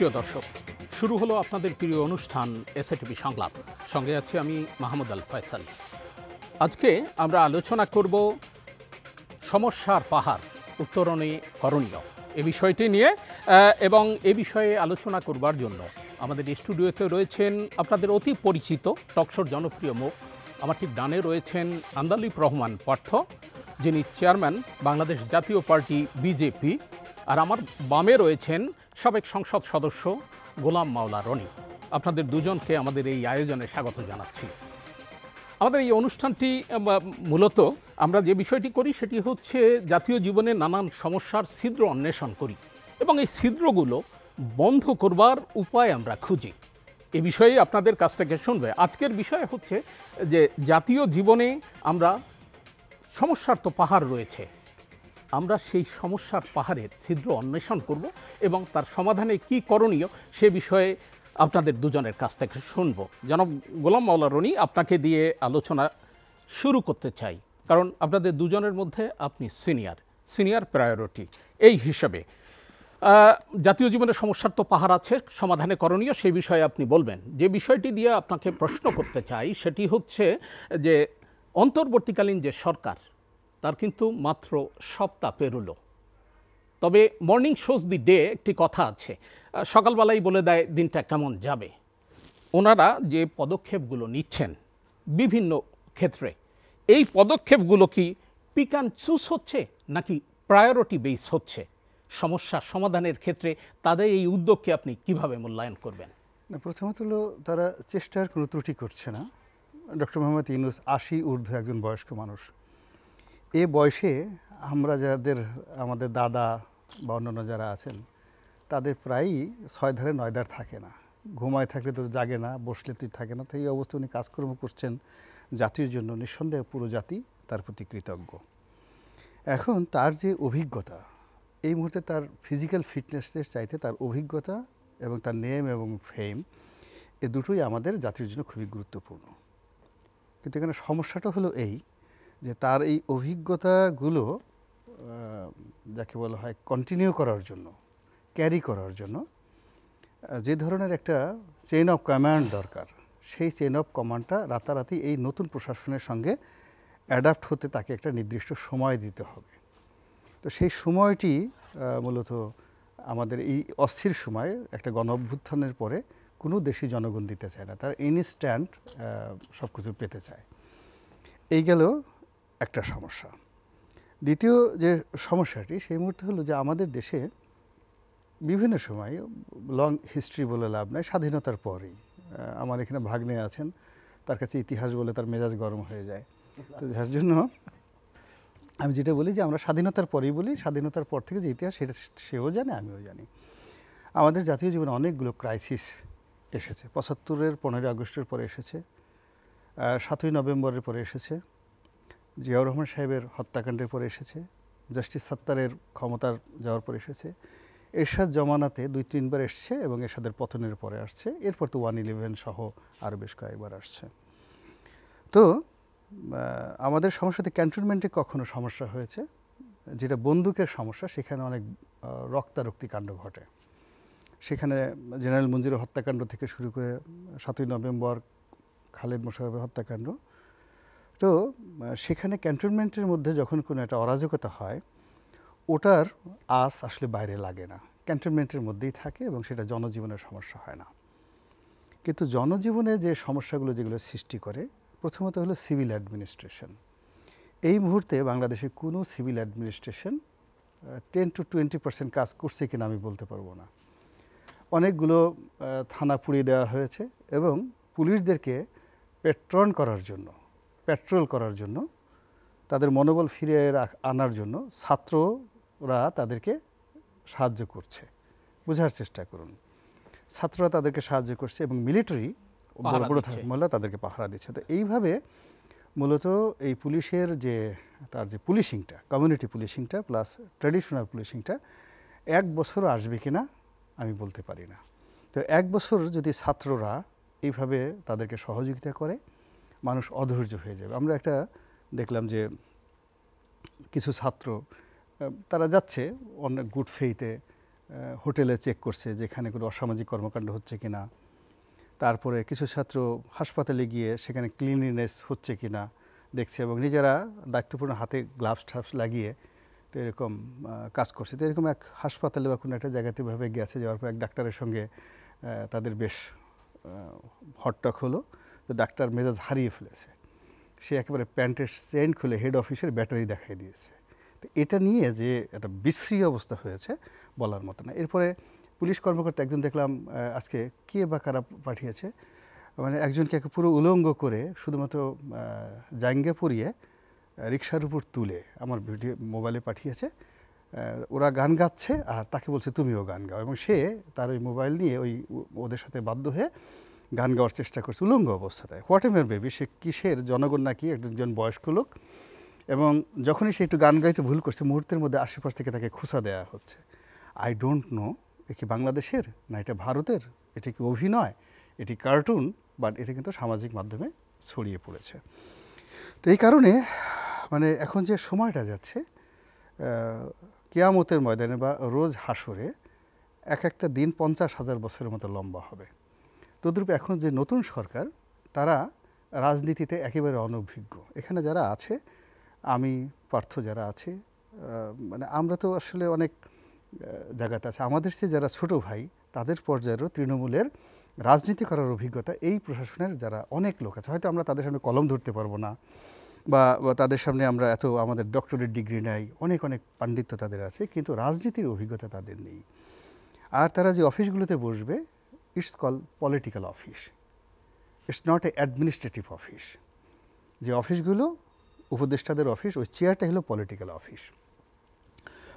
প্রিয় দর্শক, শুরু হলো আপনাদের প্রিয় অনুষ্ঠান এসএটিভি সংলাপ। সঙ্গে আছি আমি মাহমুদ আল ফয়সাল। আজকে আমরা আলোচনা করব সমস্যার পাহাড় উত্তরণে করণীয় এই বিষয়টি নিয়ে, এবং এ বিষয়ে আলোচনা করবার জন্য আমাদের স্টুডিওতে রয়েছেন আপনাদের অতি পরিচিত টকশোর জনপ্রিয় মুখ। আমার ঠিক ডানে রয়েছেন আন্দালিব রহমান পার্থ, যিনি চেয়ারম্যান বাংলাদেশ জাতীয় পার্টি বিজেপি, আর আমার বামে রয়েছেন সাবেক সংসদ সদস্য গোলাম মাওলা রনি। আপনাদের দুজনকে আমাদের এই আয়োজনে স্বাগত জানাচ্ছি। আমাদের এই অনুষ্ঠানটি মূলত আমরা যে বিষয়টি করি সেটি হচ্ছে জাতীয় জীবনে নানান সমস্যার ছিদ্র অন্বেষণ করি এবং এই ছিদ্রগুলো বন্ধ করবার উপায় আমরা খুঁজি। এ বিষয়ে আপনাদের কাছ থেকে শুনবে। আজকের বিষয় হচ্ছে যে জাতীয় জীবনে আমরা সমস্যার তো পাহাড় রয়েছে, আমরা সেই সমস্যার পাহাড়ের ছিদ্র অন্বেষণ করব এবং তার সমাধানে কি করণীয় সে বিষয়ে আপনাদের দুজনের কাছ থেকে শুনব। জনাব গোলাম মাওলা রনি, আপনাকে দিয়ে আলোচনা শুরু করতে চাই, কারণ আপনাদের দুজনের মধ্যে আপনি সিনিয়র প্রায়োরিটি। এই হিসাবে জাতীয় জীবনের সমস্যার তো পাহাড় আছে, সমাধানে করণীয় সেই বিষয়ে আপনি বলবেন। যে বিষয়টি দিয়ে আপনাকে প্রশ্ন করতে চাই সেটি হচ্ছে যে অন্তর্বর্তীকালীন যে সরকার, তার কিন্তু মাত্র সপ্তাহ পেরোলো, তবে মর্নিং শোজ দি ডে একটি কথা আছে, সকালবেলাই বলে দেয় দিনটা কেমন যাবে। ওনারা যে পদক্ষেপগুলো নিচ্ছেন বিভিন্ন ক্ষেত্রে, এই পদক্ষেপগুলো কি পিক অ্যান্ড চুজ হচ্ছে নাকি প্রায়োরিটি বেস হচ্ছে? সমস্যা সমাধানের ক্ষেত্রে তাদের এই উদ্যোগকে আপনি কিভাবে মূল্যায়ন করবেন? না, প্রথমত হলো তারা চেষ্টার কোনো ত্রুটি করছে না। ডক্টর মোহাম্মদ ইউনূস ৮০ ঊর্ধ্ব একজন বয়স্ক মানুষ। এ বয়সে আমরা আমাদের দাদা বা অন্যান্য যারা আছেন তাদের প্রায়ই ৬ ধারে ৯ ধার থাকে না, ঘুমায় থাকলে তো জাগে না, বসলে তুই থাকে না। তো এই অবস্থা উনি কাজকর্ম করছেন জাতির জন্য, নিঃসন্দেহে পুরো জাতি তার প্রতি কৃতজ্ঞ। এখন তার যে অভিজ্ঞতা, এই মুহূর্তে তার ফিজিক্যাল ফিটনেসের চাইতে তার অভিজ্ঞতা এবং তার নেম এবং ফেম, এ দুটোই আমাদের জাতির জন্য খুবই গুরুত্বপূর্ণ। কিন্তু এখানে সমস্যাটা হলো এই যে তার এই অভিজ্ঞতাগুলো যাকে বলা হয় কন্টিনিউ করার জন্য, ক্যারি করার জন্য যে ধরনের একটা চেইন অফ কমান্ড দরকার, সেই চেইন অফ কমান্ডটা রাতারাতি এই নতুন প্রশাসনের সঙ্গে অ্যাডাপ্ট হতে তাকে একটা নির্দিষ্ট সময় দিতে হবে। তো সেই সময়টি মূলত আমাদের এই অস্থির সময় একটা গণ অভ্যুত্থানের পরে কোনো দেশি জনগণ দিতে চায় না, তার ইনস্ট্যান্ট সব কিছু পেতে চায়। এই গেল একটা সমস্যা। দ্বিতীয় যে সমস্যাটি সেই মুহূর্তে হলো যে আমাদের দেশে বিভিন্ন সময়, লং হিস্ট্রি বলে লাভ নাই, স্বাধীনতার পরেই আমার এখানে ভাগ্নে আছেন, তার কাছে ইতিহাস বলে তার মেজাজ গরম হয়ে যায়। তো যার জন্য আমি যেটা বলি যে আমরা স্বাধীনতার পরেই বলি, স্বাধীনতার পর থেকে যে ইতিহাস সেটা সেও জানে, আমিও জানি। আমাদের জাতীয় জীবনে অনেকগুলো ক্রাইসিস এসেছে। ৭৫-এর ১৫ই আগস্টের পরে এসেছে, ৭ই নভেম্বরের পরে এসেছে, জিয়াউর রহমান সাহেবের হত্যাকাণ্ডের পরে এসেছে, জাস্টিস সাত্তারের ক্ষমতার যাওয়ার পরে এসেছে, এরশাদ জমানাতে ২-৩ বার এসছে এবং এরশাদের পতনের পরে আসছে, এরপর তো 1/11 সহ আরও বেশ কয়েকবার আসছে। তো আমাদের সমস্যাতে ক্যান্টনমেন্টে কখনো সমস্যা হয়েছে, যেটা বন্দুকের সমস্যা, সেখানে অনেক রক্তারক্তি কাণ্ড ঘটে। সেখানে জেনারেল মঞ্জুরের হত্যাকাণ্ড থেকে শুরু করে ৭ই নভেম্বর খালেদ মোশাররফের হত্যাকাণ্ড। তো সেখানে ক্যান্টনমেন্টের মধ্যে যখন কোনো একটা অরাজকতা হয়, ওটার আঁচ আসলে বাইরে লাগে না, ক্যান্টনমেন্টের মধ্যেই থাকে এবং সেটা জনজীবনের সমস্যা হয় না। কিন্তু জনজীবনে যে সমস্যাগুলো যেগুলো সৃষ্টি করে, প্রথমত হলো সিভিল অ্যাডমিনিস্ট্রেশন। এই মুহূর্তে বাংলাদেশে কোনো সিভিল অ্যাডমিনিস্ট্রেশন 10-20% কাজ করছে কিনা আমি বলতে পারবো না। অনেকগুলো থানা পুড়িয়ে দেওয়া হয়েছে এবং পুলিশদেরকে পেট্রোল করার জন্য, তাদের মনোবল ফিরিয়ে আনার জন্য ছাত্ররা তাদেরকে সাহায্য করছে। বোঝার চেষ্টা করুন, ছাত্ররা তাদেরকে সাহায্য করছে এবং মিলিটারি বড় বড় মহিলা তাদেরকে পাহারা দিচ্ছে। তো এইভাবে মূলত এই পুলিশের যে তার যে পুলিশিংটা, কমিউনিটি পুলিশিংটা প্লাস ট্র্যাডিশনাল পুলিশিংটা 1 বছরও আসবে কিনা আমি বলতে পারি না। তো 1 বছর যদি ছাত্ররা এইভাবে তাদেরকে সহযোগিতা করে, মানুষ অধৈর্য হয়ে যাবে। আমরা একটা দেখলাম যে কিছু ছাত্র তারা যাচ্ছে অনেক গুড ফেইথে হোটেলে চেক করছে যেখানে কোনো অসামাজিক কর্মকাণ্ড হচ্ছে কিনা, তারপরে কিছু ছাত্র হাসপাতালে গিয়ে সেখানে ক্লিনলিনেস হচ্ছে কিনা দেখছে এবং নিজেরা দায়িত্বপূর্ণ হাতে গ্লাভস টাভস লাগিয়ে তো এরকম কাজ করছে। তো এরকম এক হাসপাতালে বা কোনো একটা জায়গাতে ভাবে গেছে, যাওয়ার পর এক ডাক্তারের সঙ্গে তাদের বেশ হটটক হলো। তো ডাক্তার মেজাজ হারিয়ে ফেলেছে, সে একেবারে প্যান্টের চেইন খুলে হেড অফিসের ব্যাটারি দেখাই দিয়েছে। তো এটা নিয়ে যে একটা বিশ্রী অবস্থা হয়েছে বলার মতো না। এরপরে পুলিশ কর্মকর্তা একজন দেখলাম আজকে কে বা কারা পাঠিয়েছে, মানে একজনকে পুরো উলঙ্গ করে শুধুমাত্র জাঙ্গে পরিয়ে রিকশার উপর তুলে আমার ভিডিও মোবাইলে পাঠিয়েছে। ওরা গান গাচ্ছে আর তাকে বলছে তুমিও গান গাও, এবং সে তার ওই মোবাইল নিয়ে ওদের সাথে বাধ্য হয়ে গান গাওয়ার চেষ্টা করছে উলঙ্গ অবস্থায়। হোয়াট এভার বেবি, সে কিসের জনগণ নাকি একজন বয়স্ক লোক, এবং যখনই সে একটু গান গাইতে ভুল করছে মুহূর্তের মধ্যে আশেপাশ থেকে তাকে খোঁচা দেওয়া হচ্ছে। আই ডোন্ট নো এ কি বাংলাদেশের না এটা ভারতের, এটা কি অভিনয়, এটি কার্টুন, বাট এটা কিন্তু সামাজিক মাধ্যমে ছড়িয়ে পড়েছে। তো এই কারণে মানে এখন যে সময়টা যাচ্ছে কিয়ামতের ময়দানে বা রোজ হাসরে এক একটা দিন 50,000 বছরের মতো লম্বা হবে। তদ্রূপ এখন যে নতুন সরকার তারা রাজনীতিতে একেবারে অনভিজ্ঞ। এখানে যারা আছে, আমি পার্থ যারা আছে, মানে আমরা তো আসলে অনেক জায়গাতে আছে, আমাদের সে যারা ছোট ভাই তাদের পর্যায়েরও তৃণমূলের রাজনীতি করার অভিজ্ঞতা এই প্রশাসনের যারা অনেক লোক আছে, হয়তো আমরা তাদের সামনে কলম ধরতে পারবো না বা তাদের সামনে আমরা এত আমাদের ডক্টরেট ডিগ্রি নাই, অনেক অনেক পাণ্ডিত্য তাদের আছে, কিন্তু রাজনীতির অভিজ্ঞতা তাদের নেই। আর তারা যে অফিসগুলোতে বসবে, it's call political office, it's not a administrative office. যে অফিসগুলো উপদেষ্টাদের অফিস, ওই চেয়ারটা হলো পলিটিক্যাল অফিস।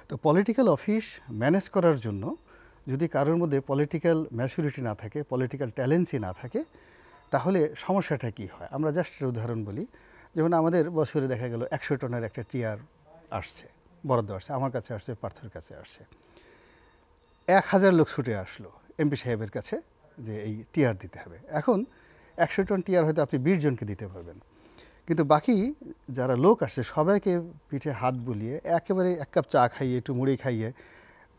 তো পলিটিক্যাল অফিস ম্যানেজ করার জন্য যদি কারোর মধ্যে পলিটিক্যাল ম্যাচুরিটি না থাকে, পলিটিক্যাল ট্যালেন্সই না থাকে, তাহলে সমস্যাটা কী হয় আমরা জাস্ট একটা উদাহরণ বলি। যেমন আমাদের বছরে দেখা গেল 100 টনের একটা টিআর আসছে, বরাদ্দ আসছে, আমার কাছে আসছে, পার্থর কাছে আসছে। 1000 লোক ছুটে আসলো এমপি সাহেবের কাছে যে এই টিআর দিতে হবে। এখন 100 টন টিআর হয়তো আপনি 20 জনকে দিতে পারবেন, কিন্তু বাকি যারা লোক আসছে সবাইকে পিঠে হাত বুলিয়ে একেবারে এক কাপ চা খাইয়ে একটু মুড়ি খাইয়ে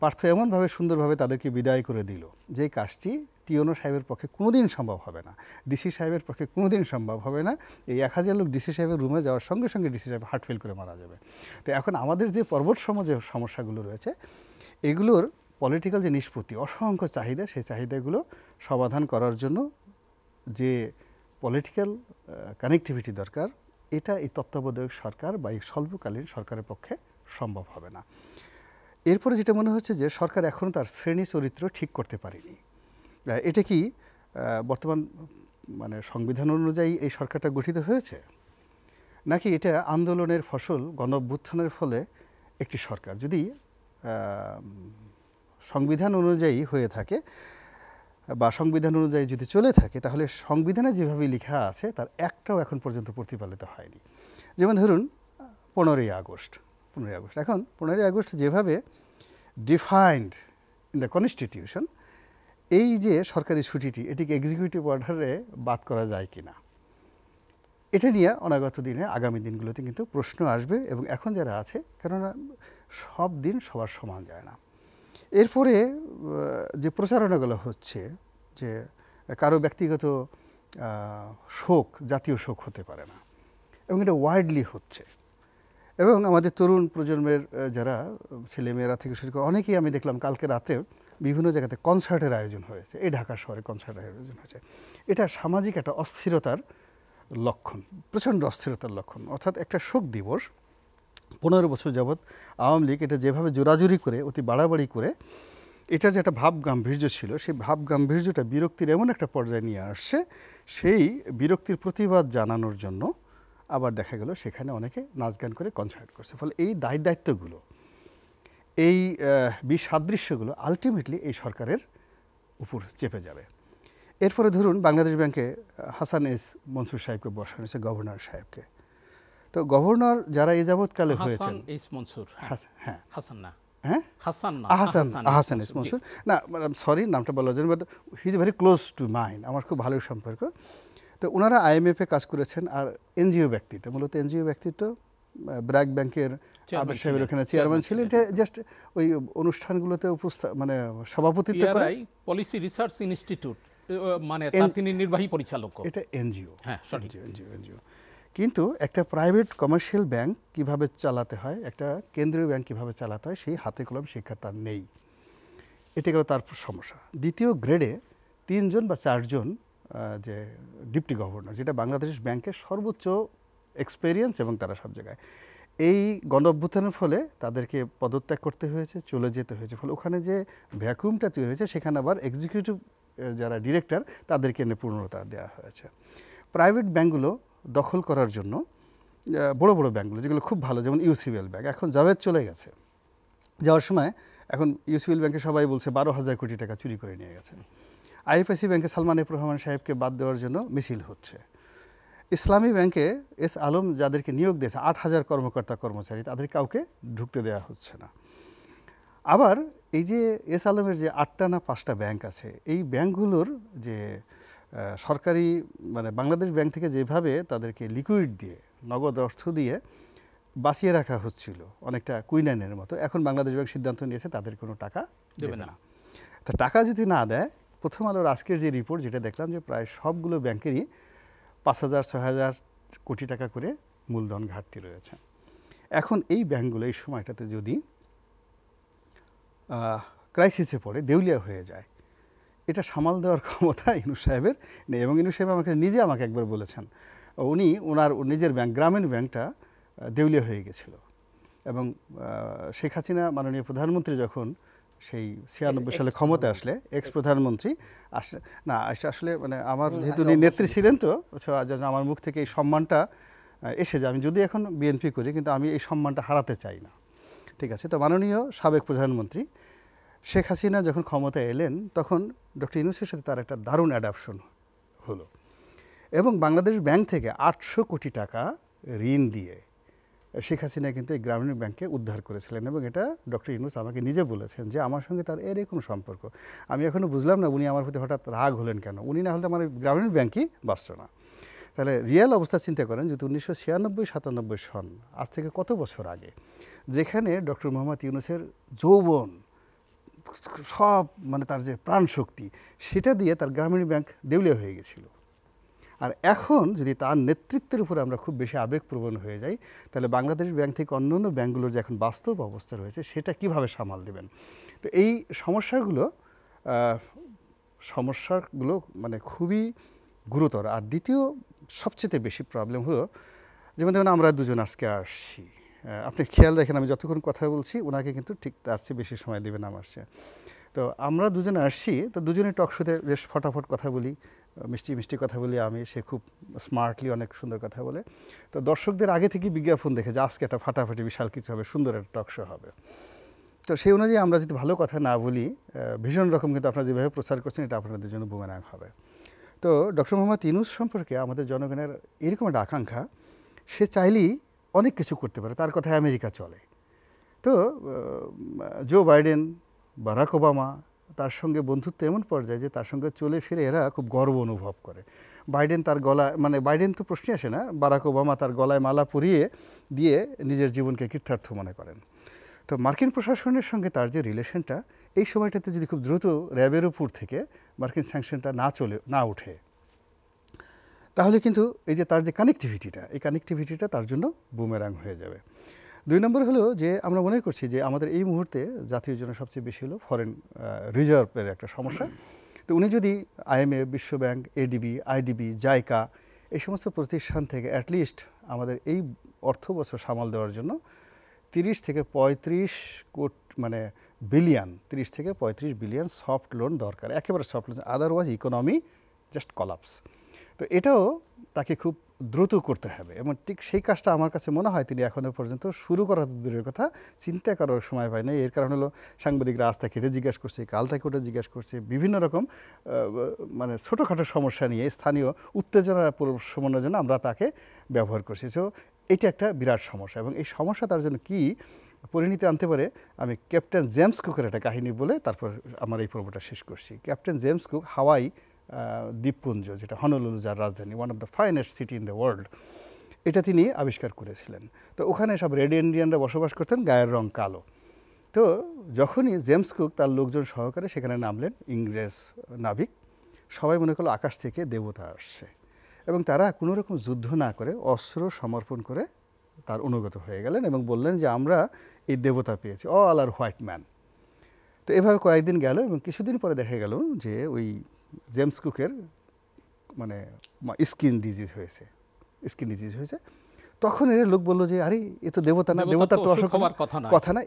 পার্থ এমনভাবে সুন্দরভাবে তাদেরকে বিদায় করে দিল যে কাজটি টিওনো সাহেবের পক্ষে কোনোদিন সম্ভব হবে না, ডিসি সাহেবের পক্ষে কোনোদিন সম্ভব হবে না। এই 1000 লোক ডিসি সাহেবের রুমে যাওয়ার সঙ্গে সঙ্গে ডিসি সাহেব হার্ট ফেল করে মারা যাবে। তো এখন আমাদের যে পর্বতসম যে সমস্যাগুলো রয়েছে, এগুলোর পলিটিক্যাল যে নিষ্পত্তি, অসংখ্য চাহিদা, সেই চাহিদাগুলো সমাধান করার জন্য যে পলিটিক্যাল কানেক্টিভিটি দরকার, এটা এই তত্ত্বাবধায়ক সরকার বা এই স্বল্পকালীন সরকারের পক্ষে সম্ভব হবে না। এরপরে যেটা মনে হচ্ছে যে সরকার এখনও তার শ্রেণী চরিত্র ঠিক করতে পারেনি। এটা কি বর্তমান মানে সংবিধান অনুযায়ী এই সরকারটা গঠিত হয়েছে, নাকি এটা আন্দোলনের ফসল, গণঅভ্যুত্থানের ফলে একটি সরকার? যদি সংবিধান অনুযায়ী হয়ে থাকে বা সংবিধান অনুযায়ী যদি চলে থাকে, তাহলে সংবিধানে যেভাবে লেখা আছে তার একটাও এখন পর্যন্ত প্রতিপালিত হয়নি। যেমন ধরুন 15ই আগস্ট। এখন 15ই আগস্ট যেভাবে ডিফাইন্ড ইন দ্য কনস্টিটিউশন, এই যে সরকারি ছুটিটি, এটিকে এক্সিকিউটিভ অর্ডারে বাদ করা যায় কি না, এটা নিয়ে অনাগত দিনে আগামী দিনগুলোতে কিন্তু প্রশ্ন আসবে। এবং এখন যারা আছে, কেননা সব দিন সবার সমান যায় না। এরপরে যে প্রচারণাগুলো হচ্ছে যে কারো ব্যক্তিগত শোক জাতীয় শোক হতে পারে না, এবং এটা ওয়াইডলি হচ্ছে। এবং আমাদের তরুণ প্রজন্মের যারা ছেলেমেয়েরা থেকে শুরু করে অনেকেই আমি দেখলাম কালকে রাতে বিভিন্ন জায়গাতে কনসার্টের আয়োজন হয়েছে, এই ঢাকা শহরে কনসার্টের আয়োজন হয়েছে। এটা সামাজিক একটা অস্থিরতার লক্ষণ, প্রচণ্ড অস্থিরতার লক্ষণ। অর্থাৎ একটা শোক দিবস 15 বছর যাবৎ আওয়ামী লীগ এটা যেভাবে জোরাজুরি করে, অতি বাড়াবাড়ি করে, এটার যে একটা ভাব গাম্ভীর্য ছিল, সেই ভাব গাম্ভীর্যটা বিরক্তির এমন একটা পর্যায়ে নিয়ে আসছে, সেই বিরক্তির প্রতিবাদ জানানোর জন্য আবার দেখা গেল সেখানে অনেকে নাচ গান করে কনসার্ট করছে। ফলে এই দায়িত্বগুলো, এই বিসাদৃশ্যগুলো আলটিমেটলি এই সরকারের উপর চেপে যাবে। এরপরে ধরুন বাংলাদেশ ব্যাংকে হাসান এস মনসুর সাহেবকে বসানো হয়েছে, গভর্নর সাহেবকে। তো গভর্নর যারা এই যাবৎকালে হয়েছেন, হ্যাঁ হাসান না, হ্যাঁ আহসান এস মনসুর, না সরি নামটা বলার জন্য, but he is very close to mind, আমার খুব ভালো সম্পর্ক। তো ওনারা IMF-এ কাজ করেছেন। আর এনজিও ব্যক্তিত্ব, মূলত এনজিও ব্যক্তিত্ব ব্র্যাক ব্যাংকের আবেদ সাহেবের ওখানে চেয়ারম্যান ছিলেন। এটা জাস্ট ওই অনুষ্ঠানগুলোতে মানে সভাপতিত্ব করে। পলিসি রিসার্চ ইনস্টিটিউট, মানে তার তিনি নির্বাহী পরিচালক। এটা এনজিও। হ্যাঁ, সঠিক। এনজিও। কিন্তু একটা প্রাইভেট কমার্শিয়াল ব্যাংক কিভাবে চালাতে হয়, একটা কেন্দ্রীয় ব্যাংক কিভাবে চালাতে হয়, সেই হাতে কলম শিক্ষা তার নেই। এটা গেল তার সমস্যা। দ্বিতীয় গ্রেডে 3 জন বা 4 জন যে ডিপটি গভর্নর, যেটা বাংলাদেশ ব্যাংকের সর্বোচ্চ এক্সপেরিয়েন্স, এবং তারা সব জায়গায়। এই গণ অভ্যুত্থানের ফলে তাদেরকে পদত্যাগ করতে হয়েছে, চলে যেতে হয়েছে। ফলে ওখানে যে ভ্যাকুয়ামটা তৈরি হয়েছে, সেখানে আবার এক্সিকিউটিভ যারা ডিরেক্টর তাদেরকে এনে পূর্ণতা দেওয়া হয়েছে। প্রাইভেট ব্যাংকগুলো দখল করার জন্য বড় বড় ব্যাংকগুলো যেগুলো খুব ভালো, যেমন ইউসিবিএল ব্যাংক, এখন জাভেদ চলে গেছে, যাওয়ার সময় এখন ইউসিবিএল ব্যাংকে সবাই বলছে 12,000 কোটি টাকা চুরি করে নিয়ে গেছেন। আইএফআইসি ব্যাংকে সালমান এফ রহমান সাহেবকে বাদ দেওয়ার জন্য মিছিল হচ্ছে। ইসলামী ব্যাংকে এস আলম যাদেরকে নিয়োগ দিয়েছে, 8,000 কর্মকর্তা কর্মচারী, তাদের কাউকে ঢুকতে দেওয়া হচ্ছে না। আবার এই যে এস আলমের যে 8টা না 5টা ব্যাংক আছে, এই ব্যাংকগুলোর যে সরকারি মানে বাংলাদেশ ব্যাংক থেকে যেভাবে তাদেরকে লিকুইড দিয়ে, নগদ অর্থ দিয়ে বাঁচিয়ে রাখা হচ্ছিল অনেকটা কুইনাইনের মতো, এখন বাংলাদেশ ব্যাংক সিদ্ধান্ত নিয়েছে তাদের কোনো টাকা দেবে না। তা টাকা যদি না দেয়, প্রথম আলোর আজকের যে রিপোর্ট যেটা দেখলাম, যে প্রায় সবগুলো ব্যাংকেরই 5,000-6,000 কোটি টাকা করে মূলধন ঘাটতি রয়েছে। এখন এই ব্যাংকগুলো এই সময়টাতে যদি ক্রাইসিসে পড়ে, দেউলিয়া হয়ে যায়, এটা সামাল দেওয়ার ক্ষমতা ইউনূস সাহেবের নেই। এবং ইউনূস সাহেব আমাকে একবার বলেছেন, উনি ওনার নিজের ব্যাংক গ্রামীণ ব্যাংকটা দেউলিয়া হয়ে গেছিল। এবং শেখ হাসিনা মাননীয় প্রধানমন্ত্রী যখন সেই 96 সালে ক্ষমতা আসলে, এক্স প্রধানমন্ত্রী আসলে না আসলে মানে আমার যেহেতু উনি নেত্রী ছিলেন, তো আমার মুখ থেকে এই সম্মানটা এসে যায়। আমি যদি এখন বিএনপি করি, কিন্তু আমি এই সম্মানটা হারাতে চাই না। ঠিক আছে, তো মাননীয় সাবেক প্রধানমন্ত্রী শেখ হাসিনা যখন ক্ষমতায় এলেন, তখন ডক্টর ইউনূসের সাথে তার একটা দারুণ অ্যাডাপশন হলো, এবং বাংলাদেশ ব্যাংক থেকে 800 কোটি টাকা ঋণ দিয়ে শেখ হাসিনা কিন্তু এই গ্রামীণ ব্যাংককে উদ্ধার করেছিলেন। এবং এটা ডক্টর ইউনূস আমাকে নিজে বলেছেন যে আমার সঙ্গে তার এরকম সম্পর্ক। আমি এখনও বুঝলাম না উনি আমার প্রতি হঠাৎ রাগ হলেন কেন। উনি না হলে আমার গ্রামীণ ব্যাংকই বাঁচত না। তাহলে রিয়েল অবস্থা চিন্তা করেন, যদি 1996-97 সন, আজ থেকে কত বছর আগে, যেখানে ডক্টর মোহাম্মদ ইউনূসের যৌবন, সব মানে তার যে প্রাণ শক্তি, সেটা দিয়ে তার গ্রামীণ ব্যাংক দেউলিয়া হয়ে গেছিল। আর এখন যদি তার নেতৃত্বের উপরে আমরা খুব বেশি আবেগপ্রবণ হয়ে যাই, তাহলে বাংলাদেশ ব্যাংক থেকে অন্যান্য ব্যাংকগুলোর যে এখন বাস্তব অবস্থা রয়েছে, সেটা কিভাবে সামাল দেবেন। তো এই সমস্যাগুলো মানে খুবই গুরুতর। আর দ্বিতীয় সবচেয়ে বেশি প্রবলেম হলো, যেমন ধরুন আমরা দুজন আজকে আসছি, আপনি খেয়াল রাখেন আমি যতক্ষণ কথা বলছি, ওনাকে কিন্তু ঠিক তার চেয়ে বেশি সময় দেবেন আমার চেয়ে। তো আমরা দুজনে আসছি, তো দুজনে টক শোতে বেশ ফটাফট কথা বলি, মিষ্টি মিষ্টি কথা বলি আমি, সে খুব স্মার্টলি অনেক সুন্দর কথা বলে। তো দর্শকদের আগে থেকে বিজ্ঞাপন দেখে যে আজকে একটা ফাটাফাটি বিশাল কিছু হবে, সুন্দর একটা টক শো হবে। তো সেই অনুযায়ী আমরা যদি ভালো কথা না বলি, ভীষণ রকম কিন্তু আপনারা যেভাবে প্রচার করছেন, এটা আপনাদের জন্য বুমেরাং হবে। তো ডক্টর মোহাম্মদ ইউনূস সম্পর্কে আমাদের জনগণের এরকম একটা আকাঙ্ক্ষা, সে চাইলেই অনেক কিছু করতে পারে, তার কথায় আমেরিকা চলে। তো জো বাইডেন, বারাক ওবামা, তার সঙ্গে বন্ধুত্ব এমন পর্যায়ে যে তার সঙ্গে চলে ফিরে এরা খুব গর্ব অনুভব করে। বাইডেন তার গলায়, মানে বাইডেন তো প্রশ্নই আসে না, বারাক ওবামা তার গলায় মালা পরিয়ে দিয়ে নিজের জীবনকে কৃতার্থ মনে করেন। তো মার্কিন প্রশাসনের সঙ্গে তার যে রিলেশনটা, এই সময়টাতে যদি খুব দ্রুত র্যাবের উপর থেকে মার্কিন স্যাংশনটা না ওঠে, তাহলে কিন্তু এই যে তার যে কানেক্টিভিটিটা, এই কানেক্টিভিটিটা তার জন্য বুমেরাং হয়ে যাবে। 2 নম্বর হলো যে আমরা মনে করছি যে আমাদের এই মুহূর্তে জাতীয় জন্য সবচেয়ে বেশি হলো ফরেন রিজার্ভের একটা সমস্যা। তো উনি যদি IMF, বিশ্বব্যাংক, ADB, IDB, জাইকা এই সমস্ত প্রতিষ্ঠান থেকে অ্যাটলিস্ট আমাদের এই অর্থ বছর সামাল দেওয়ার জন্য 30 থেকে 35 কোটি মানে বিলিয়ন, 30 থেকে 35 বিলিয়ন সফট লোন দরকার, একেবারে soft loan, otherwise economy just collapse. তো এটাও তাকে খুব দ্রুত করতে হবে, এবং ঠিক সেই কাজটা আমার কাছে মনে হয় তিনি এখনও পর্যন্ত শুরু করা দূরের কথা, চিন্তা করার সময় পায় না। এর কারণ হলো সাংবাদিকরা আজ তাকে এটা জিজ্ঞাসা করছে, কাল তাকে ওটা জিজ্ঞাসা করছে, বিভিন্ন রকম মানে ছোটোখাটো সমস্যা নিয়ে স্থানীয় উত্তেজনা প্রশমনের জন্য আমরা তাকে ব্যবহার করছি। সো এটা একটা বিরাট সমস্যা, এবং এই সমস্যা তার জন্য কী পরিণতি আনতে পারে, আমি ক্যাপ্টেন জেমস কুকের একটা কাহিনী বলে তারপর আমার এই পর্বটা শেষ করছি। ক্যাপ্টেন জেমস কুক হাওয়াই দ্বীপপুঞ্জ, যেটা হনলুলু যার রাজধানী, one of the finest city in the world, এটা তিনি আবিষ্কার করেছিলেন। তো ওখানে সব রেড ইন্ডিয়ানরা বসবাস করতেন, গায়ের রং কালো। তো যখনই জেমস কুক তার লোকজন সহকারে সেখানে নামলেন, ইংরেজ নাবিক, সবাই মনে করলো আকাশ থেকে দেবতা আসছে, এবং তারা কোনো রকম যুদ্ধ না করে অস্ত্র সমর্পণ করে তার অনুগত হয়ে গেলেন এবং বললেন যে আমরা এই দেবতা পেয়েছি, অল আর হোয়াইট ম্যান। তো এভাবে কয়েকদিন গেল এবং কিছুদিন পরে দেখা গেল যে ওই জেমস কুকের মানে স্কিন ডিজিজ হয়েছে। তখন এর লোক বললো যে আরে এ তো দেবতা না, দেবতা তো অসুখ হওয়ার কথা না।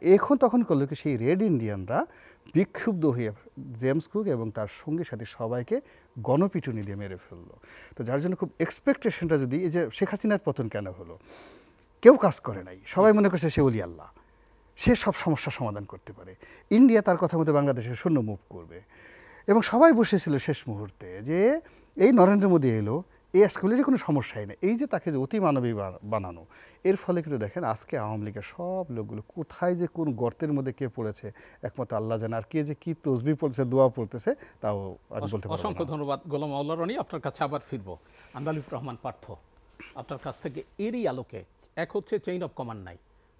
তখন করলো কি সেই রেড ইন্ডিয়ানরা বিক্ষুব্ধ হয়ে জেমস কুক এবং তার সঙ্গী সাথী সবাইকে গণপিটুনি দিয়ে মেরে ফেললো। তো যার জন্য খুব এক্সপেকটেশনটা, যদি এই যে শেখ হাসিনার পতন কেন হলো, কেউ কাজ করে নাই, সবাই মনে করছে সে ওলি আল্লাহ, সে সব সমস্যার সমাধান করতে পারে, ইন্ডিয়া তার কথা মতো বাংলাদেশের শূন্য মুভ করবে। এবং সবাই বসেছিল শেষ মুহূর্তে যে এই নরেন্দ্র মোদী এলো, এই স্কুলেরই কোনো সমস্যাই নেই, এই যে তাকে যে অতি মানবী বানানো, এর ফলে কিন্তু দেখেন আজকে আওয়ামী লীগের সব লোকগুলো কোথায় যে কোন গর্তের মধ্যে কে পড়েছে একমাত্র আল্লাহ জানে, আর কে যে কি তসবিহ পড়ছে, দোয়া পড়তেছে, তাও আমি বলতে পারবো না। অসংখ্য ধন্যবাদ গোলাম মাওলা রনি। আপনার কাছে আবার ফিরবো। আন্দালিব রহমান পার্থ, আপনার কাছ থেকে এরই আলোকে, এক হচ্ছে চেইন অফ কমান্ড নাই,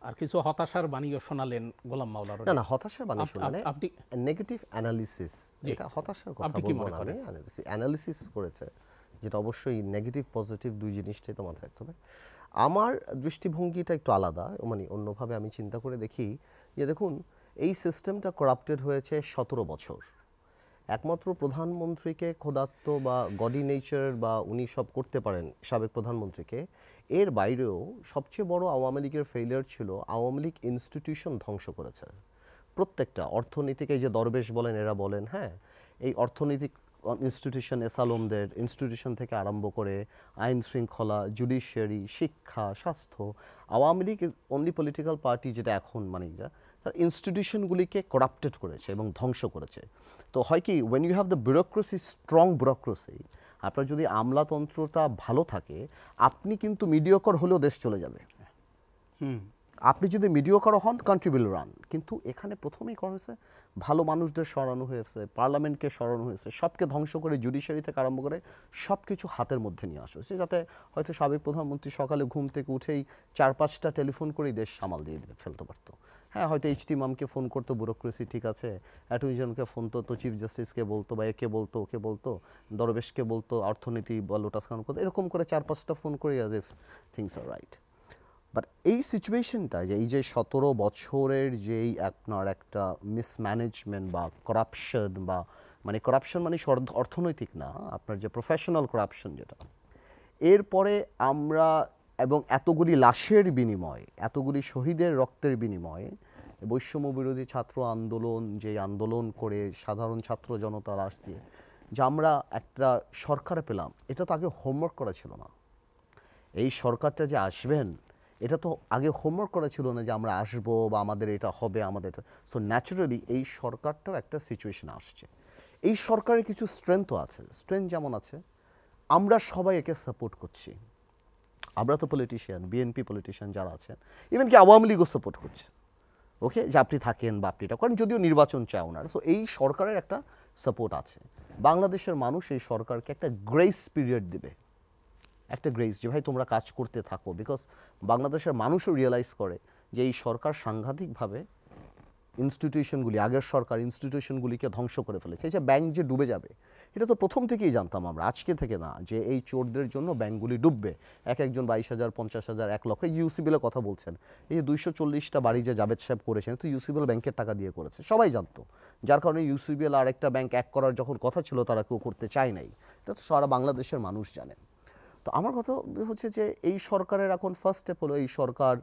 আর কিছু হতাশার বাণীও শোনালেন গোলাম মাওলা রনি। না হতাশার বাণী শুনলে আপনি নেগেটিভ অ্যানালিসিস, এটা হতাশার কথা বলবো না, আমি অ্যানালিসিস করেছে, যেটা অবশ্যই নেগেটিভ পজিটিভ দুই জিনিসটাই তো মাথায় রাখতে হবে। আমার দৃষ্টিভঙ্গিটা একটু আলাদা, মানে অন্যভাবে আমি চিন্তা করে দেখি যে দেখুন এই সিস্টেমটা করাপ্টেড হয়েছে 17 বছর। একমাত্র প্রধানমন্ত্রীকে খোদাত্ত বা গডি নেচার বা উনি সব করতে পারেন সাবেক প্রধানমন্ত্রীকে, এর বাইরেও সবচেয়ে বড় আওয়ামী লীগের ফেলিয়ার ছিল আওয়ামী লীগ ইনস্টিটিউশন ধ্বংস করেছে। প্রত্যেকটা অর্থনীতিকে যে দরবেশ বলেন এরা বলেন, হ্যাঁ, এই অর্থনৈতিক ইনস্টিটিউশন, এসালমদের ইনস্টিটিউশন থেকে আরম্ভ করে আইন শৃঙ্খলা, জুডিশিয়ারি, শিক্ষা, স্বাস্থ্য, Awami League only political party যেটা এখন মানে যা, তার ইনস্টিটিউশনগুলিকে করাপ্টেড করেছে এবং ধ্বংস করেছে। তো হয় কি, when you have the bureaucracy, strong bureaucracy, আপনার যদি আমলাতন্ত্রটা ভালো থাকে, আপনি কিন্তু মিডিওকর হলেও দেশ চলে যাবে। আপনি যদি মিডিওকর হন, কান্ট্রি উইল রান। কিন্তু এখানে প্রথমেই করা হয়েছে ভালো মানুষদের সরানো হয়েছে, পার্লামেন্টকে সরানো হয়েছে, সবকে ধ্বংস করে জুডিশিয়ারি থেকে আরম্ভ করে সব কিছু হাতের মধ্যে নিয়ে আসা হয়েছে, যাতে হয়তো সাবেক প্রধানমন্ত্রী সকালে ঘুম থেকে উঠেই 4-5টা টেলিফোন করেই দেশ সামাল দিয়ে ফেলতে পারতো। হ্যাঁ, হয়তো এইচটি মামকে ফোন করতো, ব্যুরোক্রেসি ঠিক আছে, অ্যাটর্নি জেনারেলকে ফোন তো চিফ জাস্টিসকে বলতো, বা একে বলতো, ওকে বলতো, দরবেশকে বলতো, অর্থনীতি বা লোটাস খান করতো, এরকম করে 4-5টা ফোন করে as if things are right. But এই সিচুয়েশনটা, যে এই যে 17 বছরের যেই আপনার একটা মিসম্যানেজমেন্ট বা করাপশন, বা মানে করাপশন মানে অর্থনৈতিক না, আপনার যে প্রফেশনাল করাপশন যেটা, এরপরে আমরা এবং এতগুলি লাশের বিনিময়ে, এতগুলি শহীদের রক্তের বিনিময়ে, বৈষম্য বিরোধী ছাত্র আন্দোলন, যে আন্দোলন করে সাধারণ ছাত্র জনতা লাশ দিয়ে যে আমরা একটা সরকার পেলাম, এটা তো আগে হোমওয়ার্ক করা ছিল না। এই সরকারটা যে আসবেন, এটা তো আগে হোমওয়ার্ক করা ছিল না যে আমরা আসবো বা আমাদের এটা হবে, আমাদের এটা। সো ন্যাচারালি এই সরকারটাও একটা সিচুয়েশনে আসছে। এই সরকারের কিছু স্ট্রেংথও আছে। স্ট্রেংথ যেমন আছে, আমরা সবাই একে সাপোর্ট করছি। আমরা তো পলিটিশিয়ান, বিএনপি পলিটিশিয়ান যারা আছেন, ইভেন কি আওয়ামী লীগও সাপোর্ট করছে, ওকে, যে আপনি থাকেন বা আপনি এটা করেন, যদিও নির্বাচন চায় ওনার। সো এই সরকারের একটা সাপোর্ট আছে। বাংলাদেশের মানুষ এই সরকারকে একটা গ্রেস পিরিয়ড দেবে, একটা গ্রেস, যে ভাই তোমরা কাজ করতে থাকো। বিকজ বাংলাদেশের মানুষও রিয়েলাইজ করে যে এই সরকার সাংঘাতিকভাবে ইনস্টিটিউশনগুলি, আগের সরকার ইনস্টিটিউশনগুলিকে ধ্বংস করে ফেলেছে। এই যে ব্যাংক যে ডুবে যাবে, এটা তো প্রথম থেকেই জানতাম আমরা, আজকে থেকে না, যে এই চোরদের জন্য ব্যাংকগুলি ডুববে। একজন 22,000, 50,000, 1 লক্ষ, ইউসিবিএলের কথা বলছেন, এই যে 240টা বাড়ি যে জাভেদ সাহেব করেছেন, তো ইউসিবিএল ব্যাংকের টাকা দিয়ে করেছে, সবাই জানতো। যার কারণে ইউসিবিএল আর একটা ব্যাংক এক করার যখন কথা ছিল, তারা কেউ করতে চায় নাই। এটা তো সারা বাংলাদেশের মানুষ জানেন। তো আমার কথা হচ্ছে যে এই সরকারের এখন ফার্স্ট স্টেপ হলো, এই সরকার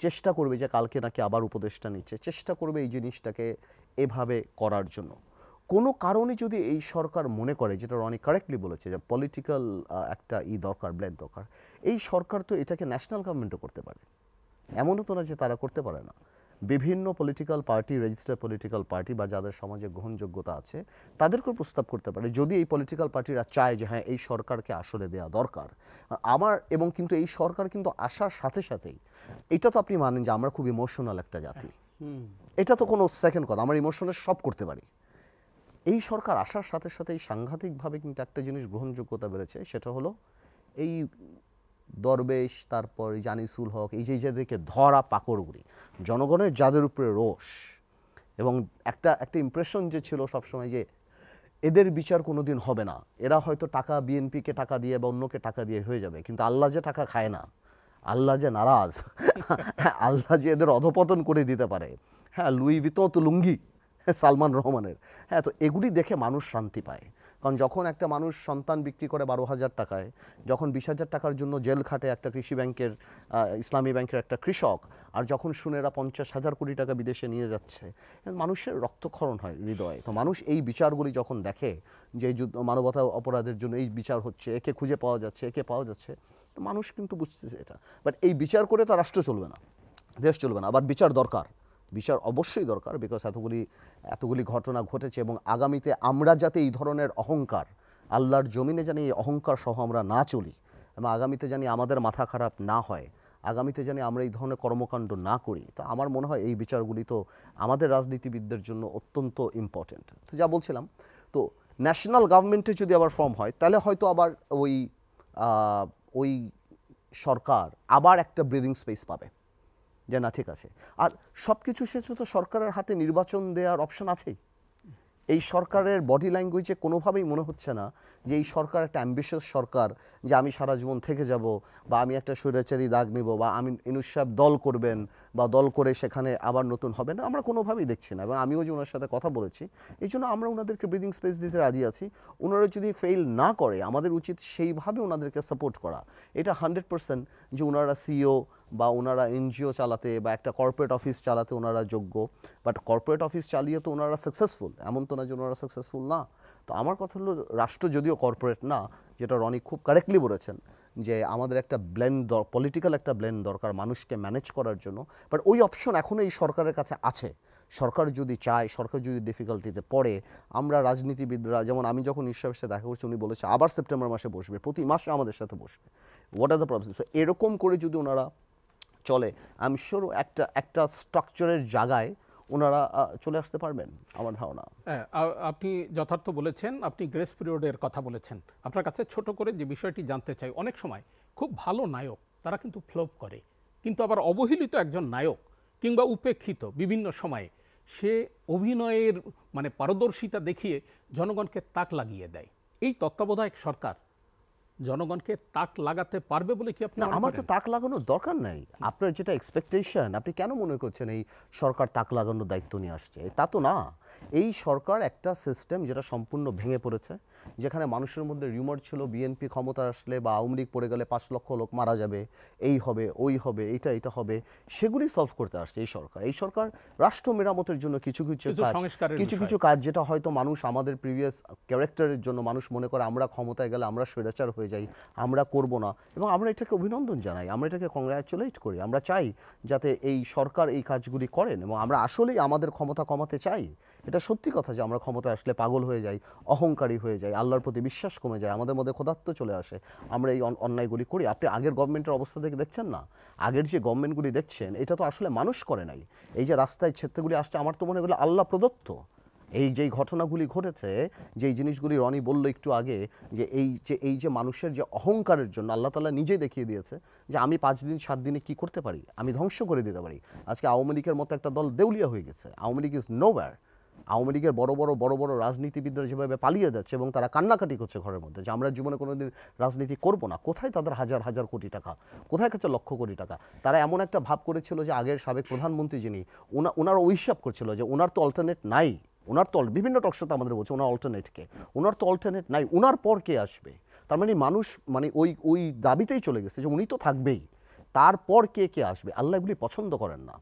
চেষ্টা করবে, যে কালকে নাকি আবার উপদেষ্টা নিচ্ছে, চেষ্টা করবে এই জিনিসটাকে এভাবে করার জন্য। কোনো কারণে যদি এই সরকার মনে করে, যেটা অনেক কারেক্টলি বলেছে, যে পলিটিক্যাল একটা দরকার, ব্লেড দরকার, এই সরকার তো এটাকে ন্যাশনাল গভর্নমেন্টও করতে পারে, এমনও তো না যে তারা করতে পারে না। বিভিন্ন political party, registered political party বা যাদের সমাজে গ্রহণযোগ্যতা আছে, তাদেরকেও প্রস্তাব করতে পারে, যদি এই পলিটিক্যাল পার্টিরা চায় যে হ্যাঁ এই সরকারকে আসলে দেওয়া দরকার আমার। এবং কিন্তু এই সরকার কিন্তু আসার সাথে সাথেই, এটা তো আপনি মানেন যে আমরা খুব ইমোশনাল একটা জাতি, এটা তো কোনো সেকেন্ড কথা, আমরা ইমোশনাল সব করতে পারি। এই সরকার আসার সাথে সাথেই সাংঘাতিকভাবে কিন্তু একটা জিনিস গ্রহণযোগ্যতা বেড়েছে, সেটা হলো এই দরবেশ, তারপর জানিসুল হক, এই যে যাদেরকে ধরা পাকড়গুড়ি, জনগণের যাদের উপরে রোষ এবং একটা ইমপ্রেশন যে ছিল সবসময় যে এদের বিচার কোনোদিন হবে না, এরা হয়তো টাকা বিএনপিকে টাকা দিয়ে বা অন্যকে টাকা দিয়ে হয়ে যাবে, কিন্তু আল্লাহ যে টাকা খায় না, আল্লাহ যে নারাজ, আল্লাহ যে এদের অধপতন করে দিতে পারে। হ্যাঁ, লুই ভিতত লুঙ্গি সালমান রহমানের, হ্যাঁ, তো এগুলি দেখে মানুষ শান্তি পায়। কারণ যখন একটা মানুষ সন্তান বিক্রি করে 12,000 টাকায়, যখন 20,000 টাকার জন্য জেল খাটে একটা কৃষি ব্যাংকের ইসলামী ব্যাংকের একটা কৃষক, আর যখন শুনে এরা 50,000 কোটি টাকা বিদেশে নিয়ে যাচ্ছে, মানুষের রক্তক্ষরণ হয় হৃদয়ে। তো মানুষ এই বিচারগুলি যখন দেখে যে এই মানবতা অপরাধের জন্য এই বিচার হচ্ছে, একে খুঁজে পাওয়া যাচ্ছে, একে পাওয়া যাচ্ছে, তো মানুষ কিন্তু বুঝতেছে এটা। বাট এই বিচার করে তো রাষ্ট্র চলবে না, দেশ চলবে না। আবার বিচার দরকার, বিচার অবশ্যই দরকার, বিকজ এতগুলি ঘটনা ঘটেছে, এবং আগামীতে আমরা যাতে এই ধরনের অহংকার, আল্লাহর জমিনে জানি এই অহংকার সহ আমরা না চলি, এবং আগামীতে জানি আমাদের মাথা খারাপ না হয়, আগামীতে জানি আমরা এই ধরনের কর্মকাণ্ড না করি। তো আমার মনে হয় এই বিচারগুলি তো আমাদের রাজনীতিবিদদের জন্য অত্যন্ত ইম্পর্টেন্ট। তো যা বলছিলাম, তো ন্যাশনাল গভর্নমেন্টে যদি আবার ফর্ম হয়, তাহলে হয়তো আবার ওই সরকার আবার একটা ব্রিদিং স্পেস পাবে যে না ঠিক আছে। আর সব কিছু শেষে তো সরকারের হাতে নির্বাচন দেওয়ার অপশন আছেই। এই সরকারের বডি ল্যাঙ্গুয়েজে কোনোভাবেই মনে হচ্ছে না যে এই সরকার একটা অ্যাম্বিশিয়াস সরকার, যে আমি সারা জীবন থেকে যাব, বা আমি একটা স্বৈরাচারী দাগ নেব, বা আমি ইউনূস সাহেব দল করবেন বা দল করে সেখানে আবার নতুন হবে না, আমরা কোনোভাবেই দেখছি না। এবং আমিও যে ওনার সাথে কথা বলেছি, এই জন্য আমরা ওনাদেরকে ব্রিদিং স্পেস দিতে রাজি আছি। ওনারা যদি ফেল না করে, আমাদের উচিত সেইভাবে ওনাদেরকে সাপোর্ট করা। এটা 100% যে ওনারা সিইও বা ওনারা এনজিও চালাতে বা একটা কর্পোরেট অফিস চালাতে ওনারা যোগ্য, বাট কর্পোরেট অফিস চালিয়ে তো ওনারা সাকসেসফুল, এমন তো না যে ওনারা সাকসেসফুল না। তো আমার কথা হলো, রাষ্ট্র যদিও কর্পোরেট না, যেটা রনি খুব কারেক্টলি বলেছেন, যে আমাদের একটা ব্লেন্ড, পলিটিক্যাল একটা ব্লেন্ড দরকার মানুষকে ম্যানেজ করার জন্য। বাট ওই অপশন এখনও এই সরকারের কাছে আছে। সরকার যদি চায়, সরকার যদি ডিফিকাল্টিতে পড়ে, আমরা রাজনীতিবিদরা, যেমন আমি যখন ঈশ্বরের সাথে দেখা করছি, উনি বলেছে আবার সেপ্টেম্বর মাসে বসবে, প্রতি মাসে আমাদের সাথে বসবে, what are the problem. So এরকম করে যদি ওনারা চলে, আই এম শিওর একটা স্ট্রাকচারের জায়গায় ওনারা চলে আসতে পারবেন, আমার ধারণা। আপনি যথার্থ বলেছেন। আপনি গ্রেস পিরিয়ডের কথা বলেছেন। আপনার কাছে ছোট করে যে বিষয়টি জানতে চাই, অনেক সময় খুব ভালো নায়ক তারা কিন্তু ফ্লপ করে, কিন্তু আবার অবহেলিত একজন নায়ক কিংবা উপেক্ষিত বিভিন্ন সময়ে সে অভিনয়ের মানে পারদর্শিতা দেখিয়ে জনগণকে তাক লাগিয়ে দেয়। এই তত্ত্বাবধায়ক সরকার জনগণকে তাক লাগাতে পারবে বলে কি আপনি মনে করেন? আমার তো তাক লাগানোর দরকার নাই। আপনার যেটা এক্সপেকটেশন, আপনি কেন মনে করছেন এই সরকার তাক লাগানোর দায়িত্ব নিয়ে আসছে? তা তো না। এই সরকার একটা সিস্টেম যেটা সম্পূর্ণ ভেঙে পড়েছে, যেখানে মানুষের মধ্যে রিউমার ছিল বিএনপি ক্ষমতা আসলে বা আওয়ামী লীগ পড়ে গেলে 5 লক্ষ লোক মারা যাবে, এই হবে ওই হবে, এটা হবে, সেগুলি সলভ করতে আসছে এই সরকার। এই সরকার রাষ্ট্র মেরামতের জন্য কিছু কিছু কাজ যেটা হয়তো মানুষ আমাদের প্রিভিয়াস ক্যারেক্টারের জন্য মানুষ মনে করে আমরা ক্ষমতায় গেলে আমরা স্বৈরাচার হয়ে যাই, আমরা করব না, এবং আমরা এটাকে অভিনন্দন জানাই, আমরা এটাকে কংগ্রাচুলেট করি। আমরা চাই যাতে এই সরকার এই কাজগুলি করেন, এবং আমরা আসলেই আমাদের ক্ষমতা কমাতে চাই। এটা সত্যি কথা যে আমরা ক্ষমতায় আসলে পাগল হয়ে যাই, অহংকারী হয়ে যাই, আল্লাহর প্রতি বিশ্বাস কমে যায়, আমাদের মধ্যে ক্ষুধার্ত চলে আসে, আমরা এই অন্যায়গুলি করি। আপনি আগের গভর্নমেন্টের অবস্থা দেখে দেখছেন না, আগের যে গভর্নমেন্টগুলি দেখছেন, এটা তো আসলে মানুষ করে নাই। এই যে রাস্তায় ছেত্রগুলি আসছে, আমার তো মনে হয় আল্লাহ প্রদত্ত। এই যে ঘটনাগুলি ঘটেছে, যেই জিনিসগুলি রনি বলল একটু আগে, যে এই যে মানুষের যে অহংকারের জন্য আল্লাহ তাআলা নিজেই দেখিয়ে দিয়েছে যে আমি 5 দিন 7 দিনে কি করতে পারি, আমি ধ্বংস করে দিতে পারি। আজকে আওয়ামী লীগের মতো একটা দল দেউলিয়া হয়ে গেছে। Awami League is nowhere. আওয়ামী লীগের বড় বড় রাজনীতিবিদরা যেভাবে পালিয়ে যাচ্ছে এবং তারা কান্নাকাটি করছে ঘরের মধ্যে যে আমরা জীবনে কোনোদিন রাজনীতি করব না, কোথায় তাদের হাজার হাজার কোটি টাকা, কোথায় কাছে লক্ষ কোটি টাকা। তারা এমন একটা ভাব করেছিল যে আগের সাবেক প্রধানমন্ত্রী যিনি, ওনার হিসাব করছিল যে ওনার তো অল্টারনেট নাই, ওনার তো বিভিন্ন টকশোতে আমাদের বলছে ওনার অল্টারনেটকে, ওনার তো অল্টারনেট নাই, ওনার পর কে আসবে। তার মানে মানুষ মানে ওই দাবিতেই চলে গেছে যে উনি তো থাকবেই, তারপর কে আসবে। আল্লাহ এগুলি পছন্দ করেন না।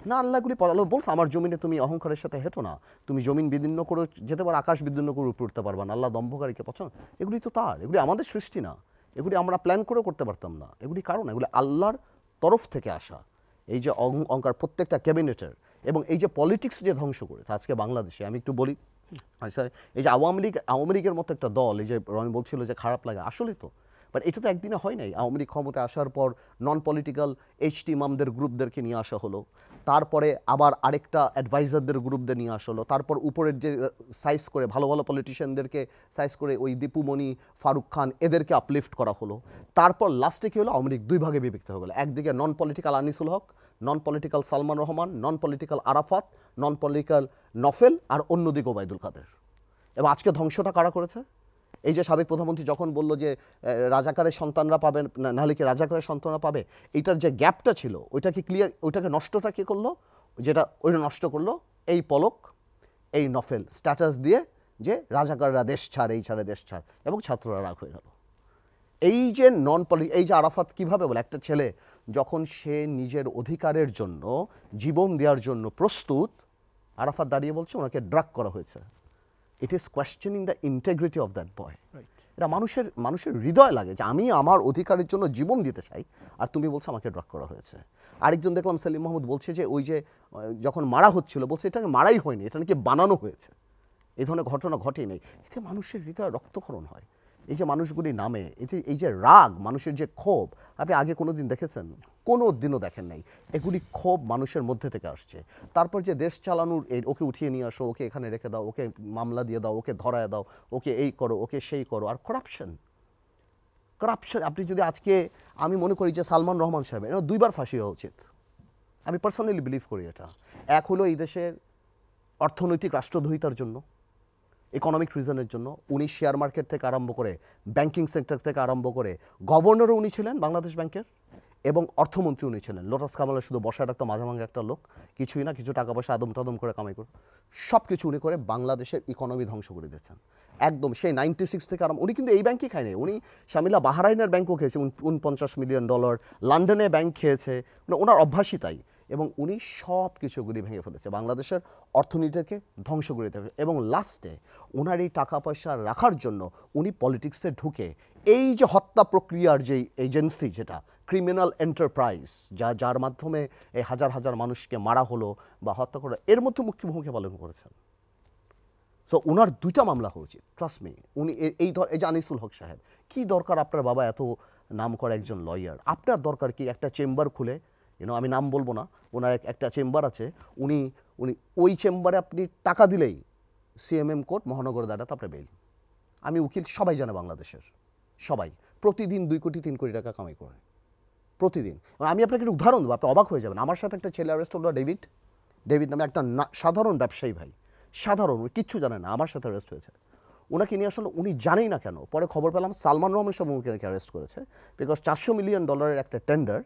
না, আল্লাহগুলি বলছে আমার জমিনে তুমি অহংকারের সাথে হেঁটো না, তুমি জমিন বিদীর্ণ করে যেতে পারো, আকাশ বিদীর্ণ করে উপরে উঠতে পারবা না। আল্লাহ দম্ভকারীকে পছন্দ। এগুলি তো তার, এগুলি আমাদের সৃষ্টি না, এগুলি আমরা প্ল্যান করে করতে পারতাম না। এগুলি কারণ এগুলি আল্লাহর তরফ থেকে আসা। এই যে অহংকার প্রত্যেকটা ক্যাবিনেটের, এবং এই যে পলিটিক্স যে ধ্বংস করেছে আজকে বাংলাদেশে, আমি একটু বলি। আচ্ছা, এই যে আওয়ামী লীগের মতো একটা দল, এই যে রনি বলছিল যে খারাপ লাগে, আসলে তো বাট এটা তো একদিনে হয় নাই। আওয়ামী লীগ ক্ষমতায় আসার পর নন পলিটিক্যাল এইচটি ইমামদের গ্রুপদেরকে নিয়ে আসা হলো, তারপরে আবার আরেকটা অ্যাডভাইজারদের গ্রুপদের নিয়ে আসা হলো, তারপর উপরের যে সাইজ করে ভালো ভালো পলিটিশিয়ানদেরকে সাইজ করে ওই দীপুমণি, ফারুক খান এদেরকে আপলিফট করা হলো। তারপর লাস্টে কী হলো, আওয়ামী লীগ দুই ভাগে বিভক্ত হয়ে গেলো। একদিকে non political Anisul Haque, non political Salman Rahman, non political Arafat, non political Nofel, আর অন্যদিকে ওবায়দুল কাদের। এবং আজকে ধ্বংসটা কারা করেছে? এই যে সাবেক প্রধানমন্ত্রী যখন বলল যে রাজাকারের সন্তানরা পাবেন, নাহলে কি রাজাকারের সন্তানরা পাবে, এইটার যে গ্যাপটা ছিল ওইটাকে ক্লিয়ার, ওইটাকে নষ্টটা কী করলো, যেটা ওইটা নষ্ট করলো এই পলক, এই নফেল স্ট্যাটাস দিয়ে যে রাজাকাররা দেশ ছাড়, এই ছাড়ে দেশ ছাড়, এবং ছাত্ররা রাগ হয়ে গেল। এই যে এই যে আরাফাত কীভাবে বলে, একটা ছেলে যখন সে নিজের অধিকারের জন্য জীবন দেওয়ার জন্য প্রস্তুত, আরাফাত দাঁড়িয়ে বলছে ওনাকে ড্রাগ করা হয়েছে। It is questioning the integrity of that boy. এটা মানুষের হৃদয় লাগে যে আমি আমার অধিকারের জন্য জীবন দিতে চাই, আর তুমি বলছো আমাকে ড্রাগ করা হয়েছে। আরেকজন দেখলাম সেলিম মাহমুদ বলছে যে ওই যে যখন মারা হচ্ছিল বলছে এটাকে মারাই হয়নি, এটা নাকি বানানো হয়েছে। এই ধরনের ঘটনা ঘটেই নেই। এতে মানুষের হৃদয় রক্তক্ষরণ হয়। এই যে মানুষগুলি নামে, এই যে রাগ, মানুষের যে ক্ষোভ, আপনি আগে কোনো দিন দেখেছেন? কোনো দিনও দেখেন নাই। এগুলি ক্ষোভ মানুষের মধ্যে থেকে আসছে। তারপর যে দেশ চালানোর ওকে উঠিয়ে নিয়ে আসো, ওকে এখানে রেখে দাও, ওকে মামলা দিয়ে দাও, ওকে ধরায় দাও, ওকে এই করো, ওকে সেই করো, আর করাপশন। আপনি যদি আজকে, আমি মনে করি যে সালমান রহমান সাহেবের দুইবার ফাঁসি হওয়া উচিত। আমি পার্সোনালি বিলিভ করি এটা। এক হলো এই দেশের অর্থনৈতিক রাষ্ট্রদ্রোহিতার জন্য, ইকোনমিক রিজনের জন্য। উনি শেয়ার মার্কেট থেকে আরম্ভ করে, ব্যাংকিং সেক্টর থেকে আরম্ভ করে, গভর্নরও উনি ছিলেন বাংলাদেশ ব্যাংকের, এবং অর্থমন্ত্রী উনি ছিলেন। লোটাস কামালে শুধু বসায় রাখতো মাঝামাঝি একটা লোক, কিছুই না, কিছু টাকা পয়সা আদম টাদম করে কামাই করতো, সব কিছু উনি করে বাংলাদেশের ইকোনমি ধ্বংস করে দিয়েছেন একদম। সেই 96 থেকে উনি কিন্তু এই ব্যাংকই খায়নি, উনি শামিলা বাহরাইনের ব্যাংকও খেয়েছে $49 মিলিয়ন, লন্ডনে ব্যাংক খেয়েছে, ওনার অভ্যাসই তাই। এবং উনি সব কিছুগুলি ভেঙে ফেলেছে, বাংলাদেশের অর্থনীতিকে ধ্বংস করে দেবে। এবং লাস্টে ওনার এই টাকা পয়সা রাখার জন্য উনি পলিটিক্সে ঢুকে এই যে হত্যা প্রক্রিয়ার যেই এজেন্সি, যেটা ক্রিমিনাল এন্টারপ্রাইজ, যার মাধ্যমে এই হাজার হাজার মানুষকে মারা হলো বা হত্যা করা, এর মধ্যে মুখ্য ভূমিকা পালন করেছেন। সো ওনার দুইটা মামলা হওয়া উচিত, ট্রাস্ট মি। উনি এই যে আনিসুল হক সাহেব, কি দরকার আপনার বাবা এত নাম করা একজন লয়ার, আপনার দরকার কি একটা চেম্বার খুলে, আমি নাম বলবো না, ওনার একটা চেম্বার আছে, উনি ওই চেম্বারে আপনি টাকা দিলেই সিএমএম কোর্ট, মহানগর দাঁড়াতে আপনার বেল। আমি উকিল, সবাই জানে বাংলাদেশের সবাই, প্রতিদিন 2 কোটি 3 কোটি টাকা কামাই করে প্রতিদিন। আমি আপনাকে একটা উদাহরণ দেবো, আপনি অবাক হয়ে যাবেন। আমার সাথে একটা ছেলে অ্যারেস্ট হলো, ডেভিড নামে একটা সাধারণ ব্যবসায়ী ভাই, সাধারণ, কিচ্ছু জানে না, আমার সাথে অ্যারেস্ট হয়েছে। ওনাকে নিয়ে আসলে উনি জানেই না কেন, পরে খবর পেলাম সালমান রহমান সাহেব উনাকে অ্যারেস্ট করেছে, বিকজ $400 মিলিয়ন একটা টেন্ডার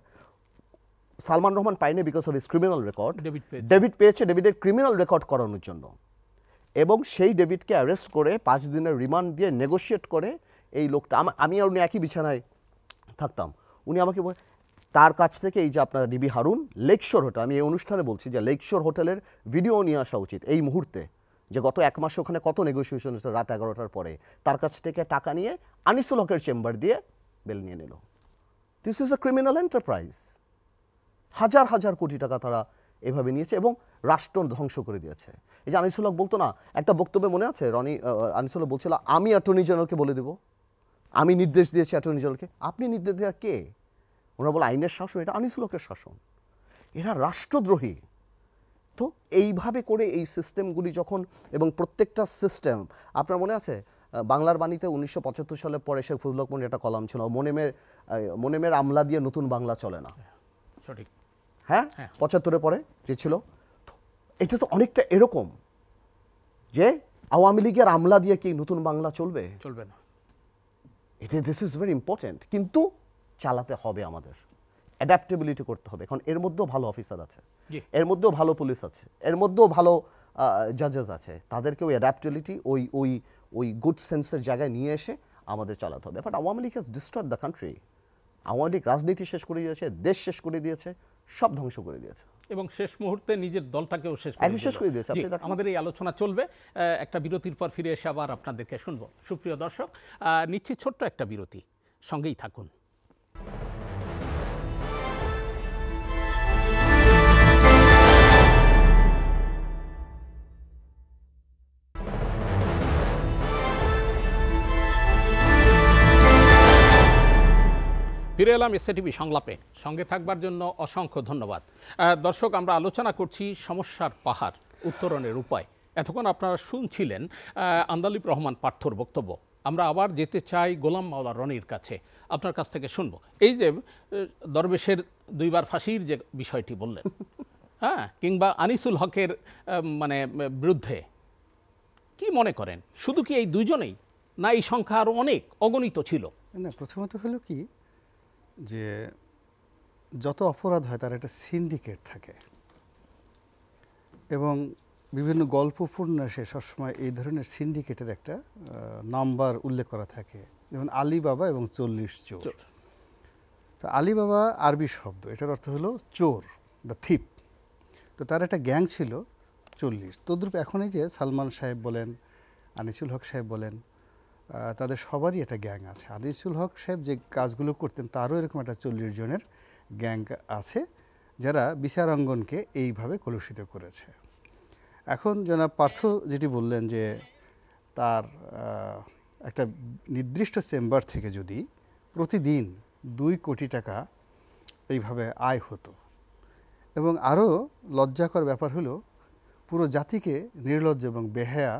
সালমান রহমান পায়নি, because of his criminal record. David পেয়েছে, ডেভিডের ক্রিমিনাল রেকর্ড করানোর জন্য, এবং সেই ডেভিডকে অ্যারেস্ট করে 5 দিনের রিমান্ড দিয়ে নেগোশিয়েট করে এই লোকটা, আমি আর উনি একই বিছানায় থাকতাম, উনি আমাকে তার কাছ থেকে এই যে আপনারা ডিবি হারুন, লেকশোর হোটেল, আমি এই অনুষ্ঠানে বলছি যে লেকশোর হোটেলের ভিডিও নিয়ে আসা উচিত এই মুহূর্তে, যে গত 1 মাসে ওখানে কত নেগোসিয়েশন হয়েছে রাত 11টার পরে, তার কাছ থেকে টাকা নিয়ে আনিসুল হকের চেম্বার দিয়ে বেল নিয়ে নিল। This is a criminal enterprise. হাজার হাজার কোটি টাকা তারা এভাবে নিয়েছে এবং রাষ্ট্র ধ্বংস করে দিয়েছে। এই যে আনিসুল হক বলতো না, একটা বক্তব্যে মনে আছে, আনিসুল হক বলছিল আমি অ্যাটর্নি জেনারেলকে বলে দেব, আমি নির্দেশ দিয়েছি অ্যাটর্নি জেনারেলকে। আপনি নির্দেশ দেওয়া কে? ওরা বলে আইনের শাসন, এটা আনিসুল হকের শাসন, এরা রাষ্ট্রদ্রোহী। তো এইভাবে করে এই সিস্টেমগুলি যখন, এবং প্রত্যেকটা সিস্টেম, আপনার মনে আছে বাংলার বাণীতে 1975 সালের পরে শেখ ফজলুল হক মনির একটা কলাম ছিল, মনেমের আমলা দিয়ে নতুন বাংলা চলে না, সঠিক, হ্যাঁ 75-এর পরে যে ছিল। এটা তো অনেকটা এরকম যে আওয়ামী লীগের আমলা দিয়ে কি নতুন বাংলা চলবে? চলবে না। This is very important. কিন্তু চালাতে হবে, আমাদের অ্যাডাপ্টেবিলিটি করতে হবে। এখন এর মধ্যেও ভালো অফিসার আছে, এর মধ্যেও ভালো পুলিশ আছে, এর মধ্যেও ভালো জাজেস আছে, তাদেরকে ওই অ্যাডাপ্টেবিলিটি, ওই গুড সেন্সের জায়গায় নিয়ে এসে আমাদের চালাতে হবে। But Awami League has destroyed the country. Awami League রাজনীতি শেষ করে দিয়েছে, দেশ শেষ করে দিয়েছে, সব ধ্বংস করে দিয়েছে, এবং শেষ মুহূর্তে নিজের দলটাকেও শেষ করে দিয়েছে। আমাদের এই আলোচনা চলবে, একটা বিরতির পর ফিরে এসে আবার আপনাদেরকে শুনবো। সুপ্রিয় দর্শক, নিচ্ছি ছোট্ট একটা বিরতি, সঙ্গেই থাকুন। ফিরে এলাম এসএটিভি সংলাপে, সঙ্গে থাকবার জন্য অসংখ্য ধন্যবাদ। দর্শক, আমরা আলোচনা করছি সমস্যার পাহাড় উত্তরণের উপায়। এতক্ষণ আপনারা শুনছিলেন আন্দালিব রহমান পার্থর বক্তব্য। আমরা আবার যেতে চাই গোলাম মাওলা রনির কাছে, আপনার কাছ থেকে শুনবো। এই যে দরবেশের 2 বার ফাঁসির যে বিষয়টি বললেন, হ্যাঁ, কিংবা আনিসুল হকের মানে বিরুদ্ধে কি মনে করেন? শুধু কি এই 2 জনেই, না এই সংখ্যা আরও অনেক অগণিত ছিল? না, প্রথমত হলো কি যে যত অপরাধ হয় তার একটা সিন্ডিকেট থাকে, এবং বিভিন্ন গল্প উপন্যাসে সবসময় এই ধরনের সিন্ডিকেটের একটা নাম্বার উল্লেখ করা থাকে, যেমন আলী বাবা এবং 40 চোর। তো আলী বাবা আরবি শব্দ, এটার অর্থ হলো চোর, দ্য থিপ। তো তার একটা গ্যাং ছিল 40। তদ্রূপ এখন এই যে সালমান সাহেব বলেন, আনিসুল হক সাহেব বলেন, তাদের সবারই একটা গ্যাং আছে। আনিসুল হক সাহেব যে কাজগুলো করতেন তারও এরকম একটা 40 জনের গ্যাং আছে, যারা বিচারাঙ্গনকে এইভাবে কলুষিত করেছে। এখন জনাব পার্থ যেটি বললেন যে তার একটা নির্দিষ্ট চেম্বার থেকে যদি প্রতিদিন 2 কোটি টাকা এইভাবে আয় হতো, এবং আরও লজ্জাকর ব্যাপার হলো পুরো জাতিকে নির্লজ্জ এবং বেহায়া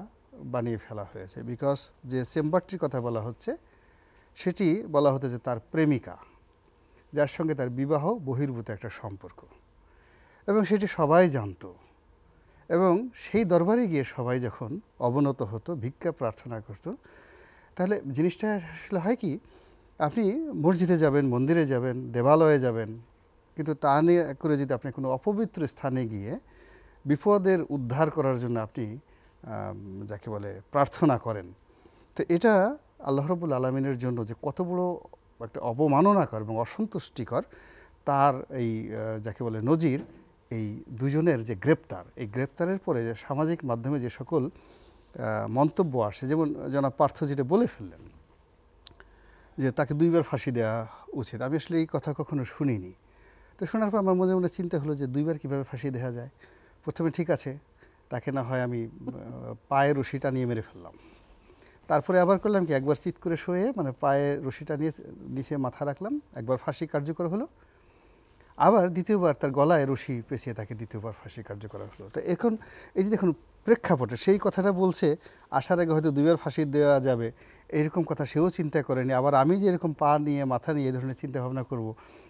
বানিয়ে ফেলা হয়েছে। বিকজ যে চেম্বারটির কথা বলা হচ্ছে সেটি বলা হতো যে তার প্রেমিকা, যার সঙ্গে তার বিবাহ বহির্ভূত একটা সম্পর্ক, এবং সেটি সবাই জানতো। এবং সেই দরবারে গিয়ে সবাই যখন অবনত হতো, ভিক্ষা প্রার্থনা করত, তাহলে জিনিসটা আসলে হয় কি, আপনি মসজিদে যাবেন, মন্দিরে যাবেন, দেবালয়ে যাবেন, কিন্তু তা নিয়ে করে যদি আপনি কোনো অপবিত্র স্থানে গিয়ে বিপদের উদ্ধার করার জন্য আপনি যাকে বলে প্রার্থনা করেন, তো এটা আল্লাহ রাব্বুল আলামিনের জন্য যে কত বড় একটা অবমাননাকর এবং অসন্তুষ্টিকর, তার এই যাকে বলে নজির এই 2 জনের যে গ্রেপ্তার, এই গ্রেপ্তারের পরে যে সামাজিক মাধ্যমে যে সকল মন্তব্য আসে, যেমন জনাব পার্থ যেটা বলে ফেললেন যে তাকে 2 বার ফাঁসি দেওয়া উচিত। আমি আসলে এই কথা কখনো শুনিনি। তো শোনার পর আমার মনে মনে চিন্তা হলো যে 2 বার কীভাবে ফাঁসি দেওয়া যায়। প্রথমে ঠিক আছে, তাকে না হয় আমি পায়ে রশিটা নিয়ে মেরে ফেললাম, তারপরে আবার করলাম কি, একবার চিৎ করে শুয়ে মানে পায়ে রশিটা নিয়ে নিচে মাথা রাখলাম, একবার ফাঁসি কার্যকর হলো, আবার দ্বিতীয়বার তার গলায় রশি পেঁচিয়ে তাকে দ্বিতীয়বার ফাঁসি কার্যকর হলো। তো এখন এই যে দেখুন প্রেক্ষাপটে সেই কথাটা বলছে, আসার আগে হয়তো 2 বার ফাঁসি দেওয়া যাবে এরকম কথা সেও চিন্তা করেনি। আবার আমি যে এরকম পা নিয়ে মাথা নিয়ে এই ধরনের চিন্তা ভাবনা করব,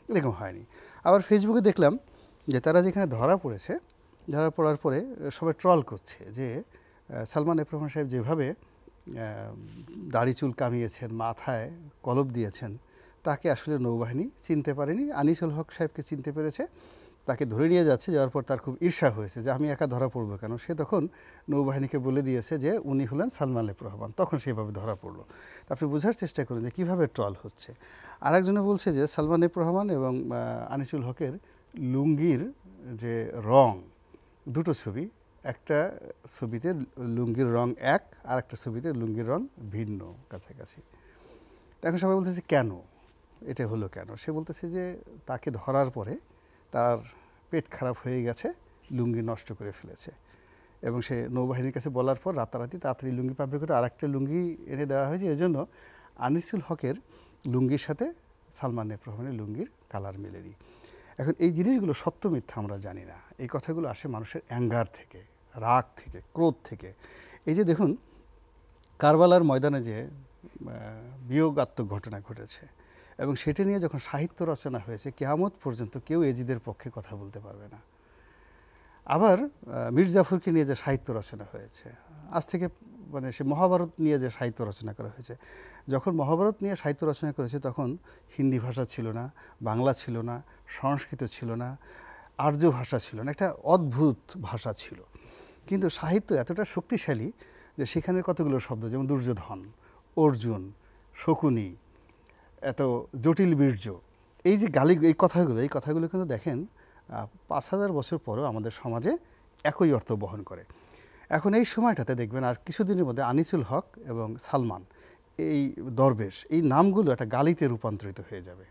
এরকম হয়নি। আবার ফেসবুকে দেখলাম যে তারা যেখানে ধরা পড়েছে, ধরা পড়ার পরে সবাই ট্রল করছে যে সালমান এফ রহমান সাহেব যেভাবে দাড়ি চুল কামিয়েছেন, মাথায় কলপ দিয়েছেন, তাকে আসলে নৌবাহিনী চিনতে পারেনি। আনিসুল হক সাহেবকে চিনতে পেরেছে, তাকে ধরে নিয়ে যাচ্ছে। যাওয়ার পর তার খুব ঈর্ষা হয়েছে যে আমি একা ধরা পড়বো কেন। সে তখন নৌবাহিনীকে বলে দিয়েছে যে উনি হলেন সালমান এফ রহমান, তখন সেভাবে ধরা পড়লো। আপনি বোঝার চেষ্টা করুন যে কীভাবে ট্রল হচ্ছে। আরেকজনে বলছে যে সালমান এফ রহমান এবং আনিসুল হকের লুঙ্গির যে রং, 2টো ছবি, একটা ছবিতে লুঙ্গির রং এক, আর একটা ছবিতে লুঙ্গির রং ভিন্ন কাছাকাছি। এখন সবাই বলতেছে কেন এটা হলো কেন। সে বলতেছে যে তাকে ধরার পরে তার পেট খারাপ হয়ে গেছে, লুঙ্গি নষ্ট করে ফেলেছে, এবং সে নৌবাহিনীর কাছে বলার পর রাতারাতি তাড়াতাড়ি লুঙ্গি পাবে করে আরেকটা লুঙ্গি এনে দেওয়া হয়েছে। এজন্য আনিসুল হকের লুঙ্গির সাথে সালমান এফ রহমানের লুঙ্গির কালার মেলেনি। এখন এই জিনিসগুলো সত্য মিথ্যা আমরা জানি না, এই কথাগুলো আসে মানুষের অ্যাঙ্গার থেকে, রাগ থেকে, ক্রোধ থেকে। এই যে দেখুন কারবালার ময়দানে যে বিয়োগাত্মক ঘটনা ঘটেছে, এবং সেটা নিয়ে যখন সাহিত্য রচনা হয়েছে, কিয়ামত পর্যন্ত কেউ এজিদের পক্ষে কথা বলতে পারবে না। আবার মীর জাফরকে নিয়ে যে সাহিত্য রচনা হয়েছে, আজ থেকে মানে সে মহাভারত নিয়ে যে সাহিত্য রচনা করা হয়েছে, যখন মহাভারত নিয়ে সাহিত্য রচনা করেছে তখন হিন্দি ভাষা ছিল না, বাংলা ছিল না, সংস্কৃত ছিল না, আর্য ভাষা ছিল না, একটা অদ্ভুত ভাষা ছিল। কিন্তু সাহিত্য এতটা শক্তিশালী যে সেখানের কতগুলো শব্দ, যেমন দুর্যোধন, অর্জুন, শকুনি, এত জটিল বীর্য, এই যে এই কথাগুলো কিন্তু দেখেন 5000 বছর পরেও আমাদের সমাজে একই অর্থ বহন করে। এখন এই সময়টাতে দেখবেন আর কিছুদিনের মধ্যে আনিসুল হক এবং সালমান, এই দরবেশ, এই নামগুলো একটা গালিতে রূপান্তরিত হয়ে যাবে,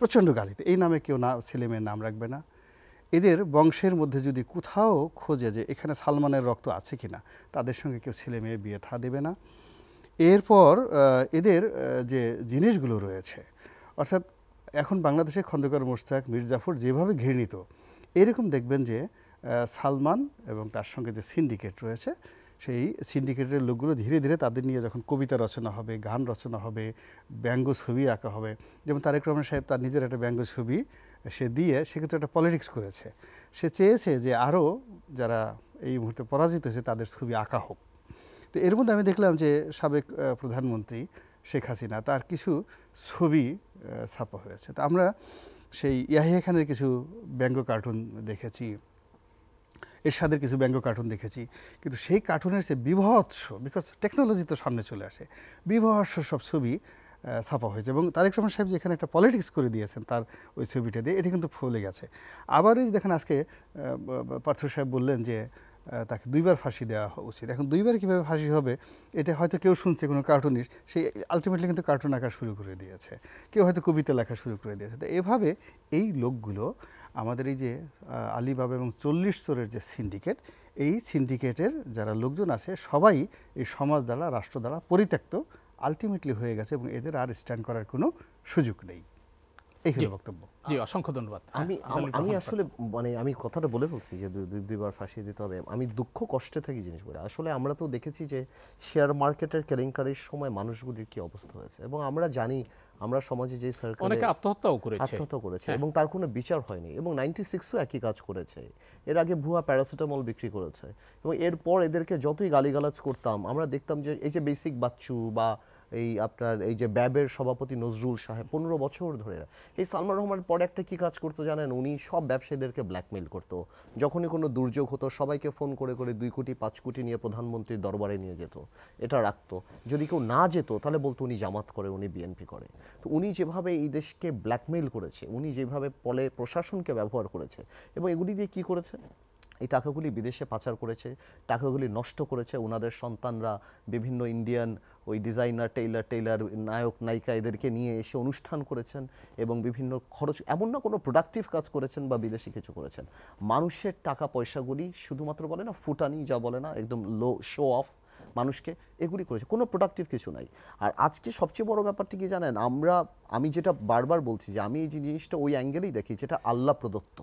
প্রচণ্ড গালিতে। এই নামে কেউ ছেলেমেয়ের নাম রাখবে না। এদের বংশের মধ্যে যদি কোথাও খোঁজে যে এখানে সালমানের রক্ত আছে কিনা, তাদের সঙ্গে কেউ ছেলে মেয়ে বিয়ে থা দেবে না। এরপর এদের যে জিনিসগুলো রয়েছে, অর্থাৎ এখন বাংলাদেশে খন্দকার মোশতাক, মীর জাফর যেভাবে ঘৃণিত, এরকম দেখবেন যে সালমান এবং তার সঙ্গে যে সিন্ডিকেট রয়েছে, সেই সিন্ডিকেটের লোকগুলো ধীরে ধীরে তাদের নিয়ে যখন কবিতা রচনা হবে, গান রচনা হবে, ব্যঙ্গ ছবি আঁকা হবে, যেমন তারেক রহমান সাহেব তার নিজের একটা ব্যঙ্গ ছবি সে দিয়ে সেক্ষেত্রে একটা পলিটিক্স করেছে। সে চেয়েছে যে আরও যারা এই মুহূর্তে পরাজিত হয়েছে তাদের ছবি আঁকা হোক। তো এর মধ্যে আমি দেখলাম যে সাবেক প্রধানমন্ত্রী শেখ হাসিনা তার কিছু ছবি ছাপা হয়েছে। তো আমরা সেই ইয়াহিয়া খানের কিছু ব্যঙ্গ কার্টুন দেখেছি, এরশাদের কিছু ব্যঙ্গ কার্টুন দেখেছি, কিন্তু সেই কার্টুনের সে বিভৎস, বিকজ টেকনোলজি তো সামনে চলে আসে, বিভৎস সব ছবি ছাপা হয়েছে। এবং তারেক রহমান সাহেব যেখানে একটা পলিটিক্স করে দিয়েছেন তার ওই ছবিটা দিয়ে, এটি কিন্তু ফলে গেছে। আবার এই দেখেন আজকে পার্থ সাহেব বললেন যে তাকে 2বার ফাঁসি দেওয়া উচিত। এখন 2বার কীভাবে ফাঁসি হবে এটা হয়তো কেউ শুনছে, কোনো কার্টুনিস্ট, সেই আলটিমেটলি কিন্তু কার্টুন আঁকা শুরু করে দিয়েছে, কেউ হয়তো কবিতা লেখা শুরু করে দিয়েছে। তো এভাবে এই লোকগুলো আমাদের এই যে আলিবাবা এবং 40 চোরের যে সিন্ডিকেট, এই সিন্ডিকেটের যারা লোকজন আছে সবাই এই সমাজ দ্বারা, রাষ্ট্র দ্বারা পরিত্যক্ত আলটিমেটলি হয়ে গেছে এবং এদের আর স্ট্যান্ড করার কোনো সুযোগ নেই। এই হলো বক্তব্য। জি, অসংখ্য ধন্যবাদ। আমি আসলে মানে আমি কথাটা বলে ফেলছি যে 2বার ফাঁসি দিতে হবে। আমি দুঃখ কষ্টে থাকি জিনিস বলে। আসলে আমরা তো দেখেছি যে শেয়ার মার্কেটের কেলেঙ্কারির সময় মানুষগুলির কি অবস্থা হয়েছে, এবং আমরা জানি আমরা সমাজে যে সার্কেলে অনেকে আত্মহত্যাও করেছে এবং তার কোনো বিচার হয়নি। এবং 96ও একই কাজ করেছে, এর আগে ভুয়া প্যারাসিটামল বিক্রি করেছে, এবং এরপর এদেরকে যতই গালিগালাজ করতাম আমরা দেখতাম যে এই যে বেসিক বাচ্চু বা এই আপনার এই যে ব্যাবের সভাপতি নজরুল সাহেব 15 বছর ধরে, এই সালমান রহমান পরে একটা কি কাজ করতো জানেন, উনি সব ব্যবসায়ীদেরকে ব্ল্যাকমেইল করতো। যখনই কোনো দুর্যোগ হতো সবাইকে ফোন করে করে 2 কোটি 5 কোটি নিয়ে প্রধানমন্ত্রীর দরবারে নিয়ে যেত, এটা রাখতো। যদি কেউ না যেত তাহলে বলতো উনি জামাত করে, উনি বিএনপি করে। তো উনি যেভাবে এই দেশকে ব্ল্যাকমেইল করেছে, উনি যেভাবে পলে প্রশাসনকে ব্যবহার করেছে, এবং এগুলি দিয়ে কি করেছে, এই টাকাগুলি বিদেশে পাচার করেছে, টাকাগুলি নষ্ট করেছে। ওনাদের সন্তানরা বিভিন্ন ইন্ডিয়ান ওই ডিজাইনার, টেইলার, নায়ক নায়িকা এদেরকে নিয়ে এসে অনুষ্ঠান করেছেন এবং বিভিন্ন খরচ, এমন না কোনো প্রোডাক্টিভ কাজ করেছেন বা বিদেশি কিছু করেছেন। মানুষের টাকা পয়সাগুলি শুধুমাত্র বলে না ফুটানি, যা বলে না একদম লো শো অফ মানুষকে, এগুলি করেছে, কোনো প্রোডাক্টিভ কিছু নাই। আর আজকে সবচেয়ে বড় ব্যাপারটি কি জানেন, আমি যেটা বারবার বলছি যে আমি এই জিনিসটা ওই অ্যাঙ্গেলেই দেখি যেটা আল্লাহ প্রদত্ত।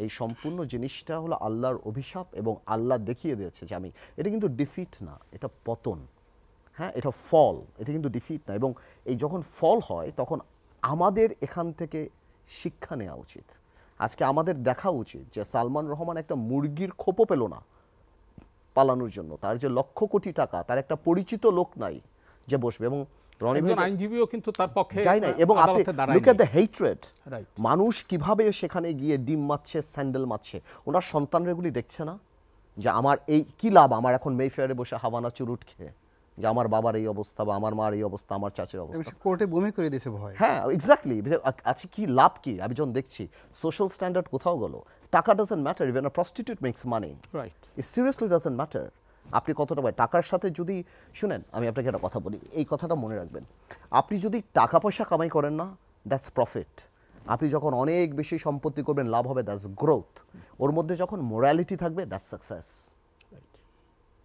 এই সম্পূর্ণ জিনিসটা হলো আল্লাহর অভিশাপ, এবং আল্লাহ দেখিয়ে দিয়েছে যে আমি, এটা কিন্তু ডিফিট না, এটা পতন, হ্যাঁ এটা ফল, এটা কিন্তু ডিফিট না। এবং এই যখন ফল হয় তখন আমাদের এখান থেকে শিক্ষা নেওয়া উচিত। আজকে আমাদের দেখা উচিত যে সালমান রহমান একটা মুরগির খোপও পেল না পালানোর জন্য, তার যে লক্ষ কোটি টাকা, তার একটা পরিচিত লোক নাই যে বসবে, এবং আইনজীবীও কিন্তু তার পক্ষে যাই না। এবং আপনি লুক এট দ্য হেট্রেড, মানুষ কিভাবে সেখানে গিয়ে ডিম মারছে, স্যান্ডেল মারছে, ওনার সন্তানরা এগুলি দেখছে না যে আমার এই কি লাভ, আমার এখন মেফেয়ারে বসে হাওয়ানা চুরুট খেয়ে, যে আমার বাবার এই অবস্থা বা আমার মার এই অবস্থা, আমার চাচের অবস্থা, কোর্টে বমি করে দিয়েছে ভয়। হ্যাঁ এক্স্যাক্টলি। আছে কি লাভ কি? আমি যখন দেখছি সোশ্যাল স্ট্যান্ডার্ড কোথাও গেল, টাকা doesn't matter, even a prostitute makes money, it seriously doesn't matter আপনি কতটা পায়। টাকার সাথে যদি, শুনেন আমি আপনাকে একটা কথা বলি, এই কথাটা মনে রাখবেন, আপনি যদি টাকা পয়সা কামাই করেন না, দ্যাটস প্রফিট। আপনি যখন অনেক বেশি সম্পত্তি করবেন, লাভ হবে, দ্যাটস গ্রোথ। ওর মধ্যে যখন মোরালিটি থাকবে, that's success,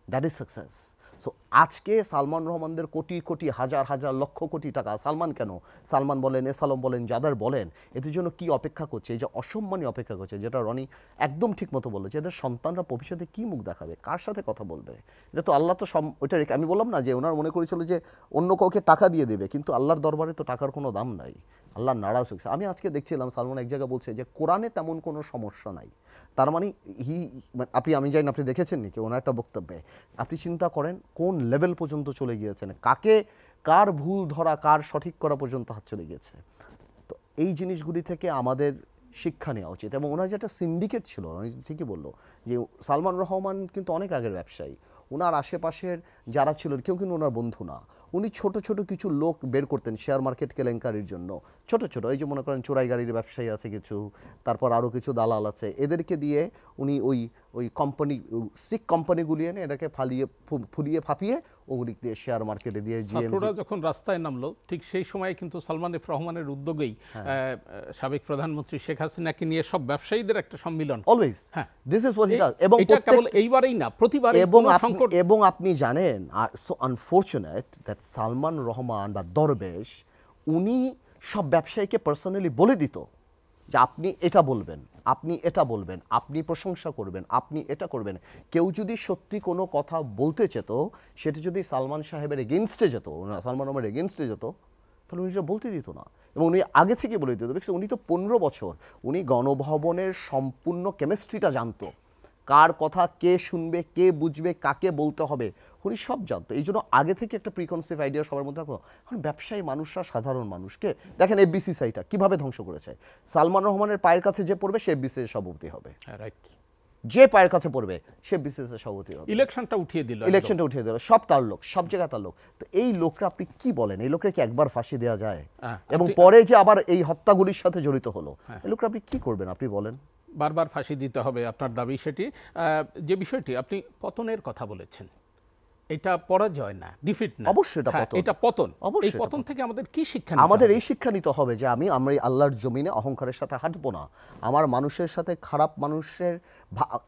that is success. So আজকে সালমান রহমানদের কোটি কোটি হাজার হাজার লক্ষ কোটি টাকা, সালমান কেন, সালমান বলেন, এসালম বলেন, যাদের বলেন, এদের জন্য কি অপেক্ষা করছে, এই যে অসম্মানী অপেক্ষা করছে, যেটা রনি একদম ঠিক মতো বললো, যে এদের সন্তানরা ভবিষ্যতে কি মুখ দেখাবে, কার সাথে কথা বলবে, এটা তো আল্লাহ তো ওইটা রেখে, আমি বললাম না যে ওনার মনে করেছিল যে অন্য কাউকে টাকা দিয়ে দেবে, কিন্তু আল্লাহর দরবারে তো টাকার কোনো দাম নাই, আল্লাহ নারাজ হয়েছে। আমি আজকে দেখছিলাম সালমান এক জায়গায় বলছে যে কোরআনে তেমন কোনো সমস্যা নাই, তার মানে আমি জানি না আপনি দেখেছেন নাকি ওনার একটা বক্তব্যে, আপনি চিন্তা করেন কোন লেভেল পর্যন্ত চলে গিয়েছেন, কার ভুল ধরা, কার সঠিক করা পর্যন্ত হাত চলে গিয়েছে। তো এই জিনিসগুলি থেকে আমাদের শিক্ষা নেওয়া উচিত। এবং ওনার যেটা সিন্ডিকেট ছিল, উনি ঠিকই বললো যে সালমান রহমান কিন্তু অনেক আগের ব্যবসায়ী, ওনার আশেপাশের যারা ছিল কেউ কিন্তু ওনার বন্ধু না, উনি ছোট ছোট কিছু লোক বের করতেন শেয়ার মার্কেট কেলেঙ্কারির জন্য, ছোট ছোট, এই যে মনে করেন চোরাই গাড়ির ব্যবসায়ী আছে কিছু, তারপর আরও কিছু দালাল আছে, এদেরকে দিয়ে উনি ওই কোম্পানি, সিক কোম্পানিগুলি এনে এটাকে ফুলিয়ে ফাঁপিয়ে ওগুলি দিয়ে শেয়ার মার্কেটে দিয়ে, ছাত্ররা যখন রাস্তায় নামলো ঠিক সেই সময় কিন্তু সালমান এফ রহমানের উদ্যোগেই সাবেক প্রধানমন্ত্রী শেখ হাসিনাকে নিয়ে সব ব্যবসায়ীদের একটা সম্মিলন, always this is what he does. এবং এটা কেবল এইবারেই না, প্রতিবারই সংকট। এবং আপনি জানেন, so unfortunate that Salman Rahman বা দরবেশ, উনি সব ব্যবসায়ীকে পার্সোনালি বলে দিত যে আপনি এটা বলবেন, আপনি এটা বলবেন, আপনি প্রশংসা করবেন, আপনি এটা করবেন। কেউ যদি সত্যি কোনো কথা বলতে চেত, সেটা যদি সালমান সাহেবের এগেনস্টে যেত, সালমান ওমর এগেনস্টে যেত, তাহলে উনি সেটা বলতে দিত না, এবং উনি আগে থেকে বলে দিত। দেখছি উনি তো 15 বছর উনি গণভবনের সম্পূর্ণ কেমিস্ট্রিটা জানতো, কার কথা কে শুনবে, কে বুঝবে, কাকে বলতে হবে, উনি সব জানতো। এই জন্য আগে থেকে একটা প্রিকনসিভ আইডিয়া সবার মধ্যে থাকতো। এখন ব্যবসায়ী মানুষরা সাধারণ মানুষকে দেখেন, এফবিসিসিআইটা কিভাবে ধ্বংস করেছে। সালমান রহমানের পায়ের কাছে যে পড়বে সে এফবিসিসি সভাপতি হবে, রাইট, যে পায়ের কাছে পড়বে সে বিসিসি সভাপতি হবে। ইলেকশনটা উঠিয়ে দিল, ইলেকশনটা উঠিয়ে দিল, সব তার লোক, সব জায়গায় তার লোক। তো এই লোকরা আপনি কি বলেন, এই লোকের কি একবার ফাঁসি দেওয়া যায়? এবং পরে যে আবার এই হত্যাগুলির সাথে জড়িত হলো, এই লোকরা আপনি কি করবেন আপনি বলেন? বারবার ফাঁসি দিতে হবে, আপনার দাবি সেটি। যে বিষয়টি আপনি পতনের কথা বলেছেন, এটা পরাজয় না, ডিফিট না, অবশ্যই এটা পতন, এটা পতন। অবশ্যই এই পতন থেকে আমাদের কি শিক্ষা? আমাদের এই শিক্ষা নিতে হবে যে আমরা এই আল্লাহর জমিনে অহংকারের সাথে হাঁটবো না। আমার মানুষের সাথে খারাপ মানুষের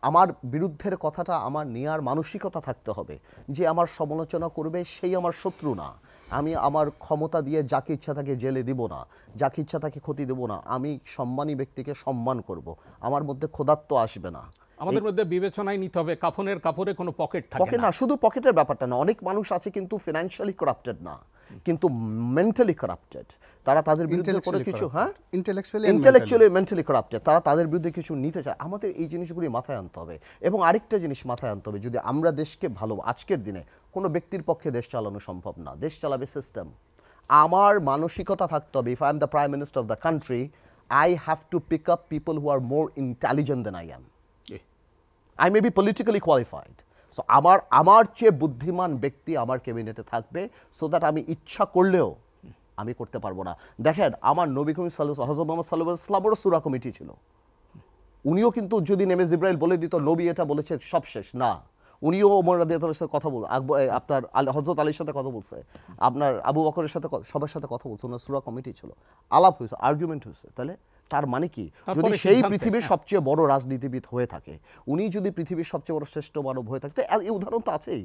আমার বিরুদ্ধের কথাটা আমার নেয়ার মানসিকতা থাকতে হবে, যে আমার সমালোচনা করবে সেই আমার শত্রু না। আমি আমার ক্ষমতা দিয়ে যাকে ইচ্ছা তাকে জেলে দিব না, যাকে ইচ্ছা তাকে ক্ষতি দেব না। আমি সম্মানী ব্যক্তিকে সম্মান করব, আমার মধ্যে খোদাত্ব আসবে না। আমাদের মধ্যে বিবেচনায় নিতে হবে, কাফনের কাপড়ে কোনো পকেট থাকে না। শুধু পকেটের ব্যাপারটা না, অনেক মানুষ আছে কিন্তু ফিনান্সিয়ালি করাপ্টেড না, কিন্তু মেন্টালি করাপ্টেড। তারা তাদের বিরুদ্ধে কোনো কিছু ইন্টেলেকচুয়ালি মেন্টালি করাপ্টেড, তারা তাদের বিরুদ্ধে কিছু নিতে চায়। আমাদের এই জিনিসগুলি মাথায় আনতে হবে। এবং আরেকটা জিনিস মাথায় আনতে হবে, যদি আমরা দেশকে ভালো, আজকের দিনে কোনো ব্যক্তির পক্ষে দেশ চালানো সম্ভব না, দেশ চালাবে সিস্টেম। আমার মানসিকতা থাকতে হবে, if I am the prime minister of the country, I have to pick up people who are more intelligent than I am. I may be politically qualified. So আমার চেয়ে বুদ্ধিমান ব্যক্তি আমার ক্যাবিনেটে থাকবে, সো দ্যাট আমি ইচ্ছা করলেও আমি করতে পারবো না। দেখেন, আমার নবী করিম হযরত মুহাম্মদ সাল্লাল্লাহু আলাইহি ওয়াসাল্লামেরও সূরা কমিটি ছিল। উনিও কিন্তু যদি নেমে জিবরাইল বলে দিত নবী এটা বলেছে সব শেষ না, উনিও ওমর রাদিয়াল্লাহু আনহুর সাথে কথা বল, আপনার হযরত আলীর সাথে কথা বলছে, আপনার আবু বকরের সাথে, সবার সাথে কথা বলছে, ওনার সূরা কমিটি ছিল, আলাপ হয়েছে, আর্গুমেন্ট হয়েছে। তাহলে তার মানে কি, যদি সেই পৃথিবীর সবচেয়ে বড় রাজনীতিবিদ হয়ে থাকে, উনি যদি পৃথিবীর সবচেয়ে বড় শ্রেষ্ঠ মানব হয়ে থাকে, তো এই উদাহরণ তো আছেই।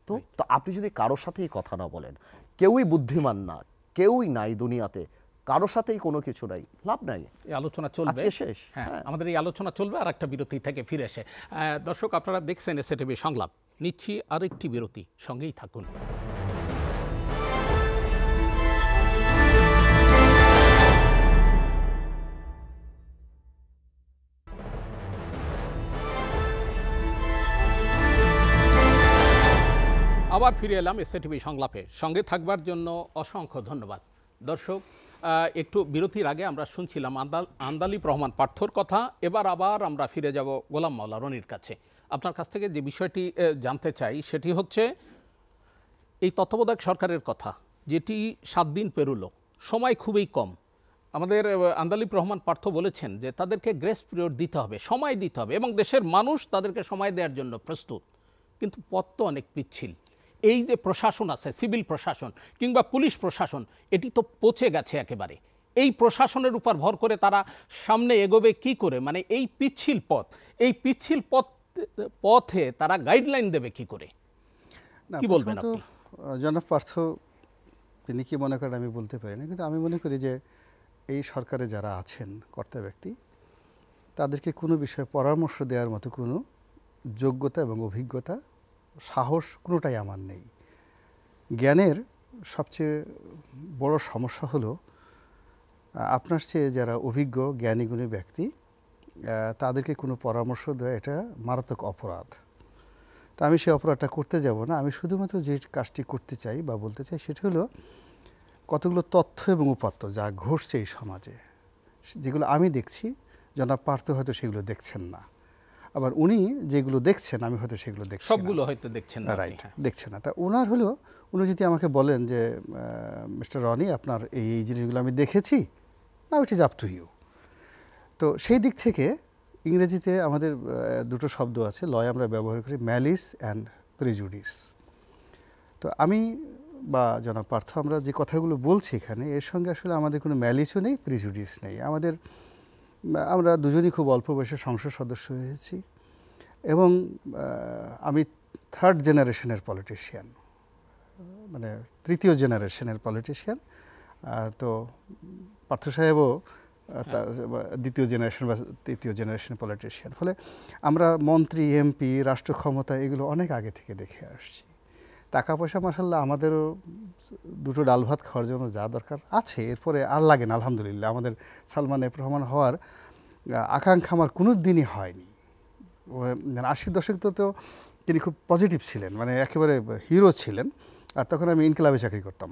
তো আপনি যদি কারোর সাথেই কথা না বলেন, কেউই বুদ্ধিমান না, কেউই নাই দুনিয়াতে, কারোর সাথেই কোনো কিছু নাই, লাভ নাই। এই আলোচনা চলবে, আজকে শেষ। হ্যাঁ, আমাদের এই আলোচনা চলবে আর একটা বিরতি থেকে ফিরে এসে। দর্শক, আপনারা দেখছেন এসএটিভি সংলাপ, নিচ্ছি আরেকটি বিরতি, সঙ্গেই থাকুন। আবার ফিরে এলাম এসএটিভি সংলাপে, সঙ্গে থাকবার জন্য অসংখ্য ধন্যবাদ। দর্শক, একটু বিরতির আগে আমরা শুনছিলাম আন্দালিব রহমান পার্থর কথা। এবার আবার আমরা ফিরে যাব গোলাম মাওলা রনির কাছে। আপনার কাছ থেকে যে বিষয়টি জানতে চাই সেটি হচ্ছে এই তত্ত্বাবধায়ক সরকারের কথা, যেটি 7 দিন পেরোলো, সময় খুবই কম। আমাদের আন্দালিব রহমান পার্থ বলেছেন যে তাদেরকে গ্রেস পিরিয়ড দিতে হবে, সময় দিতে হবে, এবং দেশের মানুষ তাদেরকে সময় দেওয়ার জন্য প্রস্তুত। কিন্তু পথ তো অনেক পিচ্ছিল। এই যে প্রশাসন আছে, সিভিল প্রশাসন কিংবা পুলিশ প্রশাসন, এটি তো পচে গেছে একেবারে। এই প্রশাসনের উপর ভর করে তারা সামনে এগোবে কি করে? মানে এই পিচ্ছিল পথ, এই পিচ্ছিল পথে তারা গাইডলাইন দেবে কি করে? কি বলবেন আপনি? জনাব পার্থ তিনি কি মনে করেন আমি বলতে পারি না, কিন্তু আমি মনে করি যে এই সরকারে যারা আছেন কর্তা ব্যক্তি, তাদেরকে কোনো বিষয়ে পরামর্শ দেওয়ার মতো কোনো যোগ্যতা এবং অভিজ্ঞতা, সাহস কোনোটাই আমার নেই। জ্ঞানের সবচেয়ে বড় সমস্যা হলো আপনার চেয়ে যারা অভিজ্ঞ জ্ঞানীগুণী ব্যক্তি, তাদেরকে কোনো পরামর্শ দেওয়া এটা মারাত্মক অপরাধ। তা আমি সেই অপরাধটা করতে যাব না। আমি শুধুমাত্র যে কাজটি করতে চাই বা বলতে চাই সেটা হলো কতগুলো তথ্য এবং উপাত্ত যা ঘটছে এই সমাজে, যেগুলো আমি দেখছি, জনাব পার্থ হয়তো সেগুলো দেখছেন না, আবার উনি যেগুলো দেখছেন আমি হয়তো সেগুলো দেখছি, সবগুলো হয়তো দেখছেন না, রাইট, দেখছেন না। তা ওনার হলো উনি যদি আমাকে বলেন যে মিস্টার রনি আপনার এই এই জিনিসগুলো আমি দেখেছি, now it is up to you. তো সেই দিক থেকে ইংরেজিতে আমাদের দুটো শব্দ আছে, লয় আমরা ব্যবহার করি, ম্যালিস অ্যান্ড প্রিজুডিস। তো আমি বা জনাব পার্থ আমরা যে কথাগুলো বলছি এখানে, এর সঙ্গে আসলে আমাদের কোনো ম্যালিসও নেই, প্রিজুডিস নেই। আমরা দুজনই খুব অল্প বয়সে সংসদ সদস্য হয়েছি এবং আমি 3rd জেনারেশনের পলিটিশিয়ান, মানে 3য় জেনারেশনের পলিটিশিয়ান। তো পার্থ সাহেবও তার দ্বিতীয় জেনারেশন বা তৃতীয় জেনারেশন পলিটিশিয়ান। ফলে আমরা মন্ত্রী, এমপি, রাষ্ট্র ক্ষমতা এগুলো অনেক আগে থেকে দেখে আসছি। টাকা পয়সা মাশাআল্লাহ আমাদেরও দুটো ডাল ভাত খাওয়ার জন্য যা দরকার আছে, এরপরে আর লাগে না আলহামদুলিল্লাহ। আমাদের সালমান এফ রহমান হওয়ার আকাঙ্ক্ষা আমার কোনো দিনই হয়নি। 80 দশক তো তিনি খুব পজিটিভ ছিলেন, মানে একেবারে হিরো ছিলেন। আর তখন আমি ইনকিলাবে চাকরি করতাম।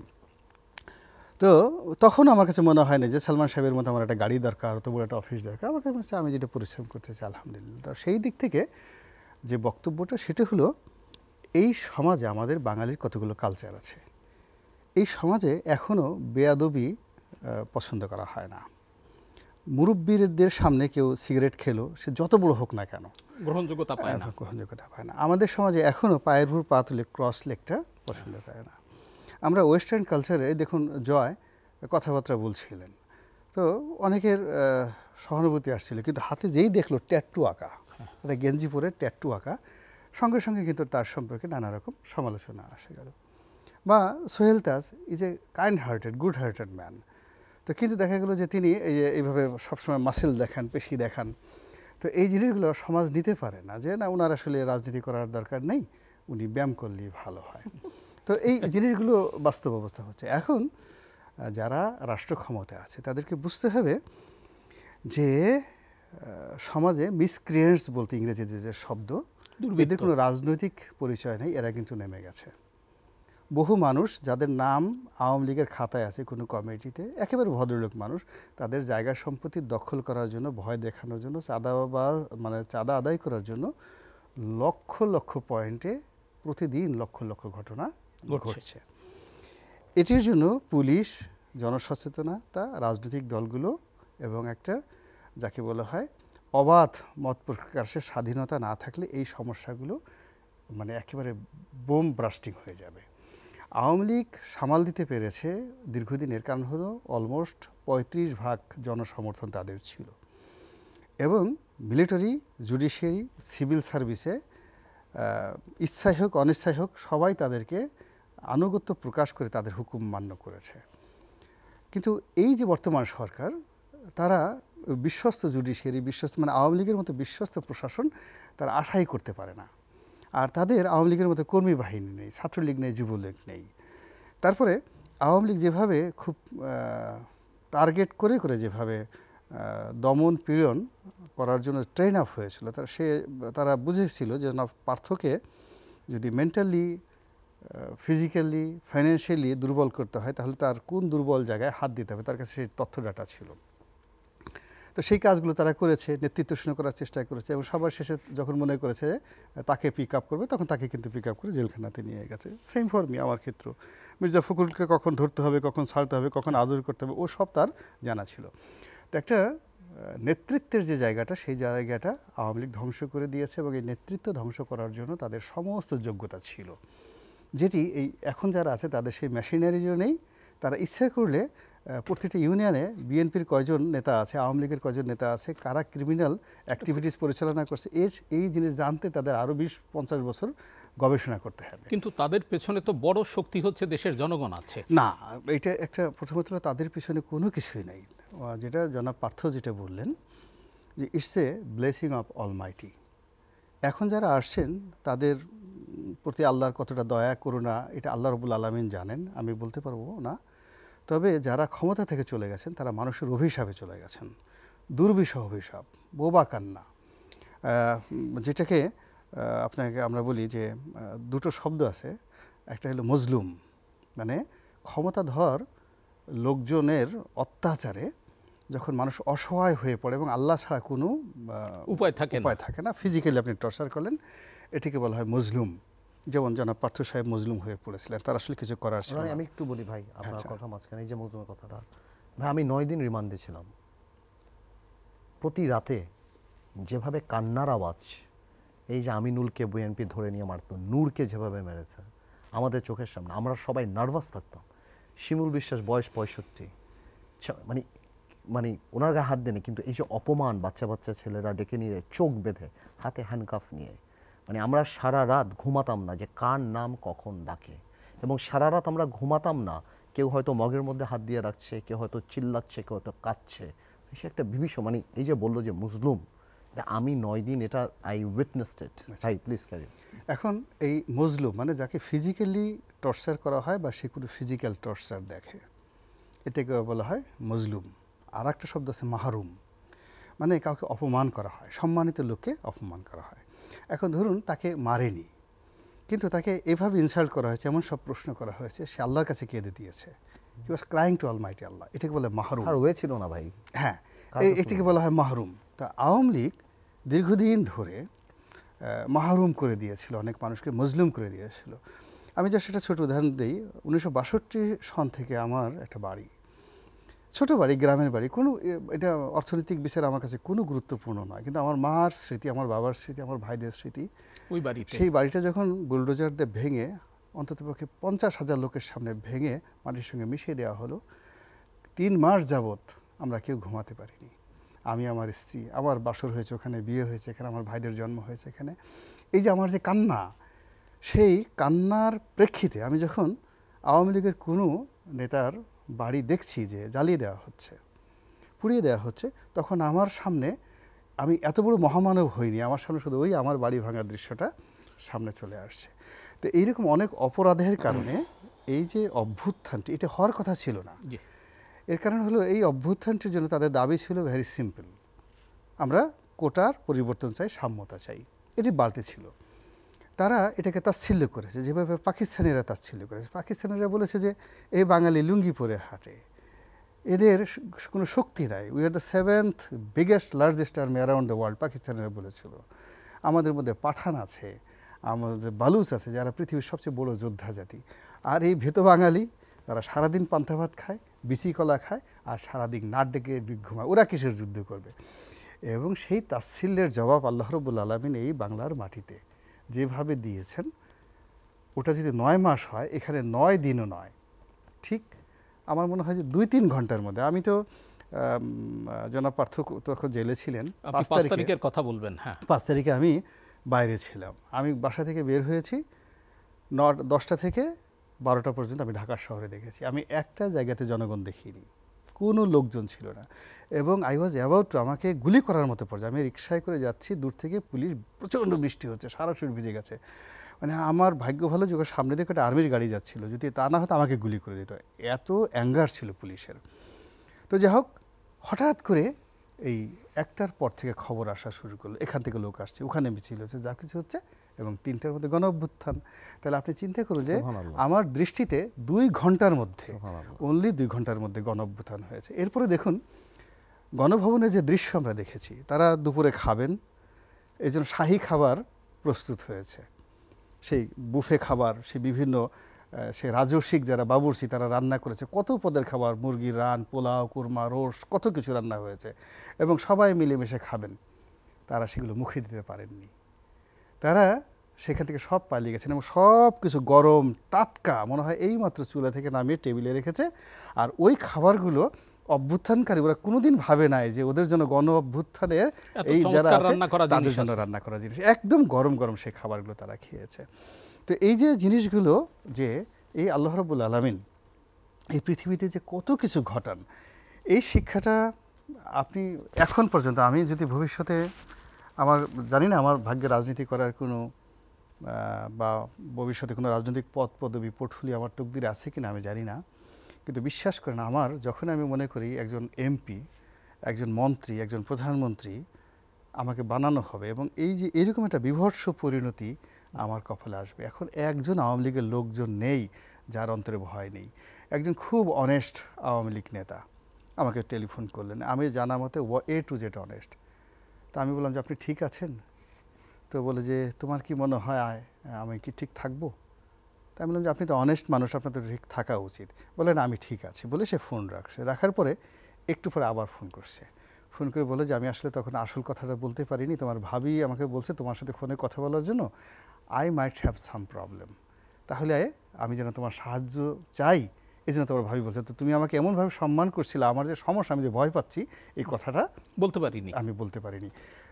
তো তখন আমার কাছে মনে হয় না যে সালমান সাহেবের মতো আমার একটা গাড়ি দরকার, তো বড় একটা অফিস দরকার। আমার কাছে আমি যেটা পরিশ্রম করতে চাই আলহামদুলিল্লাহ। তো সেই দিক থেকে যে বক্তব্যটা, সেটা হলো এই সমাজে আমাদের বাঙালির কতগুলো কালচার আছে। এই সমাজে এখনও বেয়াদবি পছন্দ করা হয় না। মুরব্বীদের সামনে কেউ সিগারেট খেলো, সে যত বড় হোক না কেন, গ্রহণযোগ্যতা পায় না। গ্রহণযোগ্যতা পায় না। আমাদের সমাজে এখনও পায়ের ভুর পা তুলে ক্রস লেগটা পছন্দ করে না। আমরা ওয়েস্টার্ন কালচারে দেখুন, জয় কথাবার্তা বলছিলেন, তো অনেকের সহানুভূতি আসছিল, কিন্তু হাতে যেই দেখলো ট্যাটু আঁকা, একটা গেঞ্জি পরে ট্যাটু আঁকা, সঙ্গে সঙ্গে কিন্তু তার সম্পর্কে নানা রকম সমালোচনা আসে গেল। বা Sohel Taj is a kind hearted, good hearted man, তো কিন্তু দেখা গেলো যে তিনি এইভাবে সবসময় মাসেল দেখান, পেশি দেখান। তো এই জিনিসগুলো সমাজ নিতে পারে না, যে না, ওনার আসলে রাজনীতি করার দরকার নেই, উনি ব্যায়াম করলেই ভালো হয়। তো এই জিনিসগুলো বাস্তব অবস্থা হচ্ছে। এখন যারা রাষ্ট্র ক্ষমতায় আছে তাদেরকে বুঝতে হবে যে সমাজে মিসক্রিয়েন্টস বলতে ইংরেজিতে যে শব্দ, এদের কোনো রাজনৈতিক পরিচয় নেই, এরা কিন্তু নেমে গেছে। বহু মানুষ যাদের নাম আওয়ামী লীগের খাতায় আছে কোনো কমিটিতে, একেবারে ভদ্রলোক মানুষ, তাদের জায়গা সম্পত্তি দখল করার জন্য, ভয় দেখানোর জন্য, চাঁদা আদায় করার জন্য লক্ষ লক্ষ পয়েন্টে প্রতিদিন লক্ষ লক্ষ ঘটনা ঘটছে। এটির জন্য পুলিশ, জনসচেতনতা, রাজনৈতিক দলগুলো এবং একটা যাকে বলা হয় অবাধ মত প্রকাশের স্বাধীনতা না থাকলে এই সমস্যাগুলো মানে একেবারে বোম ব্রাস্টিং হয়ে যাবে। আওয়ামী লীগ সামাল দিতে পেরেছে দীর্ঘদিনের কারণ হলো অলমোস্ট 35% জনসমর্থন তাদের ছিল, এবং মিলিটারি, জুডিশিয়ারি, সিভিল সার্ভিসে ইচ্ছাই হোক অনিচ্ছাই হোক সবাই তাদেরকে আনুগত্য প্রকাশ করে তাদের হুকুম মান্য করেছে। কিন্তু এই যে বর্তমান সরকার, তারা বিশ্বস্ত জুডিশিয়ারি, বিশ্বস্ত মানে আওয়ামী লীগের মতো বিশ্বস্ত প্রশাসন তারা আশাই করতে পারে না। আর তাদের আওয়ামী লীগের মতো কর্মী বাহিনী নেই, ছাত্রলীগ নেই, যুবলীগ নেই। তারপরে আওয়ামী লীগ যেভাবে খুব টার্গেট করে করে যেভাবে দমন পীড়ন করার জন্য ট্রেন আপ হয়েছিল, তারা বুঝেছিল যে না, পার্থকে যদি মেন্টালি, ফিজিক্যালি, ফাইন্যান্সিয়ালি দুর্বল করতে হয়, তাহলে তার কোন দুর্বল জায়গায় হাত দিতে হবে, তার কাছে সেই তথ্য ডাটা ছিল। তো সেই কাজগুলো তারা করেছে, নেতৃত্ব শূন্য করার চেষ্টা করেছে, এবং সবার শেষে যখন মনে করেছে তাকে পিক আপ করবে, তখন তাকে কিন্তু পিক আপ করে জেলখানাতে নিয়ে গেছে। সেম ফর মি, আমার ক্ষেত্র মির্জা ফখরুলকে কখন ধরতে হবে, কখন ছাড়তে হবে, কখন আদর করতে হবে, ও সব তার জানা ছিল। তো একটা নেতৃত্বের যে জায়গাটা, সেই জায়গাটা আওয়ামী লীগ ধ্বংস করে দিয়েছে, এবং এই নেতৃত্ব ধ্বংস করার জন্য তাদের সমস্ত যোগ্যতা ছিল, যেটি এই এখন যারা আছে তাদের সেই মেশিনারিও নেই। তারা ইচ্ছা করলে প্রতিটি ইউনিয়নে বিএনপির কয়জন নেতা আছে, আওয়ামী লীগের কয়জন নেতা আছে, কারা ক্রিমিনাল অ্যাক্টিভিটিস পরিচালনা করছে, এই জিনিস জানতে তাদের আরও 20-50 বছর গবেষণা করতে হবে। কিন্তু তাদের পেছনে তো বড় শক্তি হচ্ছে দেশের জনগণ আছে। না, এটা একটা প্রথমত তাদের পেছনে কোনো কিছুই নেই। যেটা জনাব পার্থ যেটা বললেন, যে it's a blessing of Almighty. এখন যারা আসছেন তাদের প্রতি আল্লাহর কতটা দয়া করুণা, এটা আল্লাহ রাব্বুল আলামিন জানেন, আমি বলতে পারবো না। তবে যারা ক্ষমতা থেকে চলে গেছেন তারা মানুষের অভিশাপে চলে গেছেন, দুর্বিষহ অভিশাপ, বোবা কান্না, যেটাকে আপনাকে আমরা বলি যে দুটো শব্দ আছে, একটা হলো মজলুম, মানে ক্ষমতাধর লোকজনের অত্যাচারে যখন মানুষ অসহায় হয়ে পড়ে এবং আল্লাহ ছাড়া কোনো উপায় থাকে না, ফিজিক্যালি আপনি টর্চার করলেন, এটিকে বলা হয় মজলুম। যেমন জনাব পার্থ সাহেব মজলুম হয়ে পড়েছিলেন, তার আসলে কিছু করার ছিল না। আমি একটু বলি ভাই, আপনার কথা মাঝখানে এই যে মজলুমের কথাটা, ভাই আমি 9 দিন রিমান্ডে ছিলাম। প্রতি রাতে যেভাবে কান্নার আওয়াজ, এই যে আমিনুলকে বিএনপি ধরে নিয়ে মারত, নূরকে যেভাবে মেরেছে আমাদের চোখের সামনে, আমরা সবাই নার্ভাস থাকতাম। শিমুল বিশ্বাস বয়স 65, মানে ওনার গায়ে হাত দেয়নি, কিন্তু এই যে অপমান, বাচ্চা বাচ্চা ছেলেরা ডেকে নিয়ে চোখ বেঁধে, হাতে হ্যান্ডকাফ নিয়ে, মানে আমরা সারা রাত ঘুমাতাম না যে কার নাম কখন ডাকে, এবং সারা রাত আমরা ঘুমাতাম না কেউ হয়তো মগের মধ্যে হাত দিয়ে রাখছে, কেউ হয়তো চিল্লাচ্ছে, কেউ হয়তো কাঁদছে। সে একটা বিভীষণ, মানে এই যে বললো যে মুজলুম, আমি 9 দিন এটা আই উইটনেসড ইট। ভাই প্লিজ ক্যারি। এখন এই মজলুম মানে যাকে ফিজিক্যালি টর্চার করা হয় বা সে কোনো ফিজিক্যাল টর্চার দেখে, এটাকে বলা হয় মজলুম। আর একটা শব্দ আছে মাহরুম, মানে কাউকে অপমান করা হয়, সম্মানিত লোককে অপমান করা হয়। এখন ধরুন তাকে মারেনি, কিন্তু তাকে এভাবে ইনসাল্ট করা হয়েছে, এমন সব প্রশ্ন করা হয়েছে, সে আল্লাহর কাছে কেঁদে দিয়েছে। হি ওয়াজ ক্রাইং টু অলমাইটি আল্লাহ, এটাকে বলে মাহরুম। আর হয়েছিল না ভাই। হ্যাঁ, এটাকে বলা হয় মাহরুম। তা আওয়ামী লীগ দীর্ঘদিন ধরে মাহরুম করে দিয়েছিল, অনেক মানুষকে মজলুম করে দিয়েছিল। আমি যা সেটা ছোট উদাহরণ দিই। 1962 সন থেকে আমার একটা বাড়ি, ছোট বাড়ি, গ্রামের বাড়ি, কোনো এটা অর্থনৈতিক বিষয়ে আমার কাছে কোনো গুরুত্বপূর্ণ নয়, কিন্তু আমার মার স্মৃতি, আমার বাবার স্মৃতি, আমার ভাইদের স্মৃতি, ওই বাড়িতে, সেই বাড়িটা যখন বুলডোজার দিয়ে ভেঙে অন্ততপক্ষে 50,000 লোকের সামনে ভেঙে মাটির সঙ্গে মিশিয়ে দেওয়া হলো, 3 মাস যাবৎ আমরা কেউ ঘুমাতে পারিনি। আমি, আমার স্ত্রী, আমার বাসর হয়েছে ওখানে, বিয়ে হয়েছে এখানে, আমার ভাইদের জন্ম হয়েছে এখানে। এই যে আমার যে কান্না, সেই কান্নার প্রেক্ষিতে আমি যখন আওয়ামী লীগের কোনো নেতার বাড়ি দেখছি যে জ্বালিয়ে দেওয়া হচ্ছে, পুড়িয়ে দেওয়া হচ্ছে, তখন আমার সামনে, আমি এত বড় মহামানব হইনি, আমার সামনে শুধু ওই আমার বাড়ি ভাঙার দৃশ্যটা সামনে চলে আসছে। তো এইরকম অনেক অপরাধের কারণে এই যে অভ্যুত্থানটি, এটা হওয়ার কথা ছিল না। এর কারণ হলো এই অভ্যুত্থানটির জন্য তাদের দাবি ছিল ভেরি সিম্পল, আমরা কোটার পরিবর্তন চাই, সাম্যতা চাই, এটি বালতি ছিল। তারা এটাকে তাচ্ছিল্য করেছে, যেভাবে পাকিস্তানিরা তাচ্ছিল্য করেছে। পাকিস্তানিরা বলেছে যে এই বাঙালি লুঙ্গি পরে হাঁটে, এদের কোনো শক্তি নাই, we are the 7th biggest largest army around the world, পাকিস্তানিরা বলেছিল। আমাদের মধ্যে পাঠান আছে, আমাদের বালুচ আছে, যারা পৃথিবীর সবচেয়ে বড় যোদ্ধা জাতি। আর এই ভেতো বাঙালি, তারা সারাদিন পান্তা ভাত খায়, বিচি কলা খায়, আর সারাদিন নাট ডেকে ঘুমায়, ওরা কিসের যুদ্ধ করবে? এবং সেই তাচ্ছিল্যের জবাব আল্লাহ রাব্বুল আলামিন এই বাংলার মাটিতে যেভাবে দিয়েছেন, ওটা যদি 9 মাস হয়, এখানে 9 দিনও নয়, ঠিক আমার মনে হয় যে 2-3 ঘন্টার মধ্যে। আমি তো জনাব পার্থ তখন জেলে ছিলেন, 5 তারিখের কথা বলবেন। হ্যাঁ, 5 তারিখে আমি বাইরে ছিলাম। আমি বাসা থেকে বের হয়েছি 10টা থেকে 12টা পর্যন্ত আমি ঢাকা শহরে দেখেছি। আমি একটা জায়গাতে জনগণ দেখিনি, কোনো লোকজন ছিল না। এবং আই ওয়াজ অ্যাবাউট টু, আমাকে গুলি করার মতো পর্যায়ে, আমি রিক্সায় করে যাচ্ছি, দূর থেকে পুলিশ, প্রচণ্ড বৃষ্টি হচ্ছে, সারা শরীর ভিজে গেছে। মানে আমার ভাগ্য ভালো যে সামনে থেকে একটা আর্মির গাড়ি যাচ্ছিল, যদি তা না হতো আমাকে গুলি করে দিত, এত অ্যাঙ্গার ছিল পুলিশের। তো যাই হোক, হঠাৎ করে এই 1টার পর থেকে খবর আসা শুরু করলো, এখান থেকে লোক আসছে, ওখানে মিছিল হচ্ছে, যা কিছু হচ্ছে, এবং 3টার মধ্যে গণ অভ্যুত্থান। তাহলে আপনি চিন্তা করুন যে আমার দৃষ্টিতে 2 ঘন্টার মধ্যে, অনলি 2 ঘন্টার মধ্যে গণ অভ্যুত্থান হয়েছে। এরপরে দেখুন গণভবনে যে দৃশ্য আমরা দেখেছি, তারা দুপুরে খাবেন, এই জন্য শাহী খাবার প্রস্তুত হয়েছে, সেই বুফে খাবার, সেই বিভিন্ন সে রাজস্বিক যারা বাবুর্চি তারা রান্না করেছে, কত পদের খাবার, মুরগির রান, পোলাও, কুরমা, রোস্ট, কত কিছু রান্না হয়েছে, এবং সবাই মিলেমিশে খাবেন। তারা সেগুলো মুখে দিতে পারেননি, তারা সেখান থেকে সব পালিয়ে গেছেন, এবং সব কিছু গরম টাটকা, মনে হয় এইমাত্র চুলা থেকে নামিয়ে টেবিলে রেখেছে। আর ওই খাবারগুলো অভ্যুত্থানকারী ওরা কোনোদিন ভাবে নাই যে ওদের জন্য গণ অভ্যুত্থানের এই যারা আছে তাদের জন্য রান্না করা জিনিস, একদম গরম গরম সেই খাবারগুলো তারা খেয়েছে। তো এই যে জিনিসগুলো, যে এই আল্লাহ রাব্বুল আলামিন এই পৃথিবীতে যে কত কিছু ঘটান, এই শিক্ষাটা আপনি এখন পর্যন্ত, আমি যদি ভবিষ্যতে, আমার জানি না আমার ভাগ্যে রাজনীতি করার কোনো বা ভবিষ্যতে কোনো রাজনৈতিক পদ পদবি পোর্টফোলিও আমার তকদিরে আছে কিনা আমি জানি না, কিন্তু বিশ্বাস করেন আমার যখন আমি মনে করি একজন এমপি, একজন মন্ত্রী, একজন প্রধানমন্ত্রী আমাকে বানানো হবে, এবং এই যে এরকম একটা বিভৎস পরিণতি আমার কপালে আসবে। এখন একজন আওয়ামী লীগের লোকজন নেই যার অন্তরে ভয় নেই। একজন খুব অনেস্ট আওয়ামী লীগ নেতা আমাকে টেলিফোন করলেন, আমি জানা মতে A to Z অনেস্ট। তা আমি বললাম যে আপনি ঠিক আছেন? তো বলে যে তোমার কি মনে হয় আমি কি ঠিক থাকবো? তাই আমি বললাম যে আপনি তো অনেস্ট মানুষ, আপনার তো ঠিক থাকা উচিত। বলেন আমি ঠিক আছি বলে সে ফোন রাখছে। রাখার পরে একটু পরে আবার ফোন করছে, ফোন করে বলে যে আমি আসলে তখন আসল কথাটা বলতে পারিনি, তোমার ভাবি আমাকে বলছে তোমার সাথে ফোনে কথা বলার জন্য, I might have some problem, তাহলে আমি যেন তোমার সাহায্য চাই, এই জন্য তোমার ভাবি বলছে। তো তুমি আমাকে এমনভাবে সম্মান করছিলে, আমার যে সমস্যা, আমি যে ভয় পাচ্ছি, এই কথাটা আমি বলতে পারিনি।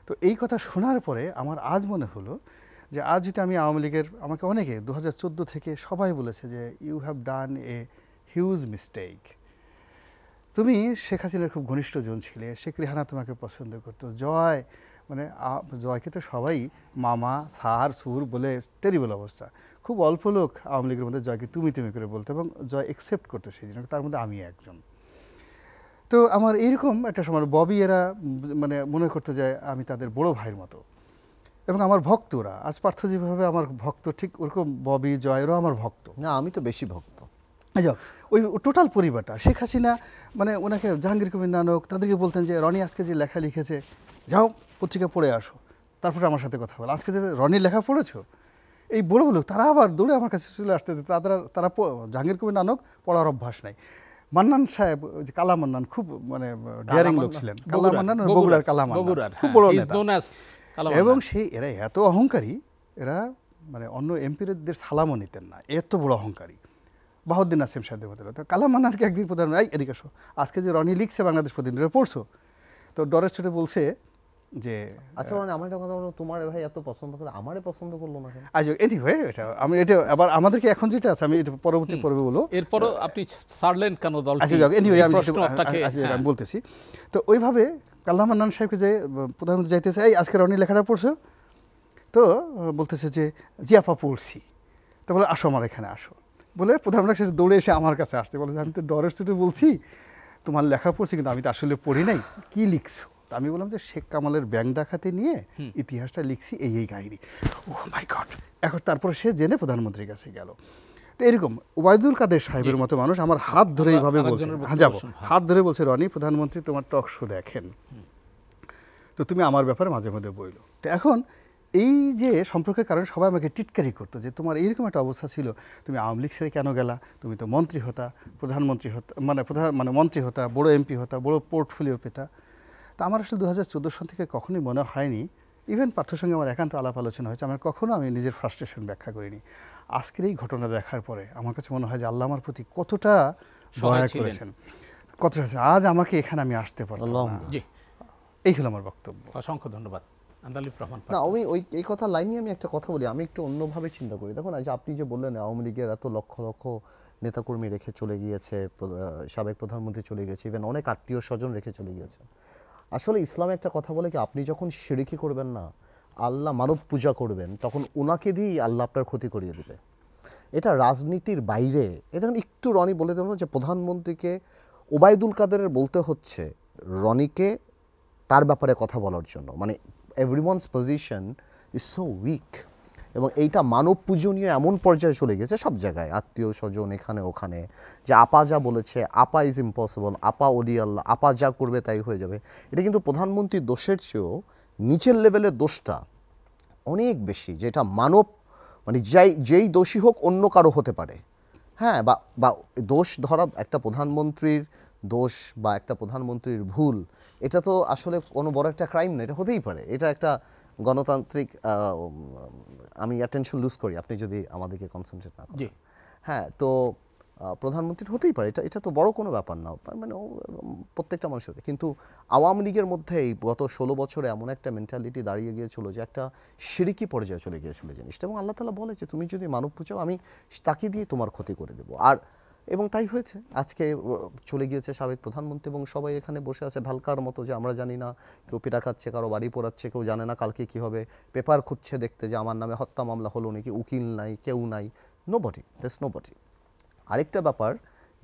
তো এই কথা শোনার পরে আমার আজ মনে হলো যে আজ যদি আমি আওয়ামী লীগের, আমাকে অনেকে 2014 থেকে সবাই বলেছে যে you have done a huge mistake. তুমি শেখ হাসিনার খুব ঘনিষ্ঠ জন ছিলে, শেখ রেহানা তোমাকে পছন্দ করতো, জয় মানে জয়কে তো সবাই মামা সার সুর বলে, টেরিবল অবস্থা। খুব অল্প লোক আওয়ামী লীগের মধ্যে জয়কে তুমি তুমি করে বলতো এবং জয় একসেপ্ট করতো সেই জিনিস, তার মধ্যে আমি একজন। তো আমার এইরকম একটা সময় ববি এরা মানে মনে করতে যায় আমি তাদের বড় ভাইয়ের মতো, এবং আমার ভক্তরা আজ পার্থ যেভাবে আমার ভক্ত, ঠিক ওরকম ববি জয়েরও আমার ভক্ত। না, আমি তো বেশি ভক্ত। আচ্ছা, ওই টোটাল পরিবারটা, শেখ হাসিনা মানে ওনাকে জাহাঙ্গীর কবির নানক তাদেরকে বলতেন যে রনি আজকে যে লেখা লিখেছে যাও পত্রিকা পড়ে আসো, তারপরে আমার সাথে কথা বলো, আজকে যে রনির লেখা পড়েছো, এই বড় লোক তারা আবার দৌড়ে আমার কাছে চলে আসতে, তারা জাহাঙ্গীর কবির নানক পড়ার অভ্যাস নাই। মান্নান সাহেব, যে কালা মান্নান, খুব মানে ডেয়ারিং লোক ছিলেন, কালা মান্নান, বগুড়ার কালা মান্নান, খুব বড় নেতা। এবং সেই এরা এত অহংকারী, এরা মানে অন্য এমপিদের সালামও নিতেন না, এত বড় অহংকারী। বাহাউদ্দিন নাসিম সাহেবের মতো। তো কালাম মান্নানকে একদিন প্রধান, এদিকে আসো, আজকে যে রনি লিখছে বাংলাদেশ প্রতিনিধি পড়ছো, তো ডরের ছোটে বলছে যে আচ্ছা মানে আমার একটা কথা বলো, তোমার ভাই এত পছন্দ করে আমারে পছন্দ করলো না কেন? আজ এনিওয়ে এটা আমি এটা আবার আমাদেরকে এখন যেটা আছে আমি এটা পরবর্তী পর্বে বলবো। এরপরও আপনি ছাড়লেন কেন দল? আচ্ছা যাক, এনিওয়ে আমি বলতেছি। তো ওইভাবে কালাম মান্নান সাহেবকে যে প্রধানমন্ত্রী যাইতেছে, এই আজকে রনি লেখাটা পড়ছো, তো বলতেছে যে জি আপা পড়ছি। তো বলে আসো আমার এখানে আসো, বলে প্রধানমন্ত্রী দৌড়ে এসে আমার কাছে আসছে, বলে আমি তো ডরের ছুটে বলছি তোমার লেখা পড়ছি, কিন্তু আমি তো আসলে পড়ি নাই, কি লিখছো? তা আমি বললাম যে শেখ কামালের ব্যাংক ডাকাতি নিয়ে ইতিহাসটা লিখছি, এই কাহিনী। ও মাই গড! এখন তারপরে সে জেনে প্রধানমন্ত্রীর কাছে গেল। তো এরকম ওবায়দুল কাদের সাহেবের মতো মানুষ আমার হাত ধরে এইভাবে বলছে, হ্যাঁ যাবো, হাত ধরে বলছে রনি প্রধানমন্ত্রী তোমার টক শো দেখেন, তো তুমি আমার ব্যাপারে মাঝে মধ্যে বইলো। তো এখন এই যে সম্পর্কের কারণে সবাই আমাকে টিটকারি করতো যে তোমার এইরকম একটা অবস্থা ছিল, তুমি আওয়ামী লীগ ছেড়ে কেন গেলা, তুমি তো মন্ত্রী হতা, প্রধানমন্ত্রী হতা, মানে মন্ত্রী হতা, বড় এমপি হতা, বড় পোর্টফোলিও পেতা। তা আমার আসলে 2014 সাল থেকে কখনোই মনে হয়নি, ইভেন পার্থর সঙ্গে আমার একান্ত আলাপ আলোচনা হয়েছে, আমার কখনো আমি নিজের ফ্রাস্ট্রেশন ব্যাখ্যা করিনি। আজকের এই ঘটনা দেখার পরে আমার কাছে মনে হয় যে আল্লাহ আমার প্রতি কতটা দয়া করেছেন, কতটা আজ আমাকে এখানে আমি আসতে পারলাম না। এই হলো আমার বক্তব্য। অসংখ্য ধন্যবাদ। আন্দালিব রহমান। না, আমি এই কথা লাইনে আমি একটা কথা বলি, আমি একটু অন্যভাবে চিন্তা করি। দেখুন, আজ আপনি যে বললেন আওয়ামী লীগের এত লক্ষ লক্ষ নেতাকর্মী রেখে চলে গিয়েছে, সাবেক প্রধানমন্ত্রী চলে গেছে, ইভেন অনেক আত্মীয় স্বজন রেখে চলে গিয়েছে। আসলে ইসলামে একটা কথা বলে কি, আপনি যখন শিরকি করবেন না, আল্লাহ মানব পূজা করবেন, তখন ওনাকে দিয়েই আল্লাহ আপনার ক্ষতি করিয়ে দেবে। এটা রাজনীতির বাইরে। এটা একটু রনি বলে দেবেন যে প্রধানমন্ত্রীকে ওবায়দুল কাদেরের বলতে হচ্ছে রনিকে তার ব্যাপারে কথা বলার জন্য, মানে everyone's position is so weak, এবং এইটা মানব পূজনীয় এমন পর্যায়ে চলে গেছে সব জায়গায়, আত্মীয় স্বজন এখানে ওখানে, যে আপা যা বলেছে, আপা ইজ ইম্পসিবল, আপা ওলি আল্লাহ, আপা যা করবে তাই হয়ে যাবে। এটা কিন্তু প্রধানমন্ত্রীর দোষের চেয়েও নিচের লেভেলের দোষটা অনেক বেশি, যেটা মানব মানে যেই দোষী হোক অন্য কারো হতে পারে। হ্যাঁ, বা দোষ ধরা একটা প্রধানমন্ত্রীর দোষ বা একটা প্রধানমন্ত্রীর ভুল, এটা তো আসলে কোনো বড় একটা ক্রাইম না, এটা হতেই পারে। এটা একটা গণতান্ত্রিক, আমি অ্যাটেনশন লুজ করি আপনি যদি আমাদেরকে কনসেন্ট্রেট না করেন। হ্যাঁ, তো প্রধানমন্ত্রীর হতেই পারে, এটা তো বড় কোনো ব্যাপার না, মানে প্রত্যেকটা মানুষের। কিন্তু আওয়ামী লীগের মধ্যে এই গত 16 বছরে এমন একটা মেন্টালিটি দাঁড়িয়ে গিয়েছিল যে একটা শিরকি পর্যায়ে চলে গিয়েছিল জিনিসটা, এবং আল্লাহ তাআলা বলেছে তুমি যদি মানব পূজাও আমি তাকে দিয়ে তোমার ক্ষতি করে দেবো। এবং তাই হয়েছে। আজকে চলে গিয়েছে সাবেক প্রধানমন্ত্রী, এবং সবাই এখানে বসে আছে ভালকার মতো, যে আমরা জানি না, কেউ পিটা খাচ্ছে, কারো বাড়ি পোড়াচ্ছে, কেউ জানে না কালকে কি হবে, পেপার খুঁজছে দেখতে যে আমার নামে হত্যা মামলা হলো নাকি, উকিল নাই, কেউ নাই, নোবডি, দেয়ারস নোবডি। আরেকটা ব্যাপার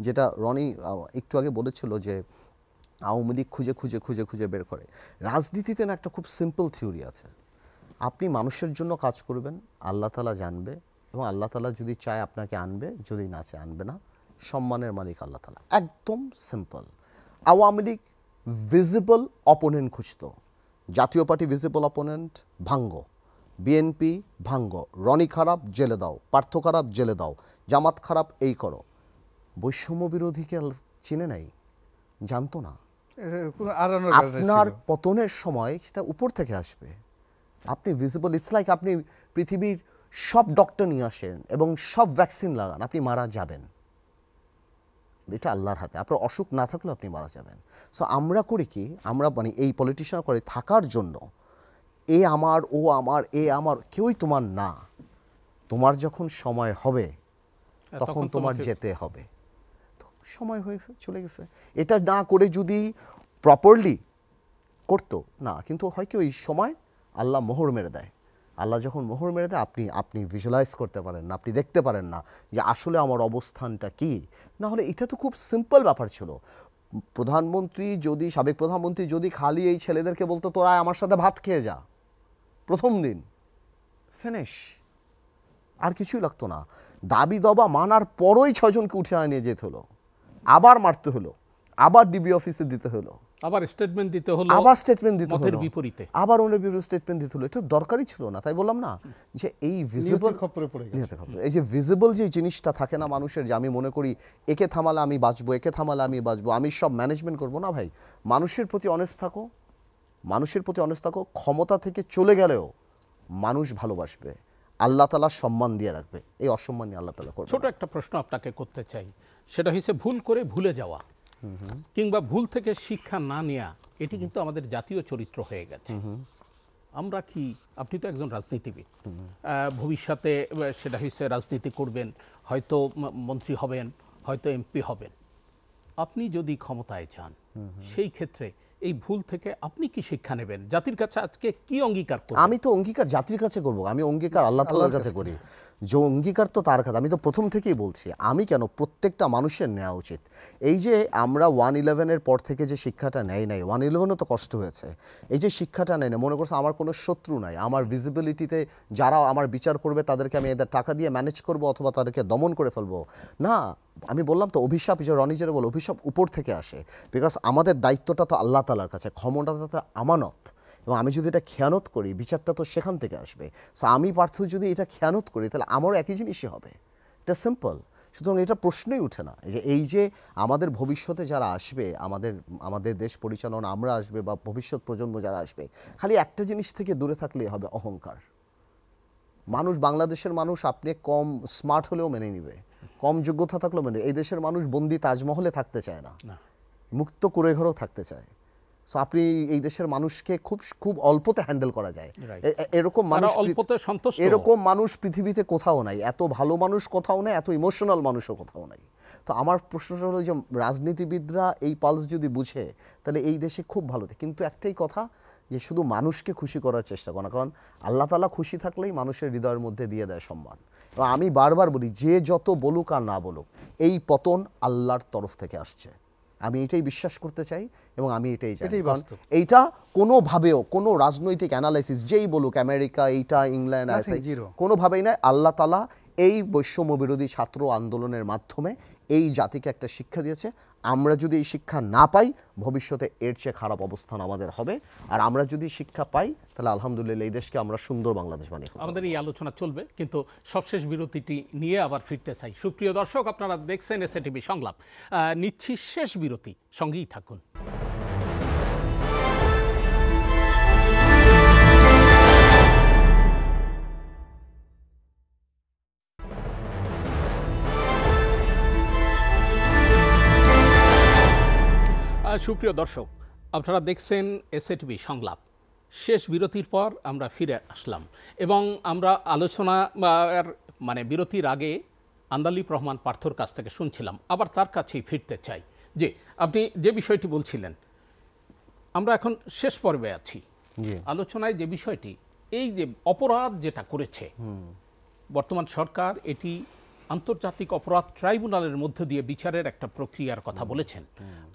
যেটা রনি একটু আগে বলেছিল যে আওয়ামী লীগ খুঁজে খুঁজে খুঁজে খুঁজে বের করে। রাজনীতিতে না একটা খুব সিম্পল থিওরি আছে, আপনি মানুষের জন্য কাজ করবেন, আল্লাহ তাআলা জানবে, এবং আল্লাহ তাআলা যদি চায় আপনাকে আনবে, যদি না চায় আনবে না। সম্মানের মালিক আল্লাহ তাআলা, একদম simple. Awami League visible opponent খুঁজত, জাতীয় পার্টি ভিজিবল অপোনেন্ট, ভাঙ্গো। বিএনপি ভাঙ্গো, রনি খারাপ জেলে দাও, পার্থ খারাপ জেলে দাও, জামাত খারাপ এই করো। বৈষম্য বিরোধীকে চিনে নাই, জানতো না। আপনার পতনের সময় সেটা উপর থেকে আসবে, আপনি ভিজিবল। ইটস লাইক আপনি পৃথিবীর সব ডক্টর নিয়ে আসেন এবং সব ভ্যাকসিন লাগান, আপনি মারা যাবেন। এটা আল্লাহর হাতে, আপনার অসুখ না থাকলেও আপনি মারা যাবেন। সো আমরা করি কি, আমরা মানে এই পলিটিশিয়ান করে থাকার জন্য, এ আমার, ও আমার, এ আমার, কেউই তোমার না। তোমার যখন সময় হবে তখন তোমার যেতে হবে। সময় হয়েছে, চলে গেছে। এটা না করে যদি প্রপারলি করতো না, কিন্তু হয় কি ওই সময় আল্লাহ মোহর মেরে দেয়। আল্লাহ যখন মোহর মেরে দেয় আপনি ভিজুয়ালাইজ করতে পারেন না, আপনি দেখতে পারেন না যে আসলে আমার অবস্থানটা কি। না হলে এটা তো খুব সিম্পল ব্যাপার ছিল। সাবেক প্রধানমন্ত্রী যদি খালি এই ছেলেদেরকে বলতো তোরা আমার সাথে ভাত খেয়ে যা, প্রথম দিন ফিনিশ, আর কিছুই লাগতো না। দাবি দাবা মানার পরই 6 জনকে উঠে নিয়ে যেতে হলো, আবার মারতে হলো, আবার ডিবি অফিসে দিতে হলো, আবার স্টেটমেন্ট দিতে হলো, আবার স্টেটমেন্ট দিতে হলো, বিপরীতে আবার ওনার বিরুদ্ধে স্টেটমেন্ট দিতে হলো। এটা দরকারই ছিল না। তাই বললাম না যে এই ভিজিবল খপ্পরে পড়ে গেছে। এই যে ভিজিবল যে জিনিসটা থাকে না মানুষের, যে আমি মনে করি একে থামালে আমি বাঁচবো, একে থামালে আমি বাঁচবো, আমি সব ম্যানেজমেন্ট করবো না ভাই। মানুষের প্রতি অনেস্ট থাকো, মানুষের প্রতি অনেস্ট থাকো। ক্ষমতা থেকে চলে গেলেও মানুষ ভালোবাসবে, আল্লাহ তাআলা সম্মান দিয়ে রাখবে, এই অসম্মান নিয়ে আল্লাহ তাআলা করবে। ছোট একটা প্রশ্ন আপনাকে করতে চাই, সেটা হচ্ছে ভুল করে ভুলে যাওয়া কিংবা ভুল থেকে শিক্ষা না নেওয়া, এটি কিন্তু আমাদের জাতীয় চরিত্র হয়ে গেছে। আমরা কি, আপনি তো একজন রাজনীতিবিদ, ভবিষ্যতে সেটা হচ্ছে রাজনীতি করবেন, হয়তো মন্ত্রী হবেন, হয়তো এমপি হবেন। আপনি যদি ক্ষমতায় যান, সেই ক্ষেত্রে এই ভুল থেকে আপনি কি শিক্ষা নেবেন? জাতির কাছে আজকে কি অঙ্গীকার করবেন? আমি তো অঙ্গীকার জাতির কাছে করব, আমি অঙ্গীকার আল্লাহ তাআলার কাছে করি। যে অঙ্গীকার তো তার কাছে। আমি তো প্রথম থেকেই বলছি, আমি কেন, প্রত্যেকটা মানুষের নেওয়া উচিত। এই যে আমরা 1/11-এর পর থেকে যে শিক্ষাটা নেই 1/11-ও তো কষ্ট হয়েছে, এই যে শিক্ষাটা নেই না, মনে করছে আমার কোনো শত্রু নাই, আমার ভিজিবিলিটিতে যারা আমার বিচার করবে তাদেরকে আমি এদের টাকা দিয়ে ম্যানেজ করব অথবা তাদেরকে দমন করে ফেলবো না। আমি বললাম তো, অভিশাপ, যে রনি যেটা বল, অভিশাপ উপর থেকে আসে। বিকজ আমাদের দায়িত্বটা তো আল্লাহ তাআলার কাছে, ক্ষমতাটা তো আমানত, এবং আমি যদি এটা খেয়ানত করি বিচারটা তো সেখান থেকে আসবে। সো আমি পার্থ যদি এটা খেয়ানত করি তাহলে আমারও একই জিনিসই হবে। এটা সিম্পল। সুতরাং এটা প্রশ্নই উঠে না এই যে আমাদের ভবিষ্যতে যারা আসবে, আমাদের দেশ পরিচালনা আমরা আসবে বা ভবিষ্যৎ প্রজন্ম যারা আসবে, খালি একটা জিনিস থেকে দূরে থাকলেই হবে, অহংকার। বাংলাদেশের মানুষ আপনি কম স্মার্ট হলেও মেনে নিবে, কম যোগ্যতা থাকলেও মেনে। এই দেশের মানুষ বন্দি তাজমহলে থাকতে চায় না, মুক্ত কুঁড়ে ঘরেও থাকতে চায়। সো আপনি এই দেশের মানুষকে খুব অল্পতে হ্যান্ডেল করা যায়, এরকম মানুষ পৃথিবীতে কোথাও নাই। এত ভালো মানুষ কোথাও নাই, এত ইমোশনাল মানুষও কোথাও নাই। তো আমার প্রশ্নটা হলো যে রাজনীতিবিদরা এই পালস যদি বুঝে তাহলে এই দেশে খুব ভালো। কিন্তু একটাই কথা, যে শুধু মানুষকে খুশি করার চেষ্টা করে না, কারণ আল্লাহ তাআলা খুশি থাকলেই মানুষের হৃদয়ের মধ্যে দিয়ে দেয় সম্মান। এবং আমি বারবার বলি, যে যত বলুক আর না বলুক, এই পতন আল্লাহর তরফ থেকে আসছে। আমি এটাই বিশ্বাস করতে চাই এবং আমি এটাই জানি। এইটা কোনোভাবেও কোনো রাজনৈতিক অ্যানালাইসিস যেই বলুক, আমেরিকা, এইটা ইংল্যান্ড, কোনোভাবেই নয়। আল্লাহ তাআলা এই বৈষম্য বিরোধী ছাত্র আন্দোলনের মাধ্যমে এই জাতিকে একটা শিক্ষা দিয়েছে। আমরা যদি এই শিক্ষা না পাই, ভবিষ্যতে এর চেয়ে খারাপ অবস্থান আমাদের হবে। আর আমরা যদি শিক্ষা পাই, তাহলে আলহামদুলিল্লাহ এই দেশকে আমরা সুন্দর বাংলাদেশ বানিয়ে ফেলব। আমাদের এই আলোচনা চলবে, কিন্তু সবশেষ বিরতিটি নিয়ে আবার ফিরতে চাই। সুপ্রিয় দর্শক, আপনারা দেখছেন এসএটিভি সংলাপ। নিচ্ছি শেষ বিরতি, সঙ্গেই থাকুন। সুপ্রিয় দর্শক, আপনারা দেখছেন এসএটিভি সংলাপ। শেষ বিরতির পর আমরা ফিরে আসলাম এবং আমরা আলোচনা বিরতির আগে আন্দালিব রহমান পার্থর কাছ থেকে শুনছিলাম, আবার তার কাছেই ফিরতে চাই। যে আপনি যে বিষয়টি বলছিলেন, আমরা এখন শেষ পর্বে আছি আলোচনায়। যে বিষয়টি, এই যে অপরাধ যেটা করেছে বর্তমান সরকার, এটি আন্তর্জাতিক অপরাধ ট্রাইব্যুনালের মধ্য দিয়ে বিচারের একটা প্রক্রিয়ার কথা বলেছেন।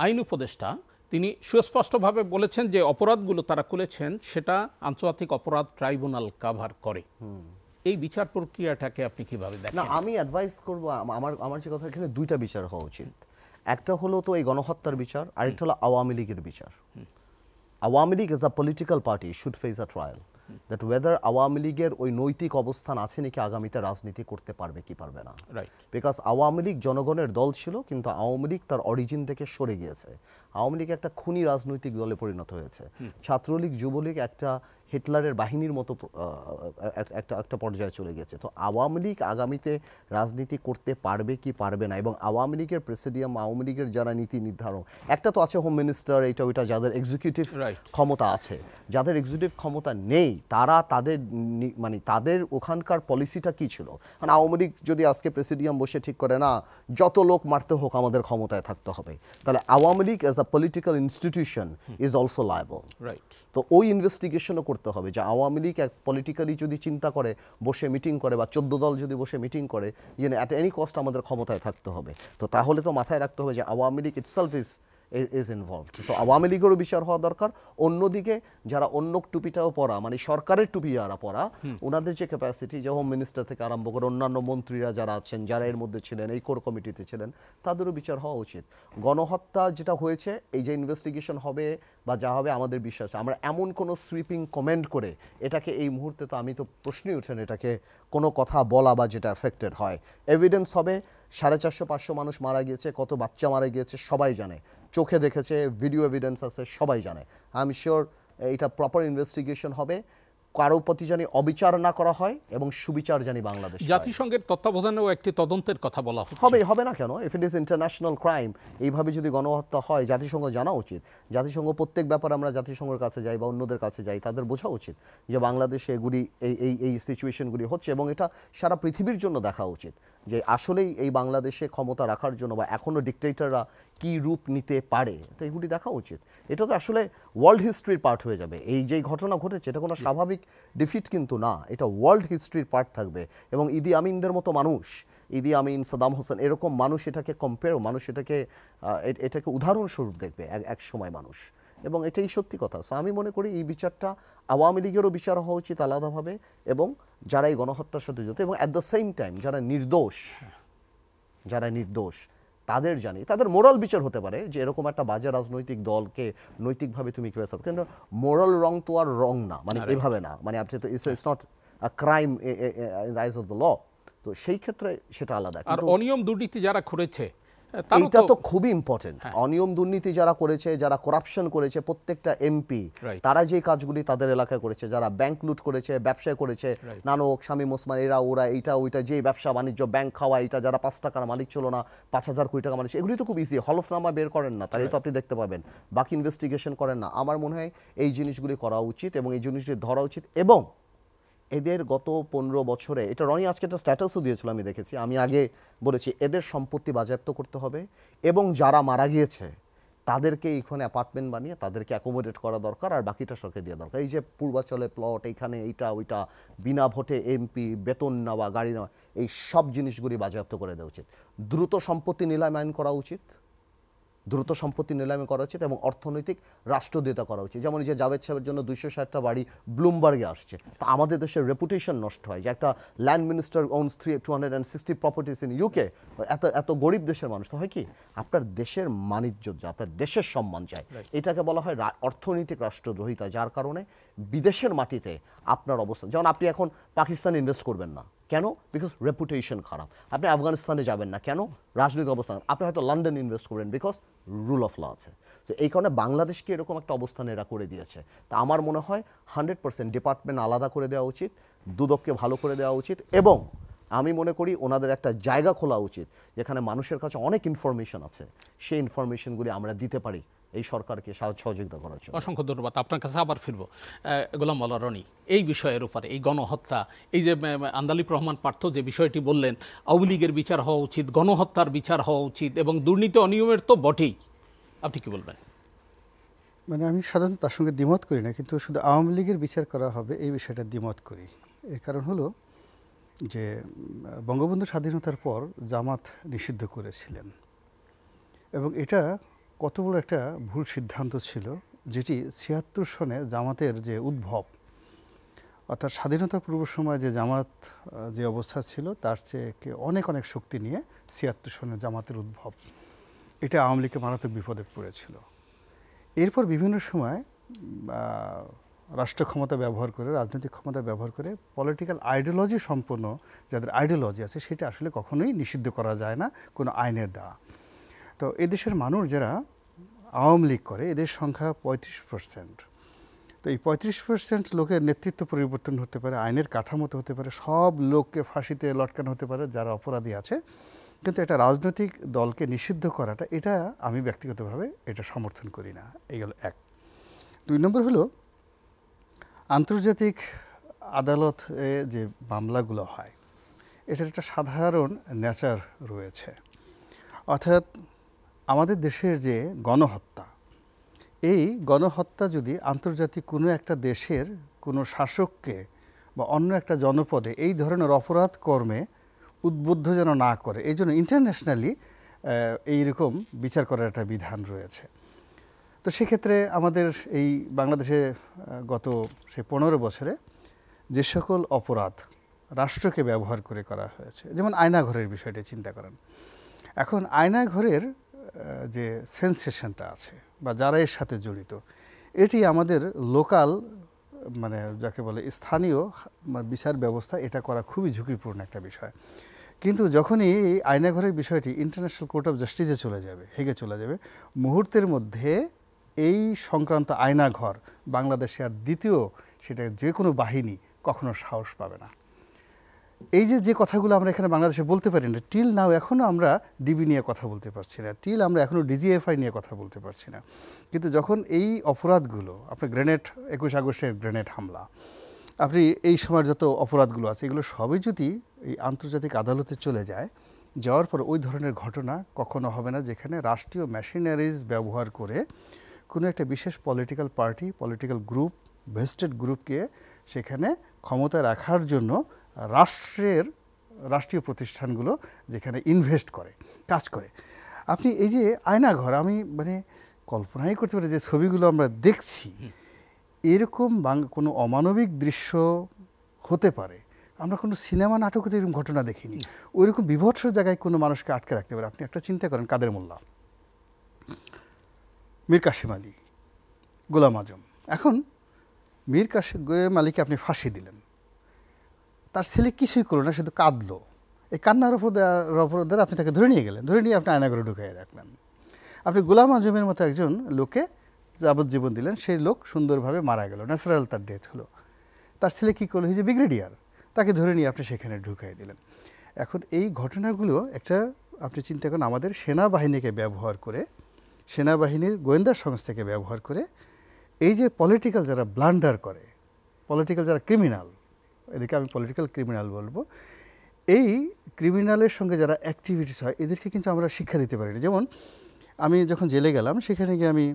আইন উপদেষ্টা তিনি সুস্পষ্টভাবে বলেছেন যে অপরাধগুলো তারা করেছেন সেটা আন্তর্জাতিক অপরাধ ট্রাইব্যুনাল কভার করে। এই বিচার প্রক্রিয়াটাকে আপনি কিভাবে দেখেন? না, আমি অ্যাডভাইস করব, আমার যে কথা, এখানে দুইটা বিচার হওয়া উচিত। একটা হলো তো এই গণহত্যার বিচার, আরেকটা হলো আওয়ামী লীগের বিচার। Awami League as a political party should face a trial, that weather Awami লীগের ওই নৈতিক অবস্থান আছে নাকি আগামীতে রাজনীতি করতে পারবে কি পারবে না। বিকজ আওয়ামী লীগ জনগণের দল ছিল, কিন্তু আওয়ামী লীগ তার অরিজিন থেকে সরে গিয়েছে। আওয়ামী লীগ একটা খুনি রাজনৈতিক দলে পরিণত হয়েছে। ছাত্রলীগ, যুবলীগ একটা হিটলারের বাহিনীর মতো একটা পর্যায়ে চলে গেছে। তো আওয়ামী লীগ আগামীতে রাজনীতি করতে পারবে কি পারবে না, এবং আওয়ামী লীগের প্রেসিডিয়াম, আওয়ামী লীগের যারা নীতি নির্ধারণ, একটা তো আছে হোম মিনিস্টার, এইটা ওইটা, যাদের এক্সিকিউটিভ ক্ষমতা আছে, যাদের এক্সিকিউটিভ ক্ষমতা নেই তারা তাদের মানে তাদের ওখানকার পলিসিটা কি ছিল। কারণ আওয়ামী লীগ যদি আজকে প্রেসিডিয়াম বসে ঠিক করে না যত লোক মারতে হোক আমাদের ক্ষমতায় থাকতে হবে, তাহলে Awami League as a political institution is also liable. তো ওই ইনভেস্টিগেশনও করতে হবে যে আওয়ামী লীগ এক পলিটিক্যালি যদি চিন্তা করে বসে মিটিং করে, বা 14 দল যদি বসে মিটিং করে যে অ্যাট এনি কস্ট আমাদের ক্ষমতায় থাকতে হবে, তো তাহলে তো মাথায় রাখতে হবে যে Awami League itself is involved. So Awami লীগেরও বিচার হওয়া দরকার। অন্যদিকে যারা অন্য টুপিটাও পরা, মানে সরকারের টুপি যারা পরা, ওনাদের যে ক্যাপাসিটি, যে হোম মিনিস্টার থেকে আরম্ভ করে অন্যান্য মন্ত্রীরা যারা আছেন, যারা এর মধ্যে ছিলেন, এই কোর কমিটিতে ছিলেন, তাদেরও বিচার হওয়া উচিত। গণহত্যা যেটা হয়েছে, এই যে ইনভেস্টিগেশন হবে বা যা হবে, আমাদের বিশ্বাস আমরা এমন কোনো সুইপিং কমেন্ট করে এটাকে এই মুহূর্তে তো আমি তো প্রশ্নই উঠেন এটাকে কোনো কথা বলা বা যেটা এফেক্টেড হয়। এভিডেন্স হবে, 450-500 মানুষ মারা গিয়েছে, কত বাচ্চা মারা গিয়েছে সবাই জানে, চোখে দেখেছে, ভিডিও এভিডেন্স আছে, সবাই জানে। আই এম শিওর এটা প্রপার ইনভেস্টিগেশন হবে, কারো প্রতি জানি অবিচার না করা হয় এবং সুবিচার জানি বাংলাদেশ। জাতিসংঘের তত্ত্বাবধানেও একটি তদন্তের কথা বলা হবে না কেন? If it is international crime, এইভাবে যদি গণহত্যা হয় জাতিসংঘ জানা উচিত। জাতিসংঘ প্রত্যেক ব্যাপারে আমরা জাতিসংঘের কাছে যাই বা অন্যদের কাছে যাই, তাদের বোঝা উচিত যে বাংলাদেশে এগুলি এই সিচুয়েশনগুলি হচ্ছে, এবং এটা সারা পৃথিবীর জন্য দেখা উচিত যে আসলেই এই বাংলাদেশে ক্ষমতা রাখার জন্য বা এখনও ডিকটেটররা কী রূপ নিতে পারে, তো এগুলি দেখা উচিত। এটা তো আসলে ওয়ার্ল্ড হিস্ট্রির পার্ট হয়ে যাবে। এই যেই ঘটনা ঘটেছে এটা কোনো স্বাভাবিক ডিফিট কিন্তু না, এটা ওয়ার্ল্ড হিস্ট্রির পার্ট থাকবে। এবং ইদি আমিনদের মতো মানুষ, ইদি আমিন, সাদাম হোসেন, এরকম মানুষ এটাকে মানুষ এটাকে উদাহরণস্বরূপ দেখবে এক সময় মানুষ, এবং এটাই সত্যি কথা। সো আমি মনে করি এই বিচারটা আওয়ামী লীগেরও বিচার হওয়া উচিত আলাদাভাবে, এবং যারা এই গণহত্যার সাথে যুক্ত, এবং অ্যাট দ্য সেম টাইম যারা নির্দোষ তাদের জানি, তাদের মোরাল বিচার হতে পারে যে এরকম একটা বাজে রাজনৈতিক দলকে নৈতিকভাবে তুমি কীভাবে সাপোর্ট, কিন্তু মোরাল রং তো আর রং না, মানে এভাবে না, মানে আপনি তো it's not a crime in the eyes of the law. তো সেই ক্ষেত্রে সেটা আলাদা। আর অনিয়ম দুর্নীতি যারা করেছে এইটা তো খুবই ইম্পর্টেন্ট। অনিয়ম দুর্নীতি যারা করেছে, যারা করাপশন করেছে, প্রত্যেকটা এমপি তারা যে কাজগুলি তাদের এলাকায় করেছে, যারা ব্যাংক লুট করেছে, ব্যবসা করেছে, নানক, শামীম ওসমান, এরা ওরা এইটা ওইটা, যে ব্যবসা বাণিজ্য, ব্যাংক খাওয়া, এটা যারা 5 টাকার মালিক ছিল না, 5,000 কোটি টাকা মালিক, এগুলি তো খুব ইজি, হলফনামা বের করেন না, তাই তো আপনি দেখতে পাবেন, বাকি ইনভেস্টিগেশন করেন না। আমার মনে হয় এই জিনিসগুলি করা উচিত এবং এই জিনিসগুলি ধরা উচিত। এবং এদের গত 15 বছরে, এটা রনি আজকে একটা স্ট্যাটাসও দিয়েছিল, আমি দেখেছি, আমি আগে বলেছি, এদের সম্পত্তি বাজেয়াপ্ত করতে হবে, এবং যারা মারা গিয়েছে তাদেরকে এইখানে অ্যাপার্টমেন্ট বানিয়ে তাদেরকে অ্যাকোমোডেট করা দরকার, আর বাকিটা সরকার দেওয়া দরকার। এই যে পূর্বাচলে প্লট, এইখানে এইটা ওইটা, বিনা ভোটে এমপি, বেতন নেওয়া, গাড়ি নেওয়া, এই সব জিনিসগুলি বাজেয়াপ্ত করে দেওয়া উচিত। দ্রুত সম্পত্তি নিলাম আইন করা উচিত, দ্রুত সম্পত্তি নিলামে করা উচিত, এবং অর্থনৈতিক রাষ্ট্রদ্রোহিতা করা উচিত। যেমন যে জাভেদ সাহেবের জন্য 260টা বাড়ি ব্লুমবার্গে আসছে, তো আমাদের দেশের রেপুটেশন নষ্ট হয় যে একটা land minister ওনস 260 properties in UK, এত গরিব দেশের মানুষ, তো হয় কি আপনার দেশের মানিজ্য যায়, আপনার দেশের সম্মান যায়, এটাকে বলা হয় অর্থনৈতিক রাষ্ট্রদ্রোহিতা। যার কারণে বিদেশের মাটিতে আপনার অবস্থা, যেমন আপনি এখন পাকিস্তানে ইনভেস্ট করবেন না কেন? বিকজ রেপুটেশন খারাপ। আপনি আফগানিস্তানে যাবেন না কেন? রাজনৈতিক অবস্থান। আপনি হয়তো লন্ডন ইনভেস্ট করবেন বিকজ রুল অফ ল আছে। তো এই কারণে বাংলাদেশকে এরকম একটা অবস্থানে এরা করে দিয়েছে। তা আমার মনে হয় 100% ডিপার্টমেন্ট আলাদা করে দেওয়া উচিত, দুদককে ভালো করে দেওয়া উচিত, এবং আমি মনে করি ওনাদের একটা জায়গা খোলা উচিত যেখানে মানুষের কাছে অনেক ইনফরমেশন আছে, সেই ইনফরমেশনগুলি আমরা দিতে পারি এই সরকারকে সহযোগিতা করার জন্য। অসংখ্য ধন্যবাদ। আপনার কাছে আবার ফিরবো। গোলাম মাওলা রনি, এই বিষয়ের উপরে, এই গণহত্যা, এই যে আন্দালিব রহমান পার্থ যে বিষয়টি বললেন, আওয়ামী লীগের বিচার হওয়া উচিত, গণহত্যার বিচার হওয়া উচিত, এবং দুর্নীতি অনিয়মের তো বটেই, আপনি কি বলবেন? মানে আমি সাধারণত তার সঙ্গে দ্বিমত করি না, কিন্তু শুধু আওয়ামী লীগের বিচার করা হবে এই বিষয়টা দ্বিমত করি। এর কারণ হলো যে বঙ্গবন্ধু স্বাধীনতার পর জামাত নিষিদ্ধ করেছিলেন, এবং এটা কত বড় একটা ভুল সিদ্ধান্ত ছিল, যেটি 76 সনে জামাতের যে উদ্ভব, অর্থাৎ স্বাধীনতা পূর্ব সময় যে জামাত যে অবস্থা ছিল তার চেয়ে অনেক অনেক শক্তি নিয়ে 76 সনে জামাতের উদ্ভব, এটা আওয়ামী লীগকে মারাত্মক বিপদে পড়েছিল। এরপর বিভিন্ন সময় রাষ্ট্র ক্ষমতা ব্যবহার করে, রাজনৈতিক ক্ষমতা ব্যবহার করে, পলিটিক্যাল আইডিওলজি সম্পন্ন যাদের আইডিওলজি আছে সেটা আসলে কখনোই নিষিদ্ধ করা যায় না কোনো আইনের দ্বারা। তো এদেশের মানুষ যারা আওয়ামী লীগ করে এদের সংখ্যা 35%। তো এই 35% লোকের নেতৃত্ব পরিবর্তন হতে পারে, আইনের কাঠামোতে হতে পারে, সব লোককে ফাঁসিতে লটকানো হতে পারে যারা অপরাধী আছে, কিন্তু এটা রাজনৈতিক দলকে নিষিদ্ধ করাটা, এটা আমি ব্যক্তিগতভাবে এটা সমর্থন করি না। এই হলো এক। 2 নম্বর হলো আন্তর্জাতিক আদালতে যে মামলাগুলো হয় এটার একটা সাধারণ নেচার রয়েছে, অর্থাৎ আমাদের দেশের যে গণহত্যা, এই গণহত্যা যদি আন্তর্জাতিক কোনো একটা দেশের কোনো শাসককে বা অন্য একটা জনপদে এই ধরনের অপরাধ কর্মে উদ্বুদ্ধ যেন না করে, এই জন্য ইন্টারন্যাশনালি এইরকম বিচার করার একটা বিধান রয়েছে। তো সেক্ষেত্রে আমাদের এই বাংলাদেশে গত 15 বছরে যে সকল অপরাধ রাষ্ট্রকে ব্যবহার করে করা হয়েছে, যেমন আয়নাঘরের বিষয়টা চিন্তা করেন। এখন আয়নাঘরের যে সেন্সেশনটা আছে বা যারা এর সাথে জড়িত, এটি আমাদের লোকাল মানে যাকে বলে স্থানীয় বিচার ব্যবস্থা এটা করা খুবই ঝুঁকিপূর্ণ একটা বিষয়। কিন্তু যখনই এই আয়নাঘরের বিষয়টি ইন্টারন্যাশনাল কোর্ট অফ জাস্টিসে চলে যাবে, হেগে চলে যাবে, মুহূর্তের মধ্যে এই সংক্রান্ত আয়নাঘর বাংলাদেশে আর দ্বিতীয় সেটা যে কোনো বাহিনী কখনো সাহস পাবে না। এই যে কথাগুলো আমরা এখানে বাংলাদেশে বলতে পারি না, টিল নাও এখনও আমরা ডিবি নিয়ে কথা বলতে পারছি না, টিল আমরা এখনও ডিজিএফআই নিয়ে কথা বলতে পারছি না। কিন্তু যখন এই অপরাধগুলো, আপনার গ্রেনেড 21 আগস্টের গ্রেনেড হামলা, আপনি এই সময়ের যত অপরাধগুলো আছে, এগুলো সবই যদি এই আন্তর্জাতিক আদালতে চলে যায়, যাওয়ার পর ওই ধরনের ঘটনা কখনো হবে না যেখানে রাষ্ট্রীয় মেশিনারিজ ব্যবহার করে কোনো একটা বিশেষ political party, political group, vested গ্রুপকে সেখানে ক্ষমতা রাখার জন্য রাষ্ট্রীয় প্রতিষ্ঠানগুলো যেখানে ইনভেস্ট করে, কাজ করে। আপনি এই যে আয়নাঘর, আমি মানে কল্পনাই করতে পারি যে ছবিগুলো আমরা দেখছি, এরকম কোনো অমানবিক দৃশ্য হতে পারে। আমরা কোনো সিনেমা নাটকে এরকম ঘটনা দেখিনি। ওইরকম বিভৎস জায়গায় কোনো মানুষকে আটকে রাখতে পারে। আপনি একটা চিন্তা করেন, কাদের মোল্লা, মীর কাসেম আলী, গোলাম আজম। এখন মীর কাসেম আলীকে আপনি ফাঁসি দিলেন, তার ছেলে কিছুই করলো না, শুধু কাঁদলো। এই কান্নার অপরাধে আপনি তাকে ধরে নিয়ে গেলেন, ধরে নিয়ে আপনি আয়নাঘরে ঢুকিয়ে রাখলেন। আপনি গোলাম আজমের মতো একজন লোকে যাবজ্জীবন দিলেন, সেই লোক সুন্দরভাবে মারা গেল, ন্যাচারাল তার ডেথ হলো। তার ছেলে কী করলো, যে ব্রিগেডিয়ার, তাকে ধরে নিয়ে আপনি সেখানে ঢুকিয়ে দিলেন। এখন এই ঘটনাগুলো একটা আপনি চিন্তা করেন, আমাদের সেনাবাহিনীকে ব্যবহার করে, সেনাবাহিনীর গোয়েন্দা সংস্থাকে ব্যবহার করে, এই যে পলিটিক্যাল যারা ব্লান্ডার করে, পলিটিক্যাল যারা ক্রিমিনাল, এদেরকে আমি পলিটিক্যাল ক্রিমিনাল বলবো, এই ক্রিমিনালের সঙ্গে যারা অ্যাক্টিভিটিস হয় এদেরকে কিন্তু আমরা শিক্ষা দিতে পারি না। যেমন আমি যখন জেলে গেলাম, সেখানে গিয়ে আমি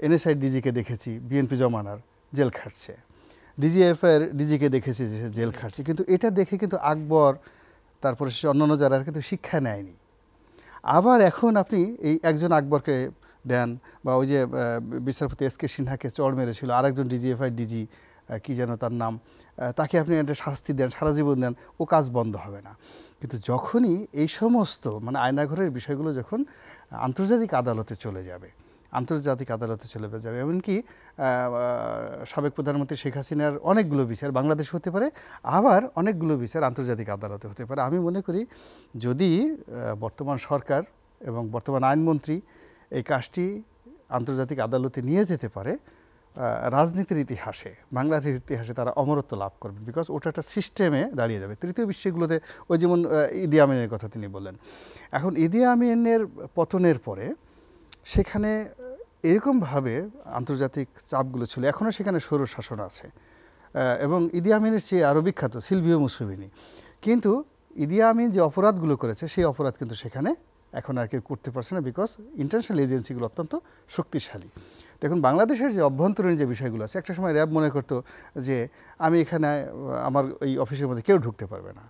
এনএসআই ডিজিকে দেখেছি বিএনপি জমানার জেল খাটছে, ডিজিএফআইয়ের ডিজিকে দেখেছি যে জেল খাটছে, কিন্তু এটা দেখে কিন্তু আকবর, তারপরে সে অন্যান্য যারা কিন্তু শিক্ষা নেয়নি। আবার এখন আপনি এই একজন আকবরকে দেন, বা ওই যে বিচারপতি এস কে সিনহাকে চড় মেরেছিল আরেকজন ডিজিএফআই ডিজি, কি যেন তার নাম, তাকে আপনি একটা শাস্তি দেন, সারা জীবন দেন, ও কাজ বন্ধ হবে না। কিন্তু যখনই এই সমস্ত মানে আয়নাঘরের বিষয়গুলো যখন আন্তর্জাতিক আদালতে চলে যাবে, এমনকি সাবেক প্রধানমন্ত্রী শেখ হাসিনার অনেকগুলো বিচার বাংলাদেশ হতে পারে, আবার অনেকগুলো বিচার আন্তর্জাতিক আদালতে হতে পারে। আমি মনে করি যদি বর্তমান সরকার এবং বর্তমান আইনমন্ত্রী এই কাজটি আন্তর্জাতিক আদালতে নিয়ে যেতে পারে, রাজনীতির ইতিহাসে, বাংলাদেশের ইতিহাসে তারা অমরত্ব লাভ করবেন, বিকজ ওটা একটা সিস্টেমে দাঁড়িয়ে যাবে। তৃতীয় বিশ্বেগুলোতে ওই যেমন ইদি আমিনের কথা তিনি বললেন, এখন ইদি আমিনের পতনের পরে সেখানে এরকমভাবে আন্তর্জাতিক চাপগুলো ছিল, এখনও সেখানে স্বৈরশাসন আছে, এবং ইদি আমিনের চেয়ে আরও বিখ্যাত সিলভিও মুসোভিনি। কিন্তু ইদি আমিন যে অপরাধগুলো করেছে সেই অপরাধ কিন্তু সেখানে এখন আর কেউ করতে পারছে না, বিকজ ইন্টারন্যাশনাল এজেন্সিগুলো অত্যন্ত শক্তিশালী। দেখুন বাংলাদেশের যে অভ্যন্তরীণ যে বিষয়গুলো আছে, একটা সময় র্যাব মনে করতো যে আমি এখানে, আমার এই অফিসের মধ্যে কেউ ঢুকতে পারবে না।